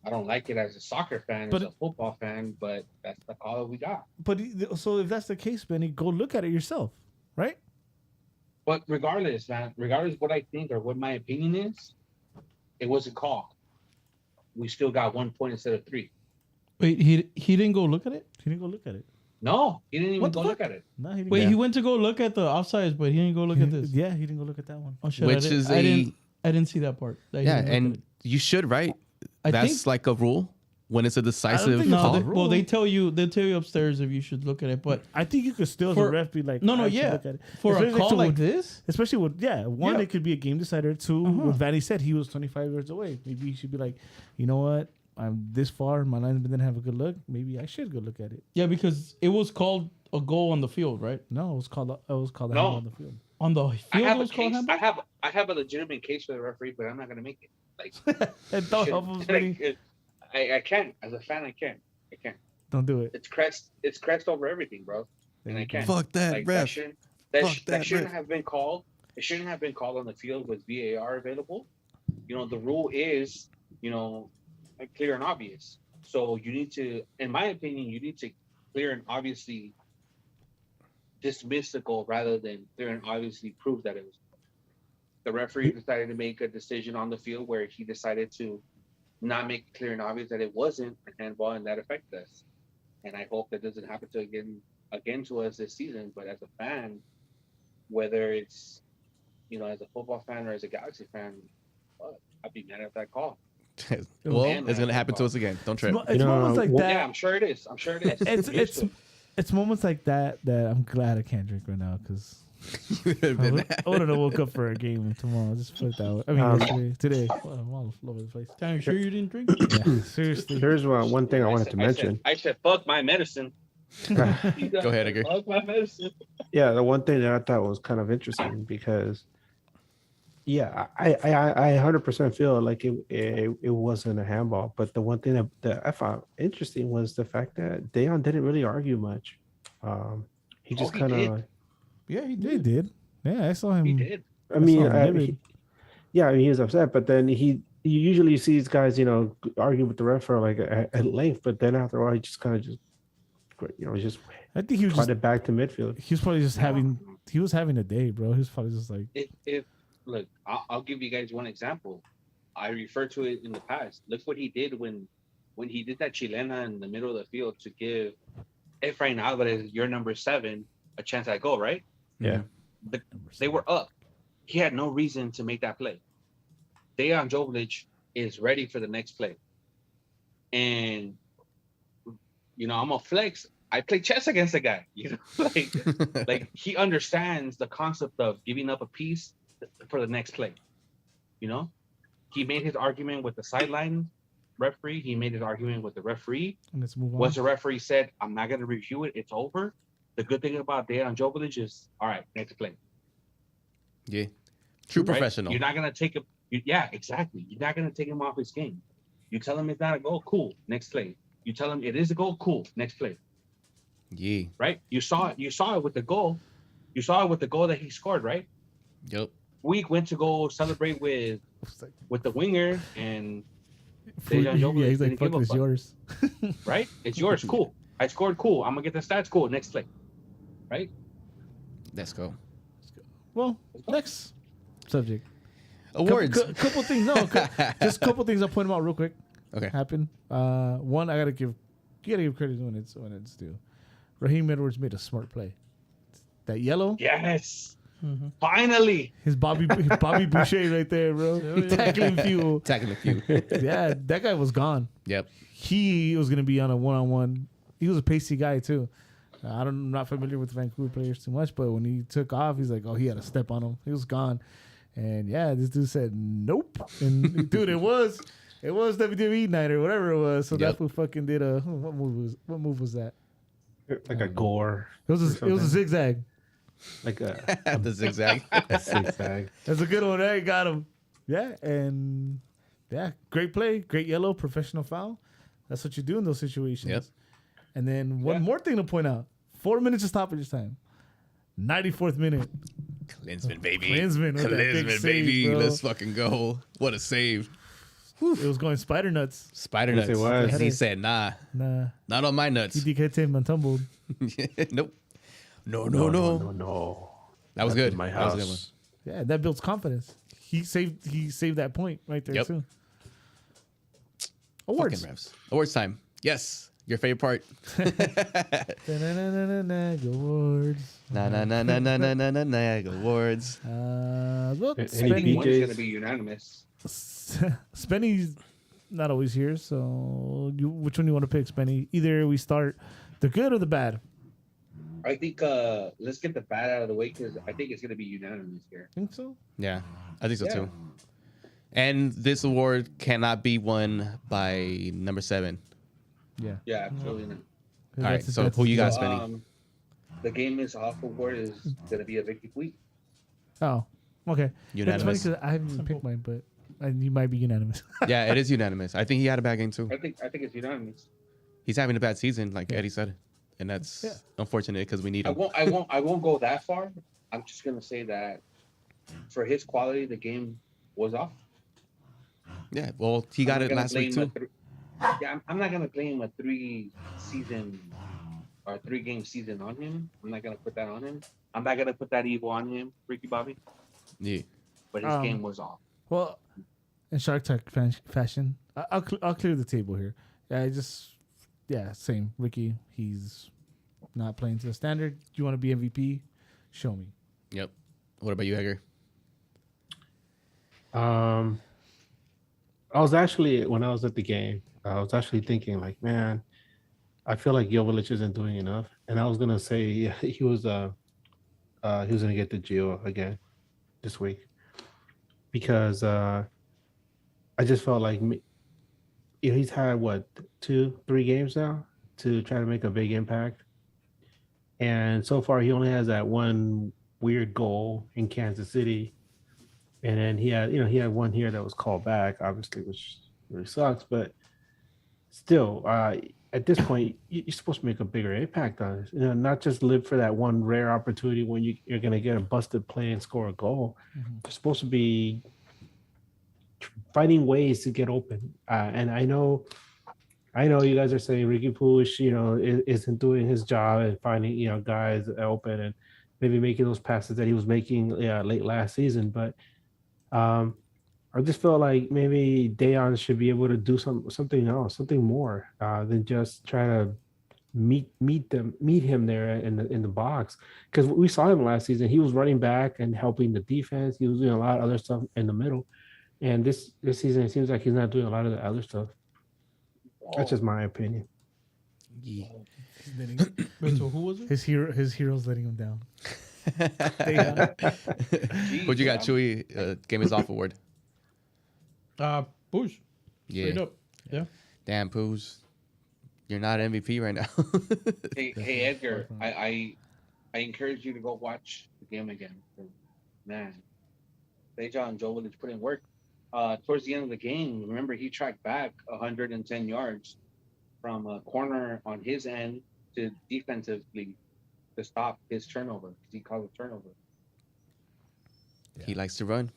Speaker 8: I don't like it as a soccer fan,
Speaker 7: But
Speaker 8: as a football fan, but that's the call that we got.
Speaker 7: But so if that's the case, Benny, go look at it yourself, right?
Speaker 8: But regardless, man, regardless of what I think or what my opinion is, it wasn't called. We still got 1 point instead of 3.
Speaker 4: Wait, he didn't go look at it.
Speaker 7: He didn't go look at it.
Speaker 8: No, he didn't even
Speaker 4: What the
Speaker 8: go
Speaker 4: fuck?
Speaker 8: look at it.
Speaker 7: No, he didn't.
Speaker 4: Wait,
Speaker 7: go.
Speaker 4: he went to go look at the offsides, but he didn't go look at this.
Speaker 7: Yeah, he didn't go look at that one.
Speaker 4: Oh shit!
Speaker 5: Which is
Speaker 4: I didn't see that part. That he
Speaker 5: Yeah,
Speaker 4: didn't look at
Speaker 5: and
Speaker 4: it.
Speaker 5: you should, right?
Speaker 4: I
Speaker 5: That's
Speaker 4: think-
Speaker 5: like a rule when it's a decisive
Speaker 7: think it's
Speaker 5: call.
Speaker 7: a
Speaker 4: No,
Speaker 7: rule.
Speaker 4: they tell you upstairs if you should look at it, but
Speaker 7: I think you could still, as a
Speaker 4: For-
Speaker 7: ref, be like,
Speaker 4: no,
Speaker 7: I should
Speaker 4: yeah,
Speaker 7: look at it.
Speaker 4: for a
Speaker 7: Especially
Speaker 4: call
Speaker 7: to-
Speaker 4: like this,
Speaker 7: Especially with, one,
Speaker 4: Yeah.
Speaker 7: it could be a game decider. Two, what Vanny said, he was 25 yards away. Maybe you should be like, you know what? I'm this far. My lineman didn't have a good look. Maybe I should go look at it.
Speaker 4: yeah, because it was called a goal on the field, right?
Speaker 7: No, it was called a
Speaker 8: No.
Speaker 7: handball on the field.
Speaker 4: On the
Speaker 8: I
Speaker 4: field,
Speaker 8: have
Speaker 4: it
Speaker 8: a
Speaker 4: was called
Speaker 8: case.
Speaker 4: handball.
Speaker 8: I have a legitimate case for the referee, but I'm not gonna make it. Like,
Speaker 7: And don't help him, Benny.
Speaker 8: I can't. As a fan, I can't.
Speaker 7: Don't do it.
Speaker 8: It's crest over everything, bro. And I can't.
Speaker 5: Fuck that
Speaker 8: Like,
Speaker 5: ref. Fuck
Speaker 8: that
Speaker 5: that
Speaker 8: shouldn't
Speaker 5: ref.
Speaker 8: have been called. It shouldn't have been called on the field with VAR available. The rule is, like clear and obvious. So you need to, in my opinion, you need to clear and obviously dismiss the goal rather than clear and obviously prove that it was. The referee decided to make a decision on the field where he decided to not make it clear and obvious that it wasn't a handball, and that affected us. And I hope that doesn't happen again to us this season. But as a fan, whether it's as a football fan or as a Galaxy fan, I'd be mad at that call.
Speaker 5: Well,
Speaker 8: Man,
Speaker 5: it's gonna
Speaker 8: man,
Speaker 5: happen to us again. Don't trip.
Speaker 7: It's moments like that.
Speaker 8: Yeah, I'm sure it is.
Speaker 7: It's moments like that I'm glad I can't drink right now because
Speaker 5: You would have
Speaker 7: I
Speaker 5: been
Speaker 7: wouldn't have woke up for a game tomorrow. Just put it that way. I mean, yesterday, today. Well, I'm all over the place.
Speaker 4: Damn, you sure you didn't drink?
Speaker 7: Yeah, seriously.
Speaker 3: Here's one thing I wanted to mention.
Speaker 8: I said, fuck my medicine.
Speaker 5: Go ahead, Edgar.
Speaker 8: Fuck my medicine.
Speaker 3: Yeah, the one thing that I thought was kind of interesting because, yeah, I 100% feel like it wasn't a handball. But the one thing that I found interesting was the fact that Dejan didn't really argue much. He just
Speaker 8: he
Speaker 3: kind of,
Speaker 8: did.
Speaker 4: Yeah, he
Speaker 7: He
Speaker 4: did.
Speaker 7: did. Yeah, I saw him.
Speaker 8: He did.
Speaker 3: I mean,
Speaker 7: saw him livid.
Speaker 3: he was upset, but then he usually sees guys, argue with the ref for like at length, but then after a while, he just kind of just
Speaker 7: I think he was
Speaker 3: brought
Speaker 7: just.
Speaker 3: it back to midfield.
Speaker 7: He was probably just having. He was having a day, bro. He was probably just like.
Speaker 8: If look, I'll give you guys one example. I referred to it in the past. Look what he did when he did that chilena in the middle of the field to give Efraín Álvarez, your number 7, a chance at goal, right?
Speaker 3: Yeah.
Speaker 8: But they were up. He had no reason to make that play. Dejan Jovic is ready for the next play. And, I'm a flex. I play chess against the guy. Like he understands the concept of giving up a piece for the next play. He made his argument with the sideline referee. He made his argument with the referee.
Speaker 7: And let's move on.
Speaker 8: Once the referee said, I'm not going to review it, it's over. The good thing about Dejan Jovic is, all right, next play.
Speaker 5: Yeah. True
Speaker 8: Right?
Speaker 5: professional.
Speaker 8: You're not going to take him. Yeah, exactly. You're not going to take him off his game. You tell him it's not a goal, cool, next play. You tell him it is a goal, cool, next play.
Speaker 5: Yeah.
Speaker 8: Right? You saw it with the goal. You saw it with the goal that he scored, right?
Speaker 5: Yep.
Speaker 8: We went to go celebrate with the winger, and Dejan Jovic
Speaker 7: Yeah, he's like,
Speaker 8: didn't give
Speaker 7: fuck,
Speaker 8: a
Speaker 7: it's
Speaker 8: fuck.
Speaker 7: yours.
Speaker 8: Right? It's yours, cool. I scored, cool. I'm going to get the stats, cool, next play. Right?
Speaker 5: Let's go.
Speaker 7: Well, next subject.
Speaker 5: Awards.
Speaker 7: Couple things. No, just a couple things. I'll point them out real quick.
Speaker 5: Okay.
Speaker 7: Happen. One, you gotta give credit when it's due. Raheem Edwards made a smart play. That yellow,
Speaker 8: Yes.
Speaker 4: Mm-hmm.
Speaker 8: Finally.
Speaker 7: his Bobby Boucher right there, bro. Tackling fuel.
Speaker 5: Tackling a few.
Speaker 7: Yeah, that guy was gone.
Speaker 5: Yep.
Speaker 7: He was gonna be on a one-on-one. He was a pacey guy too. I'm not familiar with Vancouver players too much, but when he took off, he's like, oh, he had a step on him. He was gone. And yeah, this dude said nope. And dude, it was WWE night or whatever it was. So
Speaker 5: Yep.
Speaker 7: that fool fucking did what move was that?
Speaker 3: Like a gore.
Speaker 7: It was a zigzag.
Speaker 3: Like a
Speaker 5: The zigzag.
Speaker 3: zigzag.
Speaker 7: That's a good one, right? Got him. Yeah, and yeah, great play, great yellow, professional foul. That's what you do in those situations.
Speaker 5: Yep.
Speaker 7: And then one more thing to point out: 4 minutes of stoppage time. 94th minute.
Speaker 5: Klinsman, baby.
Speaker 7: Klinsman with that big
Speaker 5: Klinsman,
Speaker 7: save,
Speaker 5: baby.
Speaker 7: bro.
Speaker 5: Let's fucking go. What a save.
Speaker 7: It was going spider nuts.
Speaker 5: Spider
Speaker 3: Yes,
Speaker 5: nuts.
Speaker 3: it was.
Speaker 5: He said, nah,
Speaker 7: Nah,
Speaker 5: not on my
Speaker 7: he
Speaker 5: nuts.
Speaker 7: decayed him and tumbled.
Speaker 5: Nope. No.
Speaker 3: No.
Speaker 5: That was
Speaker 3: That's
Speaker 5: good.
Speaker 3: in my
Speaker 5: That was a good one.
Speaker 3: house.
Speaker 7: Yeah, that builds confidence. He saved that point right there
Speaker 5: Yep.
Speaker 7: too.
Speaker 5: Fucking
Speaker 7: Awards.
Speaker 5: refs. Awards time. Yes. Your favorite part.
Speaker 7: Nag awards.
Speaker 5: Nag awards.
Speaker 7: Well,
Speaker 3: Any
Speaker 7: Spenny.
Speaker 8: One's
Speaker 3: BJs?
Speaker 8: going to be unanimous.
Speaker 7: Spenny's not always here, so which one you want to pick, Spenny? Either we start the good or the bad.
Speaker 8: I think let's get the bad out of the way because I think it's going to be unanimous here.
Speaker 7: Think so?
Speaker 5: Yeah, I think so
Speaker 8: Yeah.
Speaker 5: too. And this award cannot be won by number 7.
Speaker 7: Yeah.
Speaker 8: Yeah, absolutely not.
Speaker 5: All right, so who you got,
Speaker 8: So,
Speaker 5: Spenny?
Speaker 8: the game is off award is going to be a Vicky Tweet.
Speaker 7: Oh, okay.
Speaker 5: Unanimous.
Speaker 7: It's funny 'cause I haven't even picked mine, but you might be unanimous.
Speaker 5: Yeah, it is unanimous. I think he had a bad game too.
Speaker 8: I think it's unanimous.
Speaker 5: He's having a bad season, like
Speaker 7: Yeah.
Speaker 5: Eddie said, and that's
Speaker 7: Yeah.
Speaker 5: unfortunate because we need
Speaker 8: I
Speaker 5: him.
Speaker 8: won't go that far. I'm just going to say that for his quality, the game was off.
Speaker 5: Yeah, well, he got it last week too.
Speaker 8: I'm not gonna blame a 3-game season on him. I'm not gonna put that on him. I'm not gonna put that evil on him, Ricky Bobby.
Speaker 5: Yeah,
Speaker 8: But his game was off.
Speaker 7: Well, in Shark Tank fashion, I'll clear the table here. Same. Ricky, he's not playing to the standard. You want to be MVP? Show me.
Speaker 5: yep. What about you, Edgar?
Speaker 3: I was actually when I was at the game, I was actually thinking like, man, I feel like Jovic isn't doing enough, and I was gonna say he was gonna get the Gio again this week because I just felt like he's had what 2-3 games now to try to make a big impact, and so far he only has that one weird goal in Kansas City, and then he had one here that was called back, obviously, which really sucks, but still, at this point, you're supposed to make a bigger impact on it. Not just live for that one rare opportunity when you're going to get a busted play and score a goal. You're supposed to be finding ways to get open. And I know you guys are saying Ricky Push, isn't doing his job and finding, guys open and maybe making those passes that he was making late last season. But I just feel like maybe Dayon should be able to do something else, something more than just try to meet him there in the box. Because we saw him last season; he was running back and helping the defense. He was doing a lot of other stuff in the middle. And this season, it seems like he's not doing a lot of the other stuff. That's just my opinion.
Speaker 5: Yeah.
Speaker 4: Wait, so who was it?
Speaker 7: His hero's letting him down.
Speaker 5: What you got, Chewy? Game is off award.
Speaker 4: Push.
Speaker 5: Yeah.
Speaker 4: Straight up. Yeah.
Speaker 5: Damn, Poos. You're not MVP right now.
Speaker 8: Hey, Edgar, I encourage you to go watch the game again. Man, Dejan Jovic put in work. Towards the end of the game, remember he tracked back 110 yards from a corner on his end to defensively to stop his turnover. He called a turnover.
Speaker 5: He likes to run.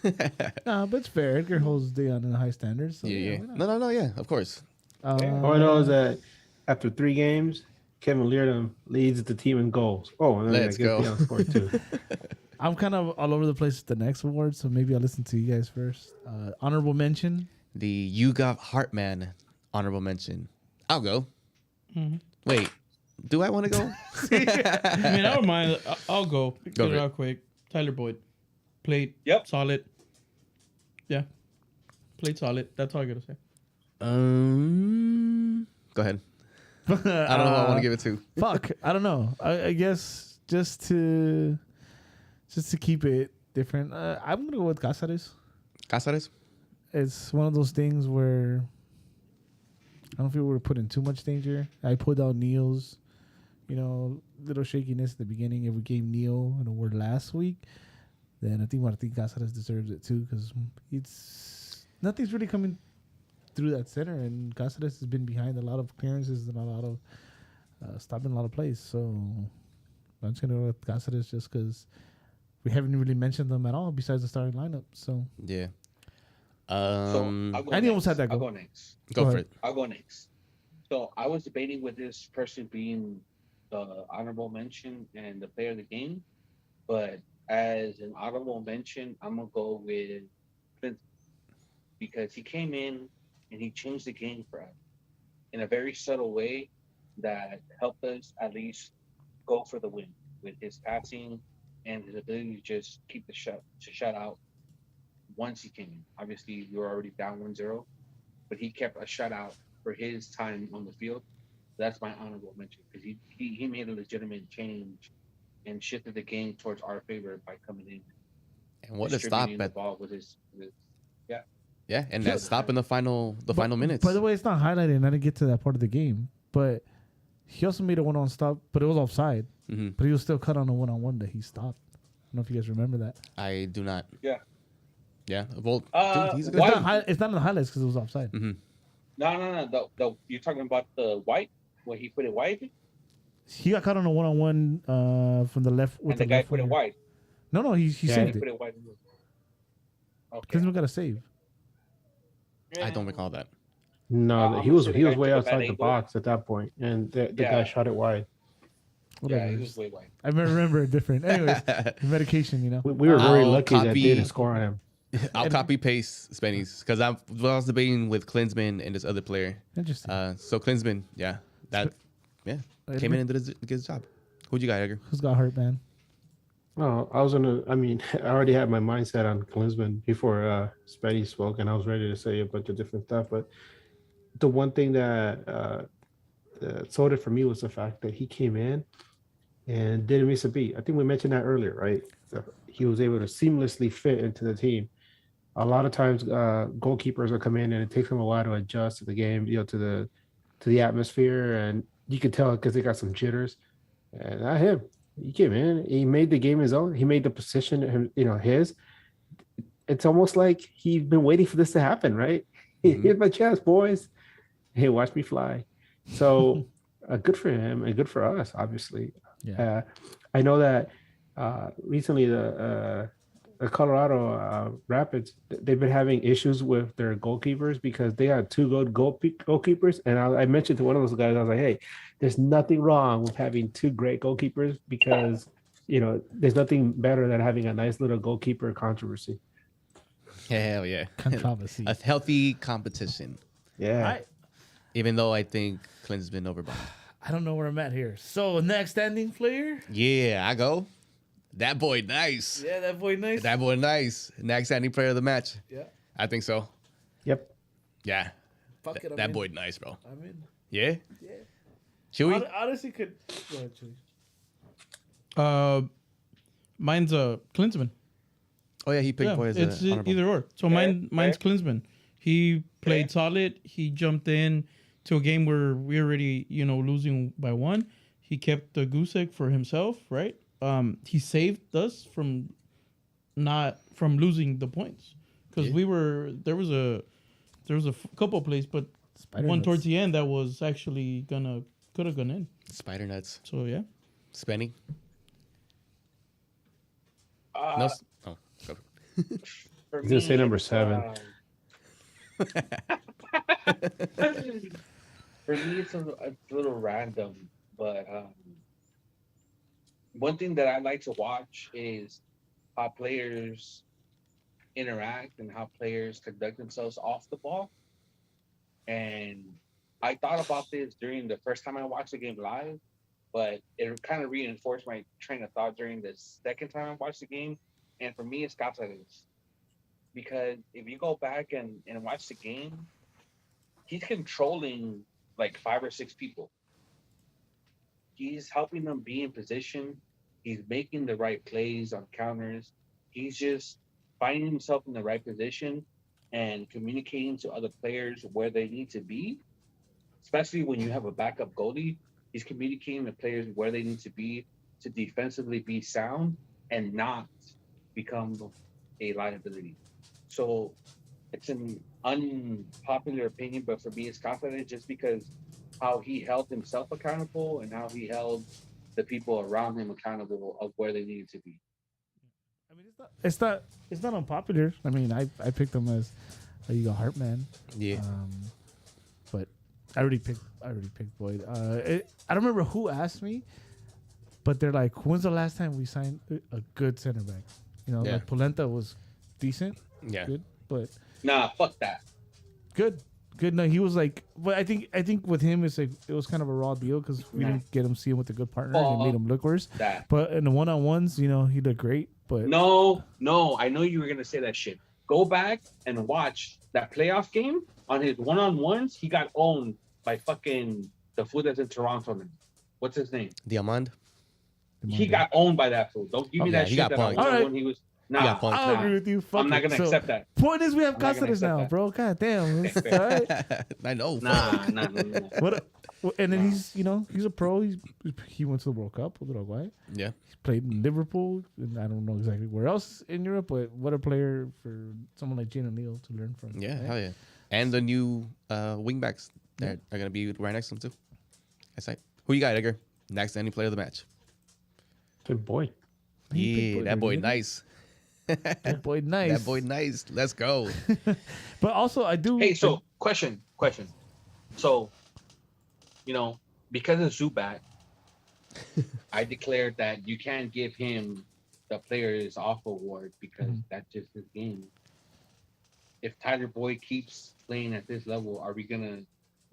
Speaker 7: But it's fair. Edgar holds Dayon in high standards. So
Speaker 5: Yeah.
Speaker 7: why not?
Speaker 5: No, yeah, of course.
Speaker 3: All I know is that after 3 games, Kevin Leardom leads the team in goals. Oh, and then
Speaker 5: Let's
Speaker 3: I guess
Speaker 5: go.
Speaker 3: Deion scored too.
Speaker 7: I'm kind of all over the place with the next award, so maybe I'll listen to you guys first. Honorable mention.
Speaker 5: The You Got Heartman honorable mention. I'll go.
Speaker 4: Mm-hmm.
Speaker 5: Wait, do I want to go?
Speaker 4: I mean, I don't mind. I'll go. Get
Speaker 5: Go
Speaker 4: it
Speaker 5: for it.
Speaker 4: out quick. Tyler Boyd. Played
Speaker 8: Yep.
Speaker 4: solid. Yeah. Played solid. That's all I got to say.
Speaker 5: Go ahead. I don't know who I want to give it to.
Speaker 7: Fuck, I don't know. I guess just to keep it different, I'm gonna go with Cáceres.
Speaker 5: Cáceres?
Speaker 7: It's one of those things where I don't feel we're put in too much danger. I pulled out Neil's, little shakiness at the beginning. If we gave Neil an award last week, then I think Martin Cáceres deserves it too, because nothing's really coming through that center, and Cáceres has been behind a lot of clearances and a lot of stopping a lot of plays. So I'm just gonna go with Cáceres just because we haven't really mentioned them at all besides the starting lineup. So
Speaker 5: Yeah.
Speaker 8: So I'll go
Speaker 7: and he almost had that
Speaker 8: I'll
Speaker 7: goal.
Speaker 8: go next.
Speaker 5: Go for
Speaker 7: ahead.
Speaker 5: it.
Speaker 8: I'll go next. So I was debating with this person being the honorable mention and the player of the game, but as an honorable mention, I'm gonna go with Clint because he came in and he changed the game for us in a very subtle way that helped us at least go for the win with his passing and his ability to just keep the shutout once he came in. Obviously, we were already down 1-0, but he kept a shutout for his time on the field. That's my honorable mention because he made a legitimate change and shifted the game towards our favor by coming in.
Speaker 5: And what a stop
Speaker 8: distributing the
Speaker 5: at
Speaker 8: ball with his
Speaker 5: yeah, and that stop in the final minutes.
Speaker 7: By the way, it's not highlighted, and I didn't get to that part of the game. But he also made a one-on stop, but it was offside.
Speaker 5: Mm-hmm.
Speaker 7: But he was still cut on a one-on-one that he stopped. I don't know if you guys remember that.
Speaker 5: I do not.
Speaker 8: Yeah.
Speaker 5: Yeah. Well, dude, he's a
Speaker 7: It's
Speaker 5: good.
Speaker 8: Why-
Speaker 7: not, it's not in the highlights because it was offside.
Speaker 5: Mm-hmm.
Speaker 8: No. You're talking about the white when he put it wide
Speaker 7: He got caught on a one-on-one from the left with
Speaker 8: and the
Speaker 7: the
Speaker 8: guy
Speaker 7: left
Speaker 8: put it
Speaker 7: winger.
Speaker 8: wide.
Speaker 7: No, he
Speaker 8: He
Speaker 7: saved
Speaker 8: put
Speaker 7: it.
Speaker 8: it wide. Okay.
Speaker 7: Klinsmann got a save.
Speaker 5: I don't recall that.
Speaker 3: No,
Speaker 8: I'm
Speaker 3: he was
Speaker 8: gonna say the guy
Speaker 3: way
Speaker 8: took a bad
Speaker 3: outside the
Speaker 8: angle.
Speaker 3: box at that point, and the
Speaker 8: Yeah.
Speaker 3: guy shot it wide.
Speaker 8: Yeah,
Speaker 7: Whatever.
Speaker 8: he was way wide.
Speaker 7: I remember it different. Anyways, medication,
Speaker 3: We were very
Speaker 5: I'll
Speaker 3: lucky that they
Speaker 5: copy-
Speaker 3: didn't score on him.
Speaker 5: I'll copy paste Spenny's because I was debating with Klinsman and this other player.
Speaker 7: Interesting.
Speaker 5: So Klinsman, came in and did his job. Who'd you got, Edgar?
Speaker 7: Who's got hurt, man?
Speaker 3: Oh, I was gonna. I mean, I already had my mindset on Klinsmann before Spetty spoke, and I was ready to say a bunch of different stuff. But the one thing that sold it for me was the fact that he came in and didn't miss a beat. I think we mentioned that earlier, right? So he was able to seamlessly fit into the team. A lot of times, goalkeepers will come in and it takes them a while to adjust to the game, to the atmosphere, and you can tell because they got some jitters. And not him. He came in, he made the game his own. He made the position, his. It's almost like he's been waiting for this to happen, right? Here's my chance, boys. Hey, watch me fly. So good for him and good for us, obviously.
Speaker 7: Yeah.
Speaker 3: I know that recently the Colorado Rapids, they've been having issues with their goalkeepers because they got two good goalkeepers. And I mentioned to one of those guys, I was like, hey, there's nothing wrong with having two great goalkeepers because, there's nothing better than having a nice little goalkeeper controversy.
Speaker 5: Hell yeah.
Speaker 7: Controversy.
Speaker 5: A healthy competition.
Speaker 3: Yeah.
Speaker 5: Even though I think Clinton's been overbought.
Speaker 7: I don't know where I'm at here. So next standing player.
Speaker 5: Yeah, I go. That boy nice.
Speaker 7: Yeah, that boy nice.
Speaker 5: That boy nice. Next standing player of the match.
Speaker 7: Yeah.
Speaker 5: I think so.
Speaker 3: Yep.
Speaker 5: Yeah.
Speaker 7: Fuck it.
Speaker 5: That boy nice, bro.
Speaker 7: I'm in.
Speaker 5: Yeah?
Speaker 7: Yeah.
Speaker 5: Chewy?
Speaker 7: Honestly, could. Go ahead, Chewy.
Speaker 4: Mine's Klinsmann.
Speaker 5: Oh, yeah, he picked boy as
Speaker 4: it's
Speaker 5: a honorable.
Speaker 4: either or. So mine's Klinsmann. He played solid. He jumped in to a game where we already, losing by 1. He kept the goose egg for himself, right? He saved us from losing the points because there was a couple of plays, but one towards the end that was actually could have gone in.
Speaker 5: Spider nuts.
Speaker 4: So yeah,
Speaker 5: Spenny. No. Oh, go.
Speaker 8: For
Speaker 3: He's gonna say number
Speaker 8: it's,
Speaker 3: 7.
Speaker 8: For me, it's a little random, but one thing that I like to watch is how players interact and how players conduct themselves off the ball. And I thought about this during the first time I watched the game live, but it kind of reinforced my train of thought during the second time I watched the game. And for me, it's Cáceres. Because if you go back and watch the game, he's controlling like 5 or 6 people. He's helping them be in position. He's making the right plays on counters. He's just finding himself in the right position and communicating to other players where they need to be. Especially when you have a backup goalie, he's communicating to players where they need to be to defensively be sound and not become a liability. So it's an unpopular opinion, but for me, it's confident just because how he held himself accountable and how he held the people around him accountable of where they needed to be.
Speaker 7: I mean, it's not unpopular. I mean, I picked him as a Eagle Heart man.
Speaker 5: Yeah.
Speaker 7: But I already picked Boyd. I don't remember who asked me, but they're like, when's the last time we signed a good center back? Like Polenta was decent.
Speaker 5: Yeah.
Speaker 7: Good, but
Speaker 8: Nah, fuck that.
Speaker 7: good. No, he was like, but I think with him it's like it was kind of a raw deal because we didn't get him see him with a good partner and it made him look worse.
Speaker 8: That.
Speaker 7: But in the one-on-ones, he looked great. But
Speaker 8: No, I know you were gonna say that shit. Go back and watch that playoff game on his one-on-ones. He got owned by fucking the fool that's in Toronto now. What's his name?
Speaker 5: Diamond.
Speaker 8: He got owned by that fool. Don't give me that
Speaker 5: he
Speaker 8: shit.
Speaker 5: got punked.
Speaker 8: That
Speaker 7: Alright.
Speaker 8: he was.
Speaker 5: He got punked.
Speaker 7: I'll agree with you. Fuck
Speaker 8: I'm not
Speaker 7: it.
Speaker 8: gonna
Speaker 7: So,
Speaker 8: accept that.
Speaker 7: point is, we have
Speaker 8: I'm not gonna
Speaker 7: Cáceres
Speaker 8: accept
Speaker 7: now,
Speaker 8: that.
Speaker 7: bro. God damn. It's all right.
Speaker 5: I know.
Speaker 8: Nah.
Speaker 7: And then he's a pro. He went to the World Cup with Uruguay.
Speaker 5: Yeah.
Speaker 7: He's played in Liverpool, and I don't know exactly where else in Europe, but what a player for someone like Jane O'Neill to learn from.
Speaker 5: Yeah,
Speaker 7: right?
Speaker 5: hell yeah. And the new wingbacks that are going to be right next to him, too. That's right. Who you got, Edgar? Next any player of the match.
Speaker 3: Good boy.
Speaker 5: Yeah, that boy nice.
Speaker 7: That boy nice.
Speaker 5: That boy nice. Let's go.
Speaker 7: But also, I do.
Speaker 8: Hey, so question. So, because of Zubat, I declared that you can't give him the Players Off award because that's just his game. If Tyler Boyd keeps playing at this level, are we gonna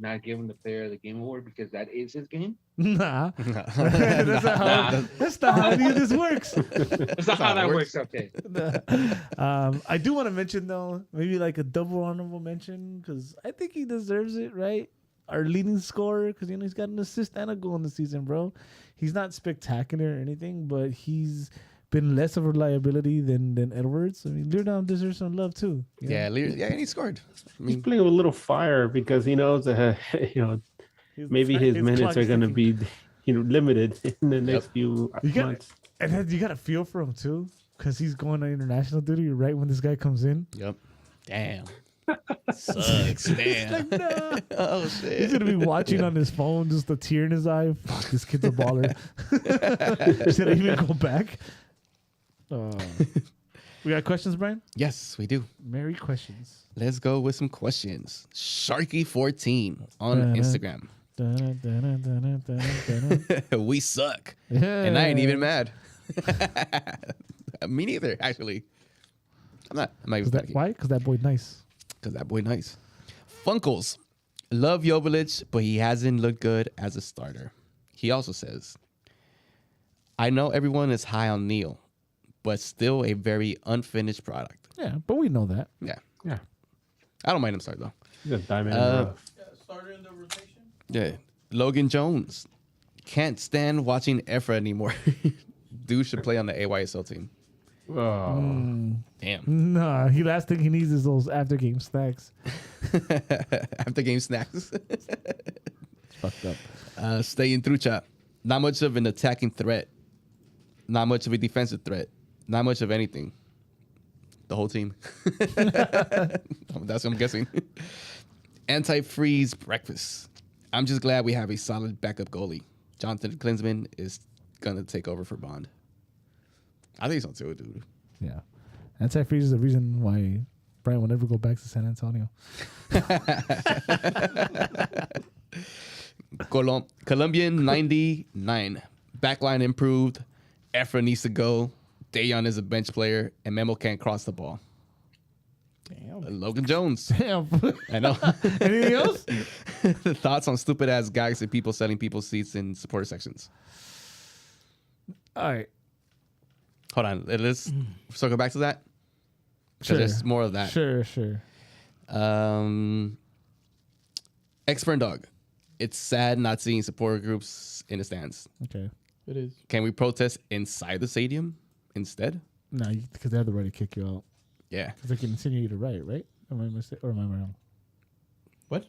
Speaker 8: not giving the player the game award because that is his game?
Speaker 7: Nah. That's not how any of this works.
Speaker 8: That's not how that works. Okay.
Speaker 7: I do want to mention, though, maybe like a double honorable mention because I think he deserves it, right? Our leading scorer, because he's got an assist and a goal in the season, bro. He's not spectacular or anything, but he's been less of a liability than Edwards. I mean, Leerdam deserves some love too.
Speaker 5: Yeah, and he scored. I
Speaker 3: He's
Speaker 5: mean,
Speaker 3: playing with a little fire because he knows that maybe his minutes are going to be limited in the next few months.
Speaker 7: And then you got to feel for him too, because he's going on international duty right when this guy comes in.
Speaker 5: Yep. Damn. Sucks, man.
Speaker 7: Like, nah.
Speaker 5: Oh shit.
Speaker 7: He's gonna be watching on his phone, just a tear in his eye. Fuck, this kid's a baller. Should I even go back? We got questions, Brian?
Speaker 5: Yes, we do.
Speaker 7: Merry questions.
Speaker 5: Let's go with some questions. Sharky14 on Instagram. We suck.
Speaker 7: Yeah.
Speaker 5: And I ain't even mad. Me neither, actually. I'm not even mad.
Speaker 7: Why? Because that boy nice.
Speaker 5: Because that boy nice. Funkles. Love Jovic, but he hasn't looked good as a starter. He also says, I know everyone is high on Neil, but still a very unfinished product.
Speaker 7: Yeah, but we know that.
Speaker 5: Yeah.
Speaker 3: Yeah.
Speaker 5: I don't mind him start, though.
Speaker 3: He's a diamond in the rough.
Speaker 4: Starter in the rotation.
Speaker 5: Yeah. Logan Jones. Can't stand watching Efra anymore. Dude should play on the AYSL team.
Speaker 3: Oh.
Speaker 5: Damn.
Speaker 7: Nah, last thing he needs is those after game snacks.
Speaker 5: After game snacks.
Speaker 7: It's fucked up.
Speaker 5: Stay in Trucha. Not much of an attacking threat. Not much of a defensive threat. Not much of anything. The whole team. That's what I'm guessing. Anti-freeze breakfast. I'm just glad we have a solid backup goalie. Jonathan Klinsmann is going to take over for Bond. I think so too, dude.
Speaker 7: Yeah. Anti-freeze is the reason why Brian will never go back to San Antonio.
Speaker 5: Colombian 99. Backline improved. Efra needs to go. Dayon is a bench player. And Memo can't cross the ball.
Speaker 7: Damn.
Speaker 5: Logan Jones.
Speaker 7: Damn.
Speaker 5: I know.
Speaker 7: Anything else?
Speaker 5: Thoughts on stupid ass gags and people selling people's seats in supporter sections?
Speaker 7: All right.
Speaker 5: Hold on. Let's circle back to that.
Speaker 7: Sure.
Speaker 5: There's more of that.
Speaker 7: Sure.
Speaker 5: Expert dog. It's sad not seeing supporter groups in the stands.
Speaker 7: Okay.
Speaker 4: It is.
Speaker 5: Can we protest inside the stadium instead?
Speaker 7: No, because they have the right to kick you out.
Speaker 5: Yeah.
Speaker 7: Because they can insinuate you to right? Am I mistaken or am I wrong?
Speaker 4: What?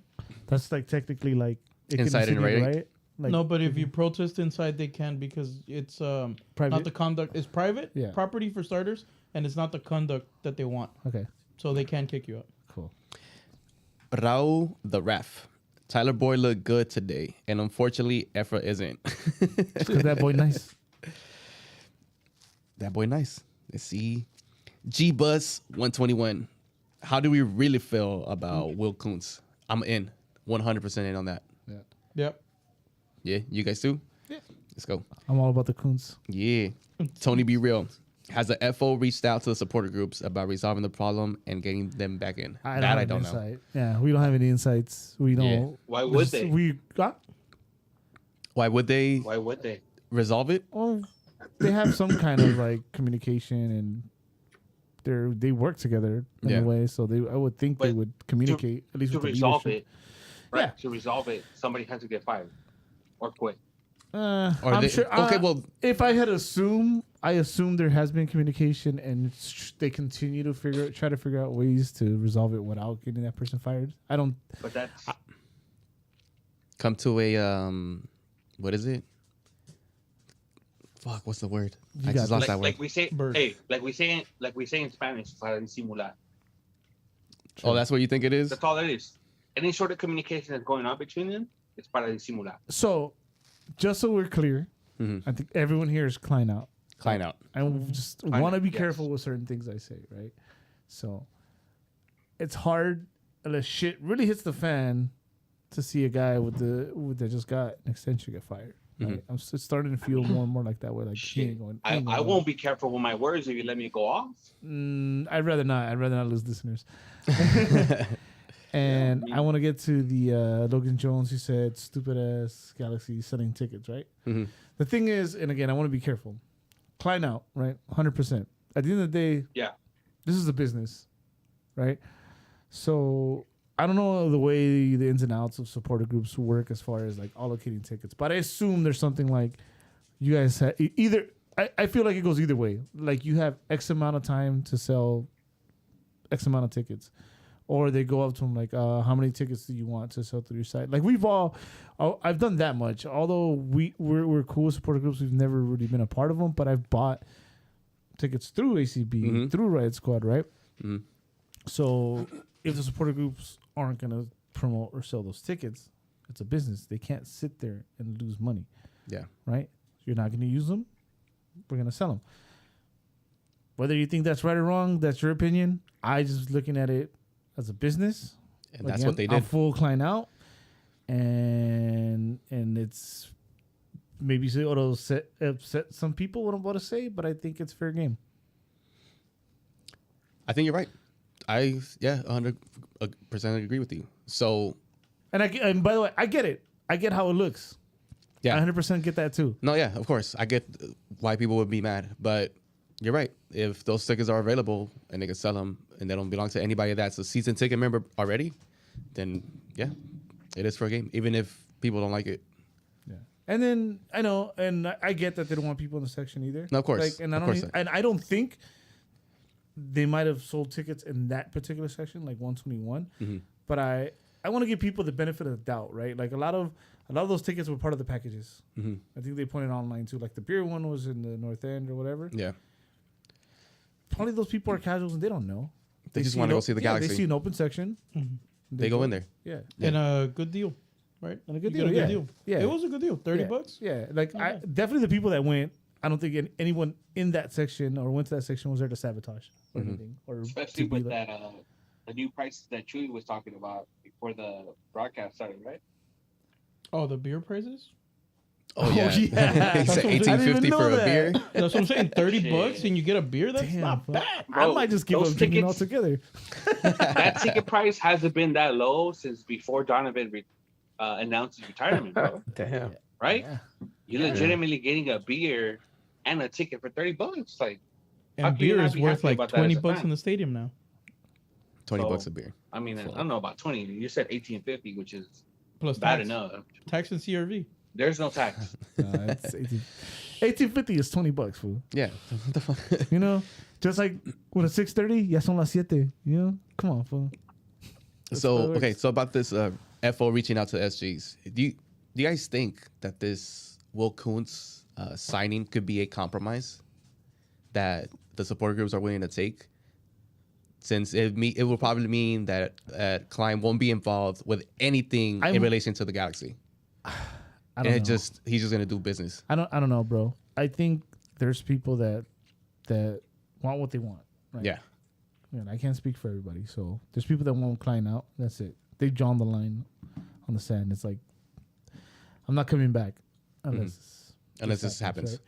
Speaker 7: That's like technically like it can
Speaker 5: Inside and
Speaker 7: insinuate
Speaker 5: right?
Speaker 7: right? Like,
Speaker 4: No, but if you protest inside, they can because it's
Speaker 7: Private?
Speaker 4: not the conduct. It's private
Speaker 7: Yeah.
Speaker 4: property for starters, and it's not the conduct that they want.
Speaker 7: Okay.
Speaker 4: So they can kick you out.
Speaker 7: Cool.
Speaker 5: Raul the ref. Tyler Boyd looked good today, and unfortunately, Efra isn't.
Speaker 7: Because that boy nice.
Speaker 5: That boy nice. Let's see. G Bus 121. How do we really feel about Will Kuntz? I'm in. 100% in on that.
Speaker 7: Yeah.
Speaker 4: Yep.
Speaker 5: Yeah, you guys too?
Speaker 7: Yeah.
Speaker 5: Let's go.
Speaker 7: I'm all about the Coons.
Speaker 5: Yeah. Tony, be real. Has the FO reached out to the supporter groups about resolving the problem and getting them back in? I don't know.
Speaker 7: Insight. Yeah, we don't have any insights. We don't.
Speaker 5: Yeah.
Speaker 8: Why would they?
Speaker 5: Why would they
Speaker 8: Why would they?
Speaker 5: resolve it?
Speaker 7: Oh, they have some kind of like communication and they work together in a way. So I would think they
Speaker 8: But
Speaker 7: would communicate at least
Speaker 8: To
Speaker 7: with the
Speaker 8: resolve
Speaker 7: leadership.
Speaker 8: it, right?
Speaker 7: Yeah.
Speaker 8: To resolve it, somebody has to get fired or quit.
Speaker 7: I'm sure.
Speaker 5: Okay, well,
Speaker 7: if I had I assume there has been communication, and they continue to try to figure out ways to resolve it without getting that person fired. I don't.
Speaker 8: But that's
Speaker 5: come to a what is it? Fuck, what's the word? I just lost that word.
Speaker 8: like we say.
Speaker 4: Bird.
Speaker 8: Hey, like we say in Spanish, para disimular.
Speaker 5: Oh, that's what you think it is?
Speaker 8: That's all it is. Any sort of communication that's going on between them, it's para disimular.
Speaker 7: So, just so we're clear,
Speaker 5: Mhm.
Speaker 7: I think everyone here is Klein out.
Speaker 5: Klein out.
Speaker 7: I just
Speaker 8: Klein
Speaker 7: want to
Speaker 8: out,
Speaker 7: be
Speaker 8: yes.
Speaker 7: careful with certain things I say, right? So, it's hard unless shit really hits the fan to see a guy that just got an extension get fired. Right? I'm starting to feel more and more like that. Where like he ain't going.
Speaker 8: I won't be careful with my words if you let me go off.
Speaker 7: I'd rather not. I'd rather not lose listeners. And
Speaker 8: Yeah,
Speaker 7: I want to get to the Logan Jones. He said, "Stupid ass Galaxy selling tickets." Right.
Speaker 5: Mm-hmm.
Speaker 7: The thing is, and again, I want to be careful. Klein out, right? 100%. At the end of the day,
Speaker 8: Yeah.
Speaker 7: this is a business, right? So I don't know the way the ins and outs of supporter groups work as far as like allocating tickets, but I assume there's something like you guys have either. I feel like it goes either way. Like you have X amount of time to sell X amount of tickets, or they go up to them like, how many tickets do you want to sell through your site? Like I've done that much. Although we're cool with supporter groups, we've never really been a part of them, but I've bought tickets through ACB, through Riot Squad, right?
Speaker 5: Mm-hmm.
Speaker 7: So if the supporter groups aren't going to promote or sell those tickets, it's a business. They can't sit there and lose money.
Speaker 5: Yeah.
Speaker 7: Right? You're not going to use them. We're going to sell them. Whether you think that's right or wrong, that's your opinion. I just looking at it as a business.
Speaker 5: And that's what they did.
Speaker 7: I'm full Klein out. And it's maybe it'll upset some people what I'm about to say, but I think it's fair game.
Speaker 5: I think you're right. 100% agree with you. So,
Speaker 7: and by the way, I get it. I get how it looks.
Speaker 5: yeah,
Speaker 7: I 100% get that too.
Speaker 5: no, yeah, of course, I get why people would be mad, but you're right. If those tickets are available and they can sell them and they don't belong to anybody that's a season ticket member already, then yeah, it is for a game, even if people don't like it.
Speaker 7: Yeah. And then I know, and I get that they don't want people in the section either.
Speaker 5: No, of course.
Speaker 7: Like, and I don't think they might have sold tickets in that particular section, like 121.
Speaker 5: Mm-hmm.
Speaker 7: But I want to give people the benefit of the doubt, right? Like a lot of those tickets were part of the packages.
Speaker 5: Mm-hmm.
Speaker 7: I think they pointed online too. Like the beer one was in the North End or whatever.
Speaker 5: Yeah,
Speaker 7: Probably those people are casuals and they don't know.
Speaker 5: they just want to go see the Galaxy.
Speaker 7: They see an open section.
Speaker 4: Mm-hmm.
Speaker 5: They go in there.
Speaker 7: Yeah.
Speaker 4: And a good deal, right?
Speaker 7: And a good
Speaker 4: You
Speaker 7: deal.
Speaker 4: got
Speaker 7: Yeah. Yeah.
Speaker 4: It was a good deal. $30.
Speaker 7: Yeah. Like
Speaker 4: Okay.
Speaker 7: definitely the people that went, I don't think anyone in that section or went to that section was there to sabotage or
Speaker 5: Mhm.
Speaker 7: anything. Or
Speaker 8: Especially
Speaker 7: to be
Speaker 8: with
Speaker 7: like-
Speaker 8: that the new prices that Chewy was talking about before the broadcast started, right?
Speaker 4: Oh, the beer prices?
Speaker 5: Oh yeah,
Speaker 7: yeah.
Speaker 5: he said
Speaker 7: I didn't even
Speaker 5: $18.50 for
Speaker 7: know
Speaker 5: a
Speaker 7: that.
Speaker 5: beer.
Speaker 4: That's what I'm saying. $30
Speaker 8: Shit.
Speaker 4: and you get a beer? That's
Speaker 7: Damn,
Speaker 4: not
Speaker 7: bro.
Speaker 4: bad.
Speaker 7: I
Speaker 8: Bro,
Speaker 7: might just give
Speaker 8: those
Speaker 7: up drinking
Speaker 8: tickets-
Speaker 7: altogether.
Speaker 8: That ticket price hasn't been that low since before Donovan announced his retirement, bro.
Speaker 3: Damn.
Speaker 8: Right?
Speaker 7: Yeah.
Speaker 8: You're legitimately getting a beer and a ticket for $30. Like, how
Speaker 4: And
Speaker 8: can you
Speaker 4: beer
Speaker 8: not
Speaker 4: is
Speaker 8: be
Speaker 4: worth
Speaker 8: happy
Speaker 4: like
Speaker 8: about that as a
Speaker 4: $20
Speaker 8: fan?
Speaker 4: in the stadium now.
Speaker 5: $20 a beer.
Speaker 8: I mean, I don't know about 20. You said 18.50, which is
Speaker 4: Plus
Speaker 8: bad
Speaker 4: tax.
Speaker 8: enough.
Speaker 4: Tax and CRV.
Speaker 8: There's no tax.
Speaker 7: It's 1850 is $20, fool.
Speaker 5: Yeah. What the fuck?
Speaker 7: You know, just like with a 6:30, ya son las 7. You know, come on, fool.
Speaker 5: So
Speaker 7: how it
Speaker 5: okay,
Speaker 7: works.
Speaker 5: so about this FO reaching out to SGs, do you guys think that this Will Kuntz signing could be a compromise that the support groups are willing to take? Since it will probably mean that Klein won't be involved with anything in relation to the Galaxy.
Speaker 7: I don't know.
Speaker 5: He's just gonna do business.
Speaker 7: I don't know, bro. I think there's people that want what they want. Right?
Speaker 5: Yeah.
Speaker 7: And I can't speak for everybody. So there's people that want Klein out. That's it. They've drawn the line on the sand. It's like, I'm not coming back unless
Speaker 5: This happens.
Speaker 7: right?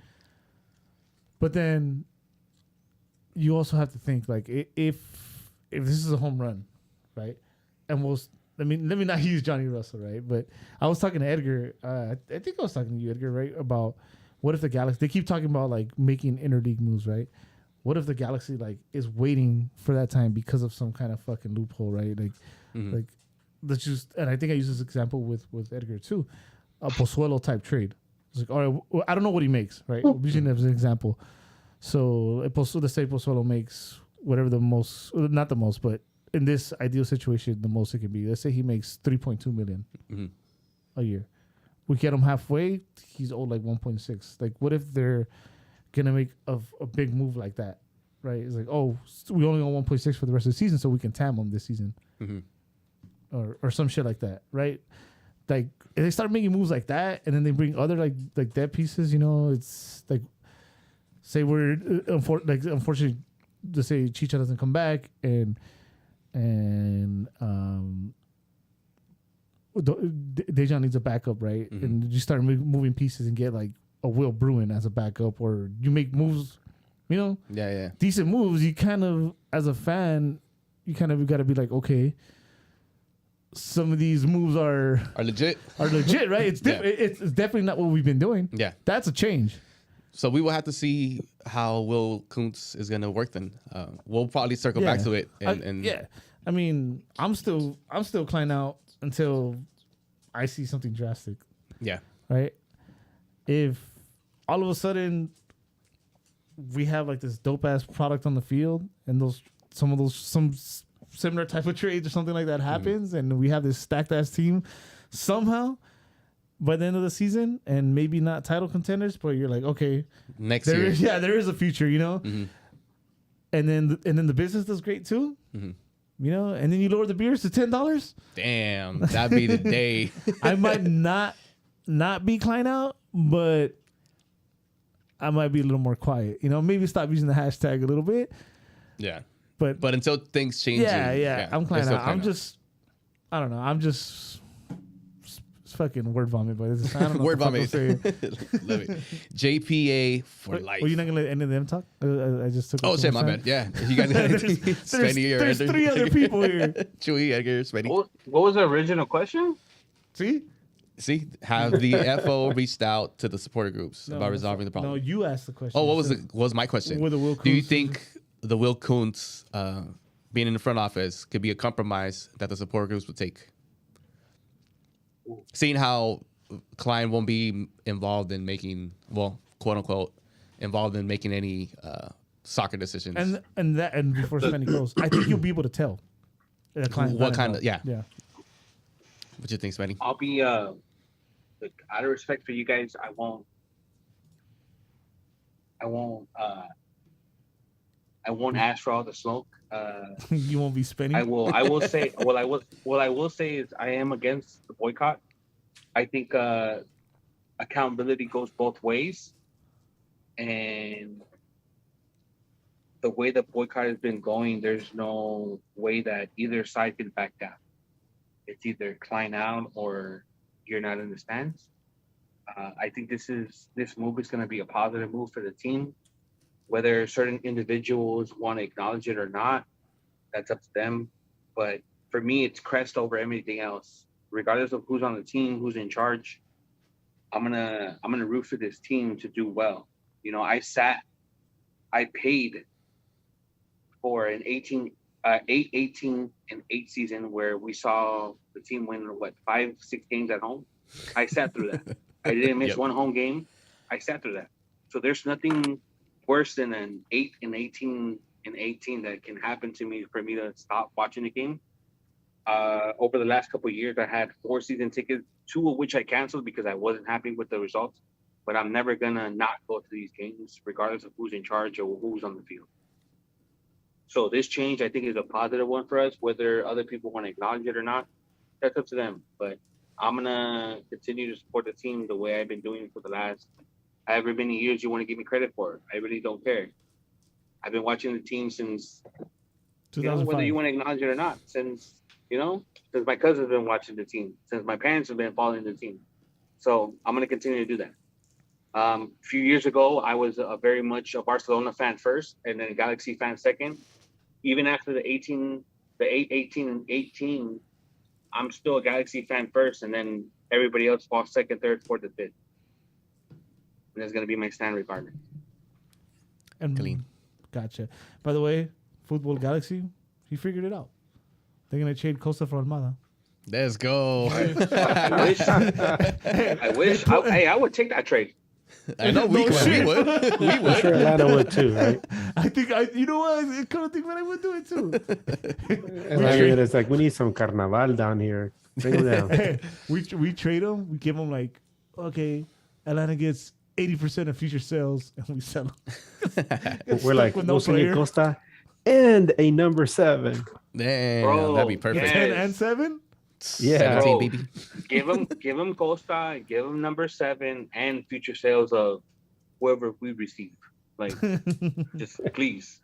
Speaker 7: But then you also have to think like if this is a home run, right? And let me not use Johnny Russell, right? But I was talking to Edgar. I think I was talking to you, Edgar, right? About what if the Galaxy? They keep talking about like making interleague moves, right? What if the Galaxy like is waiting for that time because of some kind of fucking loophole, right? Like let's just, and I think I use this example with Edgar too, a Pozuelo type trade. It's like, all right, I don't know what he makes, right? We're using that as an example. So let's say Pozuelo makes whatever the most, not the most, but in this ideal situation, the most it can be. Let's say he makes 3.2 million a year. We get him halfway, he's owed like 1.6. Like, what if they're gonna make a big move like that, right? It's like, oh, we only own 1.6 for the rest of the season, so we can TAM him this season, or some shit like that, right? Like, if they start making moves like that, and then they bring other like dead pieces, you know, it's like, say we're unfortunately, let's say Chicha doesn't come back, and Dejan needs a backup, right? And you start moving pieces and get like a Will Bruin as a backup, or you make moves, you know, decent moves. You kind of, as a fan, you kind of got to be like, okay, some of these moves are
Speaker 5: legit.
Speaker 7: right? It's different. It's definitely not what we've been doing.
Speaker 5: Yeah.
Speaker 7: That's a change.
Speaker 5: So we will have to see how Will Kuntz is going to work then. We'll probably circle back to it. And
Speaker 7: yeah. I mean, I'm still Klein out until I see something drastic.
Speaker 5: Yeah.
Speaker 7: Right? If all of a sudden we have like this dope ass product on the field and some similar type of trades or something like that happens and we have this stacked ass team somehow by the end of the season and maybe not title contenders, but you're like, okay,
Speaker 5: next year.
Speaker 7: There is a future, you know?
Speaker 5: Mm-hmm.
Speaker 7: And then the business does great too.
Speaker 5: Mm-hmm.
Speaker 7: You know, and then you lower the beers to $10.
Speaker 5: Damn, that'd be the day.
Speaker 7: I might not be Klein out, but I might be a little more quiet. You know, maybe stop using the hashtag a little bit.
Speaker 5: Yeah.
Speaker 7: But
Speaker 5: until things change.
Speaker 7: Yeah. I'm Klein out. I don't know. I'm just fucking word vomit, but I don't know.
Speaker 5: Word vomit. Love it. JPA for life.
Speaker 7: Were you not gonna let any of them talk? I just took.
Speaker 5: Oh shit, my bad. Yeah, you guys got anything?
Speaker 7: There's three other people here.
Speaker 5: Chewy, Edgar, Spenny.
Speaker 8: What was the original question?
Speaker 5: See, have the FO reached out to the supporter groups about resolving the problem?
Speaker 7: No, you asked the question.
Speaker 5: Oh, what was my question? Do you think the Will Kuntz being in the front office could be a compromise that the supporter groups would take? Seeing how Klein won't be involved in making, well, quote unquote, involved in making any soccer decisions.
Speaker 7: And before Spenny goes, I think you'll be able to tell.
Speaker 5: What kind of, yeah.
Speaker 7: Yeah.
Speaker 5: What you think, Spenny?
Speaker 8: I'll be look, out of respect for you guys, I won't ask for all the smoke.
Speaker 7: You won't be Spenny.
Speaker 8: I will say what I will say is I am against the boycott. I think accountability goes both ways, and the way the boycott has been going, there's no way that either side can back down. It's either Klein out or you're not in the stands. I think this move is going to be a positive move for the team. Whether certain individuals want to acknowledge it or not, that's up to them. But for me, it's crest over everything else. Regardless of who's on the team, who's in charge, I'm gonna root for this team to do well. You know, I paid for an 18 and 8 season where we saw the team win 5-6 games at home. I sat through that. I didn't miss one home game. I sat through that. So there's nothing worse than an 8 and 18 that can happen to me for me to stop watching the game. Over the last couple of years, I had 4 season tickets, 2 of which I canceled because I wasn't happy with the results. But I'm never gonna not go to these games, regardless of who's in charge or who's on the field. So this change, I think, is a positive one for us. Whether other people want to acknowledge it or not, that's up to them. But I'm gonna continue to support the team the way I've been doing for the last however many years you want to give me credit for. I really don't care. I've been watching the team since, whether you want to acknowledge it or not, since my cousins have been watching the team, since my parents have been following the team. So I'm going to continue to do that. A few years ago, I was very much a Barcelona fan first, and then a Galaxy fan second. Even after the 8, 18, and 18, I'm still a Galaxy fan first, and then everybody else falls second, third, fourth, and fifth. And that's going to be my stand regardless.
Speaker 7: And
Speaker 5: clean.
Speaker 7: Gotcha. By the way, Football Galaxy, he figured it out. They're going to trade Costa for Almada.
Speaker 5: Let's go.
Speaker 8: I wish. I would take that trade.
Speaker 5: I know we would. We would.
Speaker 3: I'm sure Atlanta would too, right?
Speaker 7: I think you know what? I kind of think that I would do it too.
Speaker 3: Atlanta is like, we need some carnaval down here. Bring them down.
Speaker 7: We trade them. We give them like, okay, Atlanta gets 80% of future sales, and we sell them.
Speaker 3: We're like, we'll send you Costa and a number 7.
Speaker 5: Damn,
Speaker 8: Bro,
Speaker 5: that'd be perfect.
Speaker 7: 10 and 7.
Speaker 3: Yeah,
Speaker 5: 17, baby.
Speaker 8: Give him Costa, give him number 7, and future sales of whoever we receive. Like, just please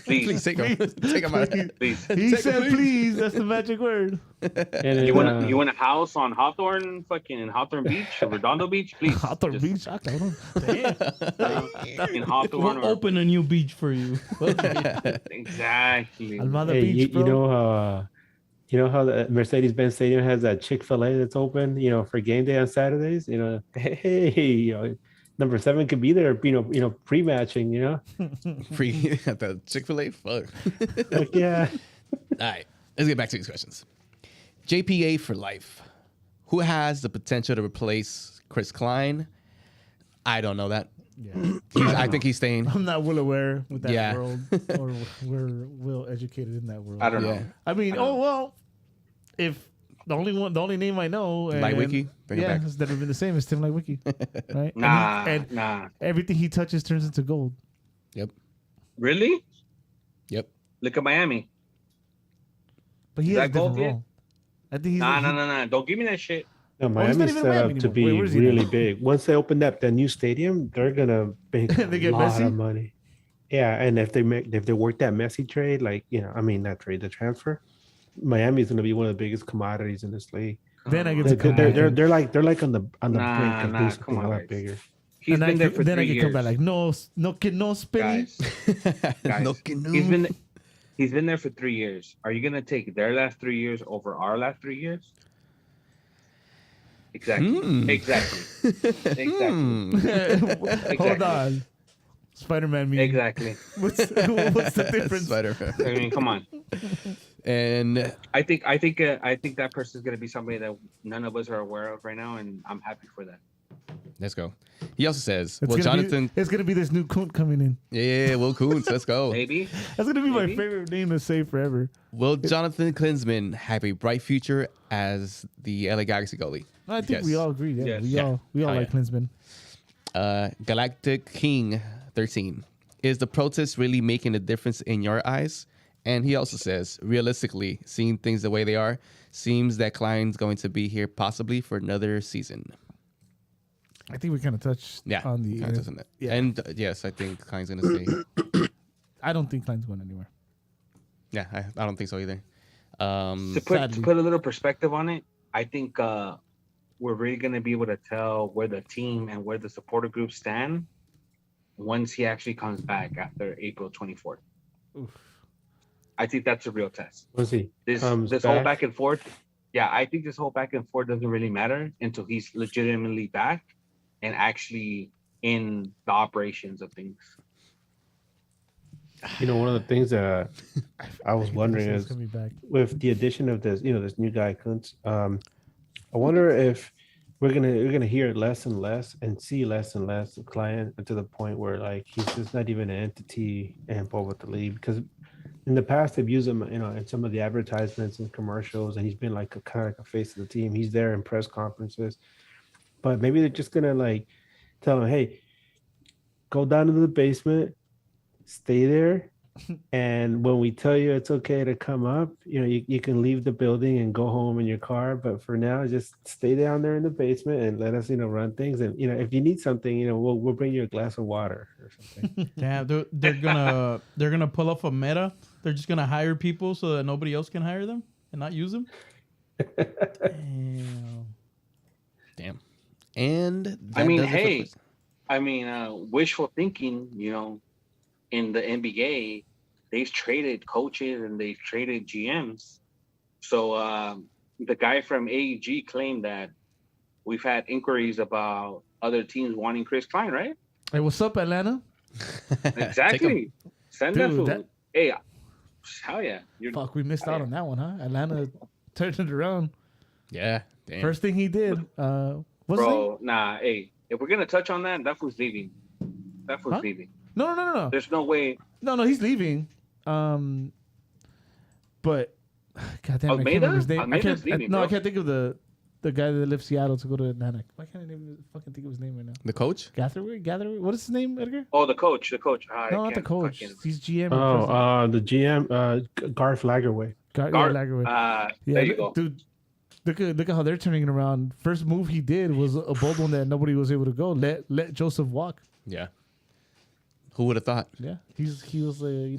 Speaker 5: take him out.
Speaker 8: Please.
Speaker 7: He said, please. That's the magic word.
Speaker 3: And
Speaker 8: you want a house on Hawthorne, fucking Hawthorne Beach, or Redondo Beach, please.
Speaker 7: Hawthorne Beach, damn.
Speaker 8: In Hawthorne,
Speaker 4: We'll open a new beach for you.
Speaker 8: Exactly.
Speaker 7: Almada
Speaker 3: hey,
Speaker 7: Beach, bro.
Speaker 3: you know how You know how the Mercedes-Benz Stadium has that Chick-fil-A that's open, for game day on Saturdays. Hey, number 7 could be there. Pre-matching.
Speaker 5: Free at the Chick-fil-A. Fuck.
Speaker 3: Like, yeah.
Speaker 5: All right, let's get back to these questions. JPA for life. Who has the potential to replace Chris Klein? I don't know that.
Speaker 7: Yeah.
Speaker 5: I think he's staying.
Speaker 7: I'm not well aware with that
Speaker 5: Yeah.
Speaker 7: world, or we're well educated in that world.
Speaker 6: I don't know.
Speaker 5: Yeah.
Speaker 7: I mean, if the only name I know,
Speaker 5: Light Wiki? Bring it back.
Speaker 7: it's never been the same as Tim Light Wiki, right?
Speaker 6: Nah.
Speaker 7: Everything he touches turns into gold.
Speaker 5: Yep.
Speaker 6: Really?
Speaker 5: Yep.
Speaker 6: Look at Miami.
Speaker 7: But he
Speaker 6: Is
Speaker 7: has a
Speaker 6: that gold
Speaker 7: different
Speaker 6: yet?
Speaker 7: role. I think he's
Speaker 6: Nah. Don't give me that shit.
Speaker 3: No,
Speaker 7: he's not
Speaker 3: Miami's
Speaker 7: even
Speaker 3: set
Speaker 7: Miami
Speaker 3: up to
Speaker 7: anymore.
Speaker 3: be
Speaker 7: Wait, where's he
Speaker 3: really
Speaker 7: now?
Speaker 3: big. Once they open up that new stadium, they're gonna make a
Speaker 7: They get
Speaker 3: lot
Speaker 7: Messi?
Speaker 3: of money. Yeah, and if they work that Messi trade, the transfer, Miami's gonna be one of the biggest commodities in this league.
Speaker 7: Then I get to come
Speaker 3: They're
Speaker 7: back.
Speaker 3: they're like on the brink of
Speaker 6: Nah,
Speaker 3: doing
Speaker 6: come
Speaker 3: something a
Speaker 6: on,
Speaker 3: lot
Speaker 6: guys.
Speaker 3: bigger.
Speaker 6: He's
Speaker 7: And
Speaker 6: been there for
Speaker 7: then
Speaker 6: 3
Speaker 7: I can
Speaker 6: years.
Speaker 7: come back like no spinning.
Speaker 6: Guys,
Speaker 5: No canoe.
Speaker 6: he's been there for 3 years. Are you gonna take their last 3 years over our last 3 years? Exactly. Exactly.
Speaker 7: Hold on, Spider-Man meme.
Speaker 6: Exactly.
Speaker 7: What's the difference?
Speaker 5: Spider-Man.
Speaker 6: I mean, come on.
Speaker 5: And
Speaker 6: I think that person is gonna be somebody that none of us are aware of right now, and I'm happy for that.
Speaker 5: let's go. He also says,
Speaker 7: It's
Speaker 5: well,
Speaker 7: gonna
Speaker 5: Jonathan.
Speaker 7: it's gonna be this new Kunt coming in.
Speaker 5: Yeah, Will Kuntz. Let's go.
Speaker 6: Maybe.
Speaker 7: That's gonna be my
Speaker 6: Maybe.
Speaker 7: favorite name to say forever.
Speaker 5: Will Jonathan Klinsmann have a bright future as the LA Galaxy goalie?
Speaker 7: I think
Speaker 5: Yes.
Speaker 7: we all agree. Yeah,
Speaker 6: Yes.
Speaker 7: we all
Speaker 5: Oh,
Speaker 7: like
Speaker 5: yeah.
Speaker 7: Klinsmann.
Speaker 5: Galactic King 13. Is the protest really making a difference in your eyes? And he also says, realistically, seeing things the way they are, seems that Klein's going to be here possibly for another season.
Speaker 7: I think we kind of touched
Speaker 5: Yeah,
Speaker 7: on the.
Speaker 5: kinda doesn't it?
Speaker 7: yeah.
Speaker 5: And yes, I think Klein's going to stay.
Speaker 7: I don't think Klein's going anywhere.
Speaker 5: Yeah, I don't think so either.
Speaker 6: To
Speaker 7: Sadly.
Speaker 6: put a little perspective on it, I think we're really going to be able to tell where the team and where the supporter groups stand once he actually comes back after April 24th.
Speaker 7: Oof.
Speaker 6: I think that's a real test.
Speaker 3: We'll see.
Speaker 6: This
Speaker 3: Comes
Speaker 6: whole
Speaker 3: back.
Speaker 6: back and forth. Yeah, I think this whole back and forth doesn't really matter until he's legitimately back and actually in the operations of things.
Speaker 3: One of the things that I was wondering
Speaker 7: He's
Speaker 3: is
Speaker 7: coming back.
Speaker 3: with the addition of this, this new guy Kuntz, I wonder if we're gonna hear less and less and see less and less of Klein to the point where like he's just not even an entity involved with the league, because in the past they've used him, in some of the advertisements and commercials, and he's been like kind of like a face of the team. He's there in press conferences, but maybe they're just gonna like tell him, hey, go down to the basement, stay there. And when we tell you it's okay to come up, you can leave the building and go home in your car. But for now, just stay down there in the basement and let us, run things. And if you need something, we'll bring you a glass of water or something.
Speaker 4: Yeah, they're gonna pull off a meta. They're just gonna hire people so that nobody else can hire them and not use them.
Speaker 5: Damn. And
Speaker 6: I
Speaker 5: that
Speaker 6: mean,
Speaker 5: does it for
Speaker 6: hey,
Speaker 5: quiz.
Speaker 6: wishful thinking, in the NBA, they've traded coaches and they've traded GMs. So the guy from AEG claimed that we've had inquiries about other teams wanting Chris Klein, right?
Speaker 7: Hey, what's up, Atlanta?
Speaker 6: Exactly. Send that
Speaker 7: Dude,
Speaker 6: fool.
Speaker 7: that-
Speaker 6: Hey, hell yeah.
Speaker 7: Fuck, we missed out on that one, huh? Atlanta turned it around.
Speaker 5: Yeah. Damn.
Speaker 7: First thing he did. What's his name?
Speaker 6: Bro, nah, hey, if we're going to touch on that fool's leaving. That fool's
Speaker 7: Huh?
Speaker 6: leaving.
Speaker 7: No.
Speaker 6: There's no way.
Speaker 7: No, he's leaving. But God damn, I can't
Speaker 6: Almeida?
Speaker 7: remember his name.
Speaker 6: Almeida's leaving,
Speaker 7: I
Speaker 6: bro.
Speaker 7: can't think of the guy that left Seattle to go to Atlanta. Why can't I even fucking think of his name right now?
Speaker 5: The coach?
Speaker 7: Gatherway? What is his name, Edgar?
Speaker 6: Oh, the coach. I
Speaker 7: No, not the
Speaker 6: can't
Speaker 7: coach.
Speaker 6: fucking-
Speaker 7: He's GM. and president.
Speaker 3: The GM, Garth Lagerway.
Speaker 7: Lagerway.
Speaker 6: There you go.
Speaker 7: Dude. Look at how they're turning it around. First move he did was a bold one that nobody was able to go. Let Joseph walk.
Speaker 5: Yeah. Who would have thought?
Speaker 7: Yeah, he was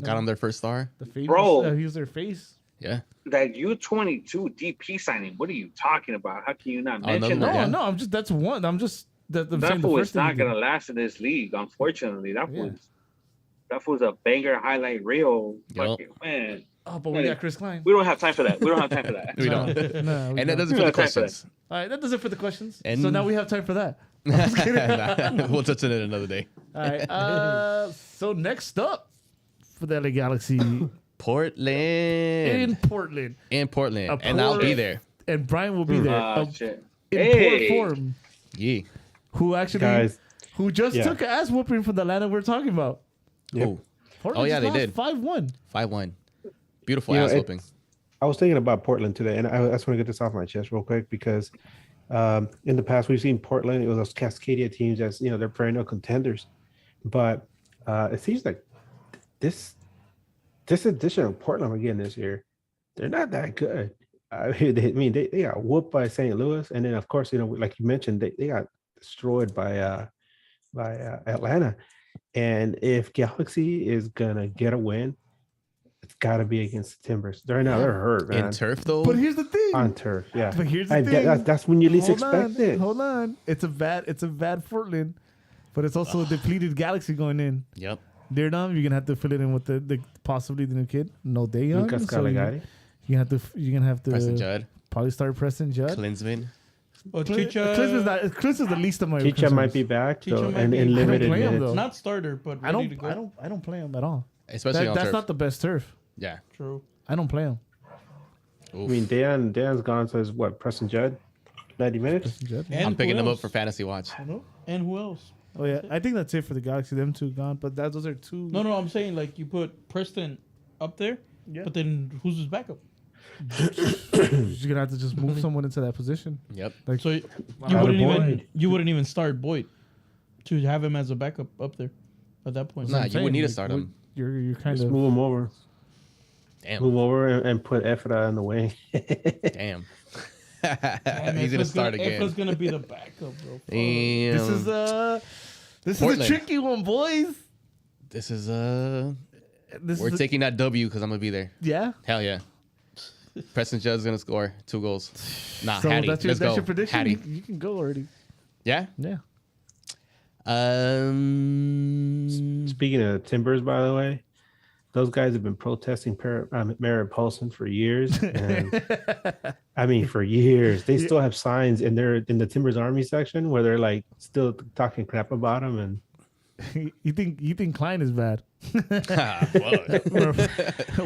Speaker 5: Got him their first star?
Speaker 7: the famous,
Speaker 6: Bro.
Speaker 7: he was their face.
Speaker 5: Yeah.
Speaker 6: That U22 DP signing. What are you talking about? How can you not
Speaker 5: Oh, no,
Speaker 6: mention
Speaker 5: no,
Speaker 6: that?
Speaker 5: yeah.
Speaker 7: No, I'm just that's one. I'm just I'm
Speaker 6: That
Speaker 7: saying the
Speaker 6: fool
Speaker 7: first
Speaker 6: is
Speaker 7: thing
Speaker 6: not
Speaker 7: he did.
Speaker 6: gonna last in this league, unfortunately.
Speaker 7: Yeah.
Speaker 6: That fool's a banger highlight reel.
Speaker 5: Yup.
Speaker 6: Fucking man.
Speaker 7: Oh, but we got Chris Klein.
Speaker 6: We don't have time for that. We don't have time for that.
Speaker 5: We don't.
Speaker 7: No,
Speaker 5: And that does it
Speaker 6: We
Speaker 5: for the
Speaker 6: don't have time for
Speaker 5: questions.
Speaker 7: All right, that does it for the questions.
Speaker 5: And-
Speaker 7: so now we have time for that.
Speaker 5: Nah, we'll touch on it another day.
Speaker 7: All right. So next up for the LA Galaxy
Speaker 5: Portland.
Speaker 7: in Portland,
Speaker 5: In Portland.
Speaker 7: A
Speaker 5: And I'll be
Speaker 7: port-
Speaker 5: there.
Speaker 7: and Brian will be there.
Speaker 6: Shit.
Speaker 7: In
Speaker 6: Hey.
Speaker 7: port form,
Speaker 5: Yeah.
Speaker 7: who actually
Speaker 3: Guys,
Speaker 7: who just
Speaker 3: yeah.
Speaker 7: took an ass whooping from the Atlanta we're talking about.
Speaker 3: Yep.
Speaker 5: Oh,
Speaker 7: Portland
Speaker 5: yeah,
Speaker 7: just
Speaker 5: they
Speaker 7: lost
Speaker 5: did.
Speaker 7: 5-1.
Speaker 5: 5-1. Beautiful
Speaker 3: You know,
Speaker 5: ass whooping.
Speaker 3: I was thinking about Portland today, and I just want to get this off my chest real quick because in the past we've seen Portland. It was those Cascadia teams as they're perennial contenders, but it seems like this edition of Portland again this year, they're not that good. They got whooped by St. Louis, and then of course like you mentioned they got destroyed by Atlanta. And if Galaxy is gonna get a win, it's got to be against the Timbers. Right now they're hurt, man.
Speaker 5: In turf, though?
Speaker 7: But here's the thing.
Speaker 3: On turf, yeah.
Speaker 7: But here's the
Speaker 3: And
Speaker 7: thing.
Speaker 3: that's when you least
Speaker 7: Hold
Speaker 3: expect
Speaker 7: on,
Speaker 3: it.
Speaker 7: Hold on. It's a bad Portland, but it's also a depleted Galaxy going in.
Speaker 5: Yep.
Speaker 7: They're done. You're gonna have to fill it in with the possibly the new kid. No, they young.
Speaker 3: Lucas
Speaker 7: So
Speaker 3: Caligari.
Speaker 7: you're gonna have to
Speaker 5: Preston Judd.
Speaker 7: probably start Preston Judd.
Speaker 5: Klinsman.
Speaker 4: Oh, Chicha.
Speaker 7: Clint is the least of my
Speaker 3: Chicha
Speaker 7: concerns.
Speaker 3: might be back
Speaker 4: Chicha
Speaker 3: though,
Speaker 4: might
Speaker 3: and
Speaker 4: be-
Speaker 3: in
Speaker 4: I don't
Speaker 3: limited
Speaker 7: play him,
Speaker 3: minutes.
Speaker 7: though.
Speaker 4: Not starter, but
Speaker 7: I
Speaker 4: ready to go.
Speaker 7: don't play him at all.
Speaker 5: Especially on
Speaker 7: That's
Speaker 5: turf.
Speaker 7: not the best turf.
Speaker 5: Yeah.
Speaker 4: True.
Speaker 7: I don't play him.
Speaker 5: Oof.
Speaker 3: I mean, Dan's gone, so it's what, Preston Judd? 90 minutes?
Speaker 7: Preston Judd.
Speaker 4: And
Speaker 5: I'm picking
Speaker 4: who
Speaker 5: them up
Speaker 4: else?
Speaker 5: for fantasy watch.
Speaker 4: And who else?
Speaker 7: Oh yeah, I think that's it for the Galaxy. Them two gone, but those are two.
Speaker 4: No, I'm saying like you put Preston up there,
Speaker 7: Yeah.
Speaker 4: but then who's his backup?
Speaker 7: You're gonna have to just move someone into that position.
Speaker 5: Yep.
Speaker 7: Like
Speaker 4: So you
Speaker 3: Tyler
Speaker 4: wouldn't
Speaker 3: Boyd.
Speaker 4: even start Boyd to have him as a backup up there at that point.
Speaker 5: Nah,
Speaker 7: I'm
Speaker 5: you
Speaker 7: saying,
Speaker 5: would need to
Speaker 7: like,
Speaker 5: start him.
Speaker 7: You're kind
Speaker 3: Just
Speaker 7: of
Speaker 3: move him over.
Speaker 5: Damn.
Speaker 3: Move over and put Efra in the wing.
Speaker 5: Damn.
Speaker 4: And
Speaker 5: He's gonna
Speaker 4: Efra's
Speaker 5: start again.
Speaker 4: Efra's gonna be the backup, bro.
Speaker 5: Damn.
Speaker 7: this is
Speaker 5: Portland.
Speaker 7: a tricky one, boys.
Speaker 5: This is
Speaker 7: This
Speaker 5: we're
Speaker 7: is
Speaker 5: taking that W because I'm gonna be there.
Speaker 7: yeah.
Speaker 5: Hell yeah. Preston Judd's gonna score 2 goals. Nah,
Speaker 7: So
Speaker 5: Hattie.
Speaker 7: that's
Speaker 5: Let's
Speaker 7: your
Speaker 5: go.
Speaker 7: prediction.
Speaker 5: Hattie.
Speaker 7: You can go already.
Speaker 5: Yeah.
Speaker 7: Yeah.
Speaker 3: Speaking of Timbers, by the way, those guys have been protesting Merritt Paulson for years. And, I mean, for years. They still have signs in the Timbers Army section where they're like still talking crap about him. And
Speaker 7: you think Klein is bad?
Speaker 5: Ah, fuck.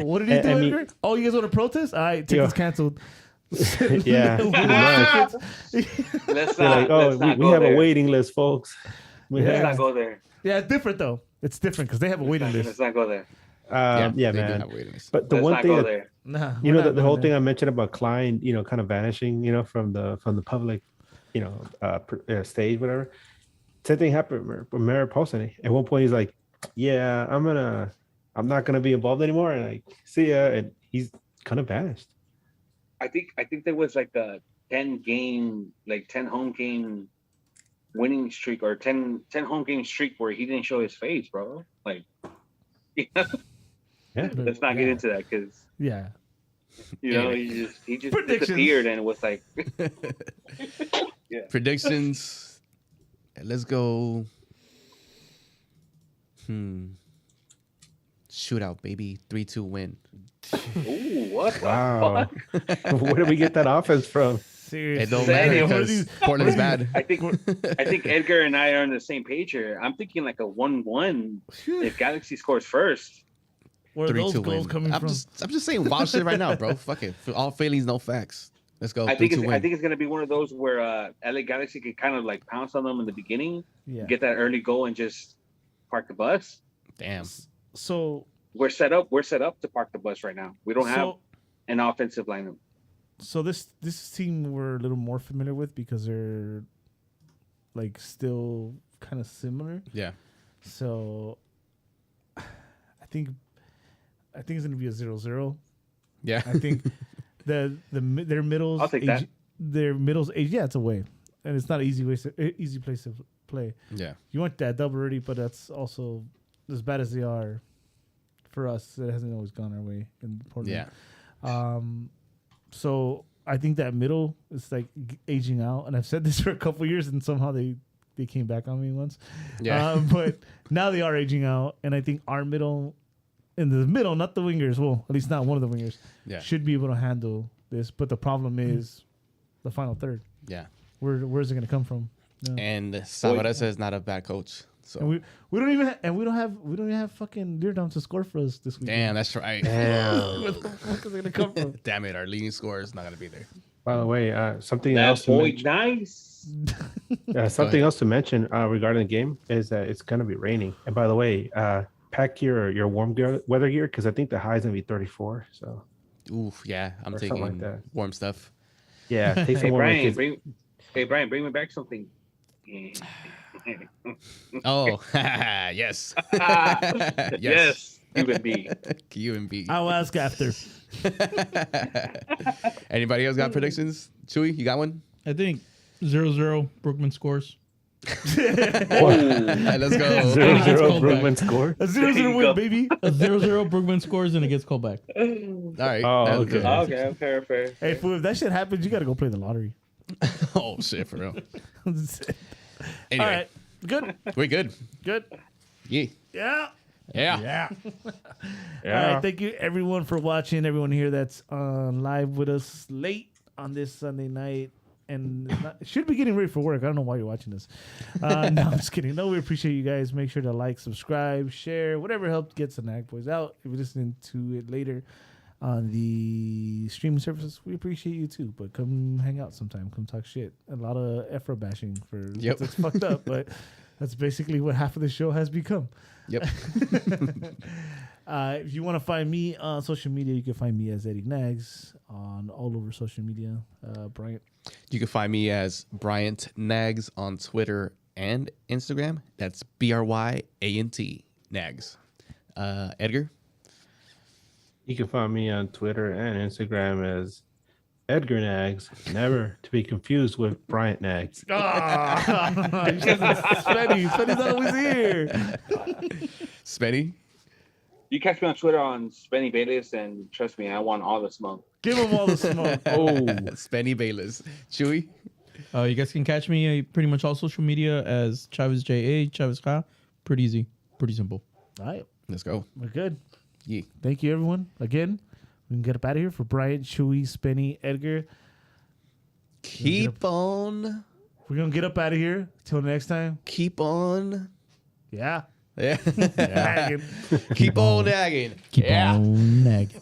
Speaker 7: What did he do?
Speaker 3: I mean-
Speaker 7: Edgar? Oh, you guys want to protest? All right, tickets canceled.
Speaker 3: yeah, pretty much.
Speaker 6: Let's
Speaker 3: They're
Speaker 6: not.
Speaker 3: like, oh,
Speaker 6: let's not
Speaker 3: we
Speaker 6: go
Speaker 3: have
Speaker 6: there.
Speaker 3: a waiting list, folks. We
Speaker 6: Let's
Speaker 3: have,
Speaker 6: not go there.
Speaker 7: Yeah, it's different though. It's different because they have a waiting
Speaker 6: Let's
Speaker 7: list.
Speaker 6: not go there.
Speaker 3: yeah,
Speaker 5: they do
Speaker 3: man.
Speaker 5: have waiting lists.
Speaker 3: But the
Speaker 6: Let's
Speaker 3: one
Speaker 6: not
Speaker 3: thing
Speaker 6: go
Speaker 3: that,
Speaker 6: there.
Speaker 7: Nah,
Speaker 3: you know,
Speaker 7: we're not
Speaker 3: the whole
Speaker 7: going
Speaker 3: thing
Speaker 7: there.
Speaker 3: I mentioned about Klein, kind of vanishing, from the public, stage, whatever. Same thing happened with Merritt Paulson. At one point, he's like, "Yeah, I'm not gonna be involved anymore," and like, see ya, and he's kind of vanished.
Speaker 6: I think there was like a 10 home game winning streak or 10 home game streak where he didn't show his face, bro. Like,
Speaker 3: Yeah,
Speaker 6: let's not get into that because
Speaker 7: Yeah.
Speaker 6: he just
Speaker 7: Predictions.
Speaker 6: disappeared and it was like
Speaker 5: Predictions. Let's go. Shootout, baby. 3-2 win.
Speaker 6: ooh, what the
Speaker 3: wow.
Speaker 6: fuck?
Speaker 3: Where did we get that offense from?
Speaker 5: It
Speaker 7: Seriously.
Speaker 5: don't
Speaker 6: Say
Speaker 5: matter
Speaker 6: it.
Speaker 5: because Portland's bad.
Speaker 6: I think Edgar and I are on the same page here. I'm thinking like a 1-1 if Galaxy scores first.
Speaker 7: Where are those
Speaker 5: 3-2
Speaker 7: goals
Speaker 5: win.
Speaker 7: coming
Speaker 5: I'm
Speaker 7: from?
Speaker 5: just saying wild shit right now, bro. Fuck it. For all feelings, no facts. Let's go.
Speaker 6: I think
Speaker 5: 3-2 win.
Speaker 6: it's gonna be one of those where LA Galaxy can kind of like pounce on them in the beginning,
Speaker 7: Yeah.
Speaker 6: get that early goal, and just park the bus.
Speaker 5: Damn.
Speaker 7: So
Speaker 6: We're set up to park the bus right now. We don't have
Speaker 7: so
Speaker 6: an offensive lineup.
Speaker 7: so this team we're a little more familiar with because they're like still kind of similar.
Speaker 5: Yeah.
Speaker 7: So I think it's gonna be a 0-0.
Speaker 5: Yeah.
Speaker 7: I think their middles.
Speaker 6: I'll take that.
Speaker 7: Their middles age. Yeah, it's away, and it's not an easy place to play.
Speaker 5: Yeah.
Speaker 7: You want that double already, but that's also as bad as they are for us. It hasn't always gone our way in Portland.
Speaker 5: Yeah.
Speaker 7: So I think that middle is like aging out, and I've said this for a couple years, and somehow they came back on me once.
Speaker 5: Yeah.
Speaker 7: But now they are aging out, and I think our middle in the middle, not the wingers. Well, at least not one of the wingers.
Speaker 5: Yeah.
Speaker 7: Should be able to handle this. But the problem is the final third.
Speaker 5: Yeah.
Speaker 7: Where's it going to come from? No.
Speaker 5: And Savaresa is not a bad coach. So
Speaker 7: And we don't even we don't have fucking Leerdam to score for us this week.
Speaker 5: damn, that's right.
Speaker 7: Where the fuck is it gonna come from?
Speaker 5: Damn it, our leading scorer is not gonna be there.
Speaker 3: By the way, something
Speaker 8: That
Speaker 3: else.
Speaker 8: boy,
Speaker 3: To
Speaker 8: nice.
Speaker 3: something else to mention regarding the game is that it's gonna be raining. And by the way, pack your warm weather gear because I think the high is gonna be 34. So
Speaker 5: Oof, yeah, I'm
Speaker 3: Or something like
Speaker 5: taking
Speaker 3: that.
Speaker 5: warm stuff.
Speaker 3: yeah, take some
Speaker 8: Hey
Speaker 3: warm.
Speaker 8: Brian,
Speaker 3: because-
Speaker 8: bring me back something.
Speaker 5: Oh, yes.
Speaker 8: Yes, Cuban B.
Speaker 5: Cuban B.
Speaker 7: I'll ask after.
Speaker 5: Anybody else got predictions? Chewy, you got one?
Speaker 4: I think 0-0 Brookman scores.
Speaker 5: All right, let's go.
Speaker 3: 0-0
Speaker 4: called
Speaker 3: Brugman score.
Speaker 7: A 0-0 win, baby.
Speaker 4: A 0-0 Brookman scores and it gets called back.
Speaker 5: All right.
Speaker 3: Oh,
Speaker 5: that's
Speaker 3: okay.
Speaker 5: good.
Speaker 8: Okay, fair.
Speaker 7: Hey, fool, if that shit happens, you gotta go play the lottery.
Speaker 5: Oh shit, for real.
Speaker 7: Anyway.
Speaker 5: Anyway,
Speaker 7: All right, good,
Speaker 5: we're good.
Speaker 7: good.
Speaker 5: Yeah.
Speaker 7: Yeah.
Speaker 5: Yeah.
Speaker 7: All right, thank you everyone for watching. Everyone here that's on live with us late on this Sunday night. And should be getting ready for work. I don't know why you're watching this. No, I'm just kidding. No, we appreciate you guys. Make sure to like, subscribe, share, whatever helps get the Nag Boys out. If you're listening to it later on the streaming services, we appreciate you too. But come hang out sometime. Come talk shit. A lot of Efra bashing for
Speaker 5: Yep.
Speaker 7: that's fucked up, but that's basically what half of the show has become.
Speaker 5: Yep.
Speaker 7: If you want to find me on social media, you can find me as Eddie Nags on all over social media. Bryant.
Speaker 5: You can find me as Bryant Nags on Twitter and Instagram. That's BRYANT Nags. Edgar.
Speaker 3: You can find me on Twitter and Instagram as Edgar Nags, never to be confused with Bryant Nags.
Speaker 7: Spenny's always here.
Speaker 5: Spenny.
Speaker 6: You catch me on Twitter on Spenny Bayless, and trust me, I want all the smoke.
Speaker 7: Give him all the smoke.
Speaker 3: Oh,
Speaker 5: Spenny Bayless. Chewy.
Speaker 4: You guys can catch me pretty much all social media as Chavez JA, Chavez Ka. Pretty easy. Pretty simple.
Speaker 7: All right.
Speaker 5: Let's go.
Speaker 7: We're good.
Speaker 5: Yeah.
Speaker 7: Thank you, everyone. Again, we can get up out of here for Bryant, Chewy, Spenny, Edgar.
Speaker 5: Keep on.
Speaker 7: We're going to get up out of here. Till next time.
Speaker 5: Keep on.
Speaker 7: Yeah.
Speaker 5: Yeah.
Speaker 7: Nagging.
Speaker 5: Keep on nagging.
Speaker 4: Keep
Speaker 5: Yeah.
Speaker 4: on nagging.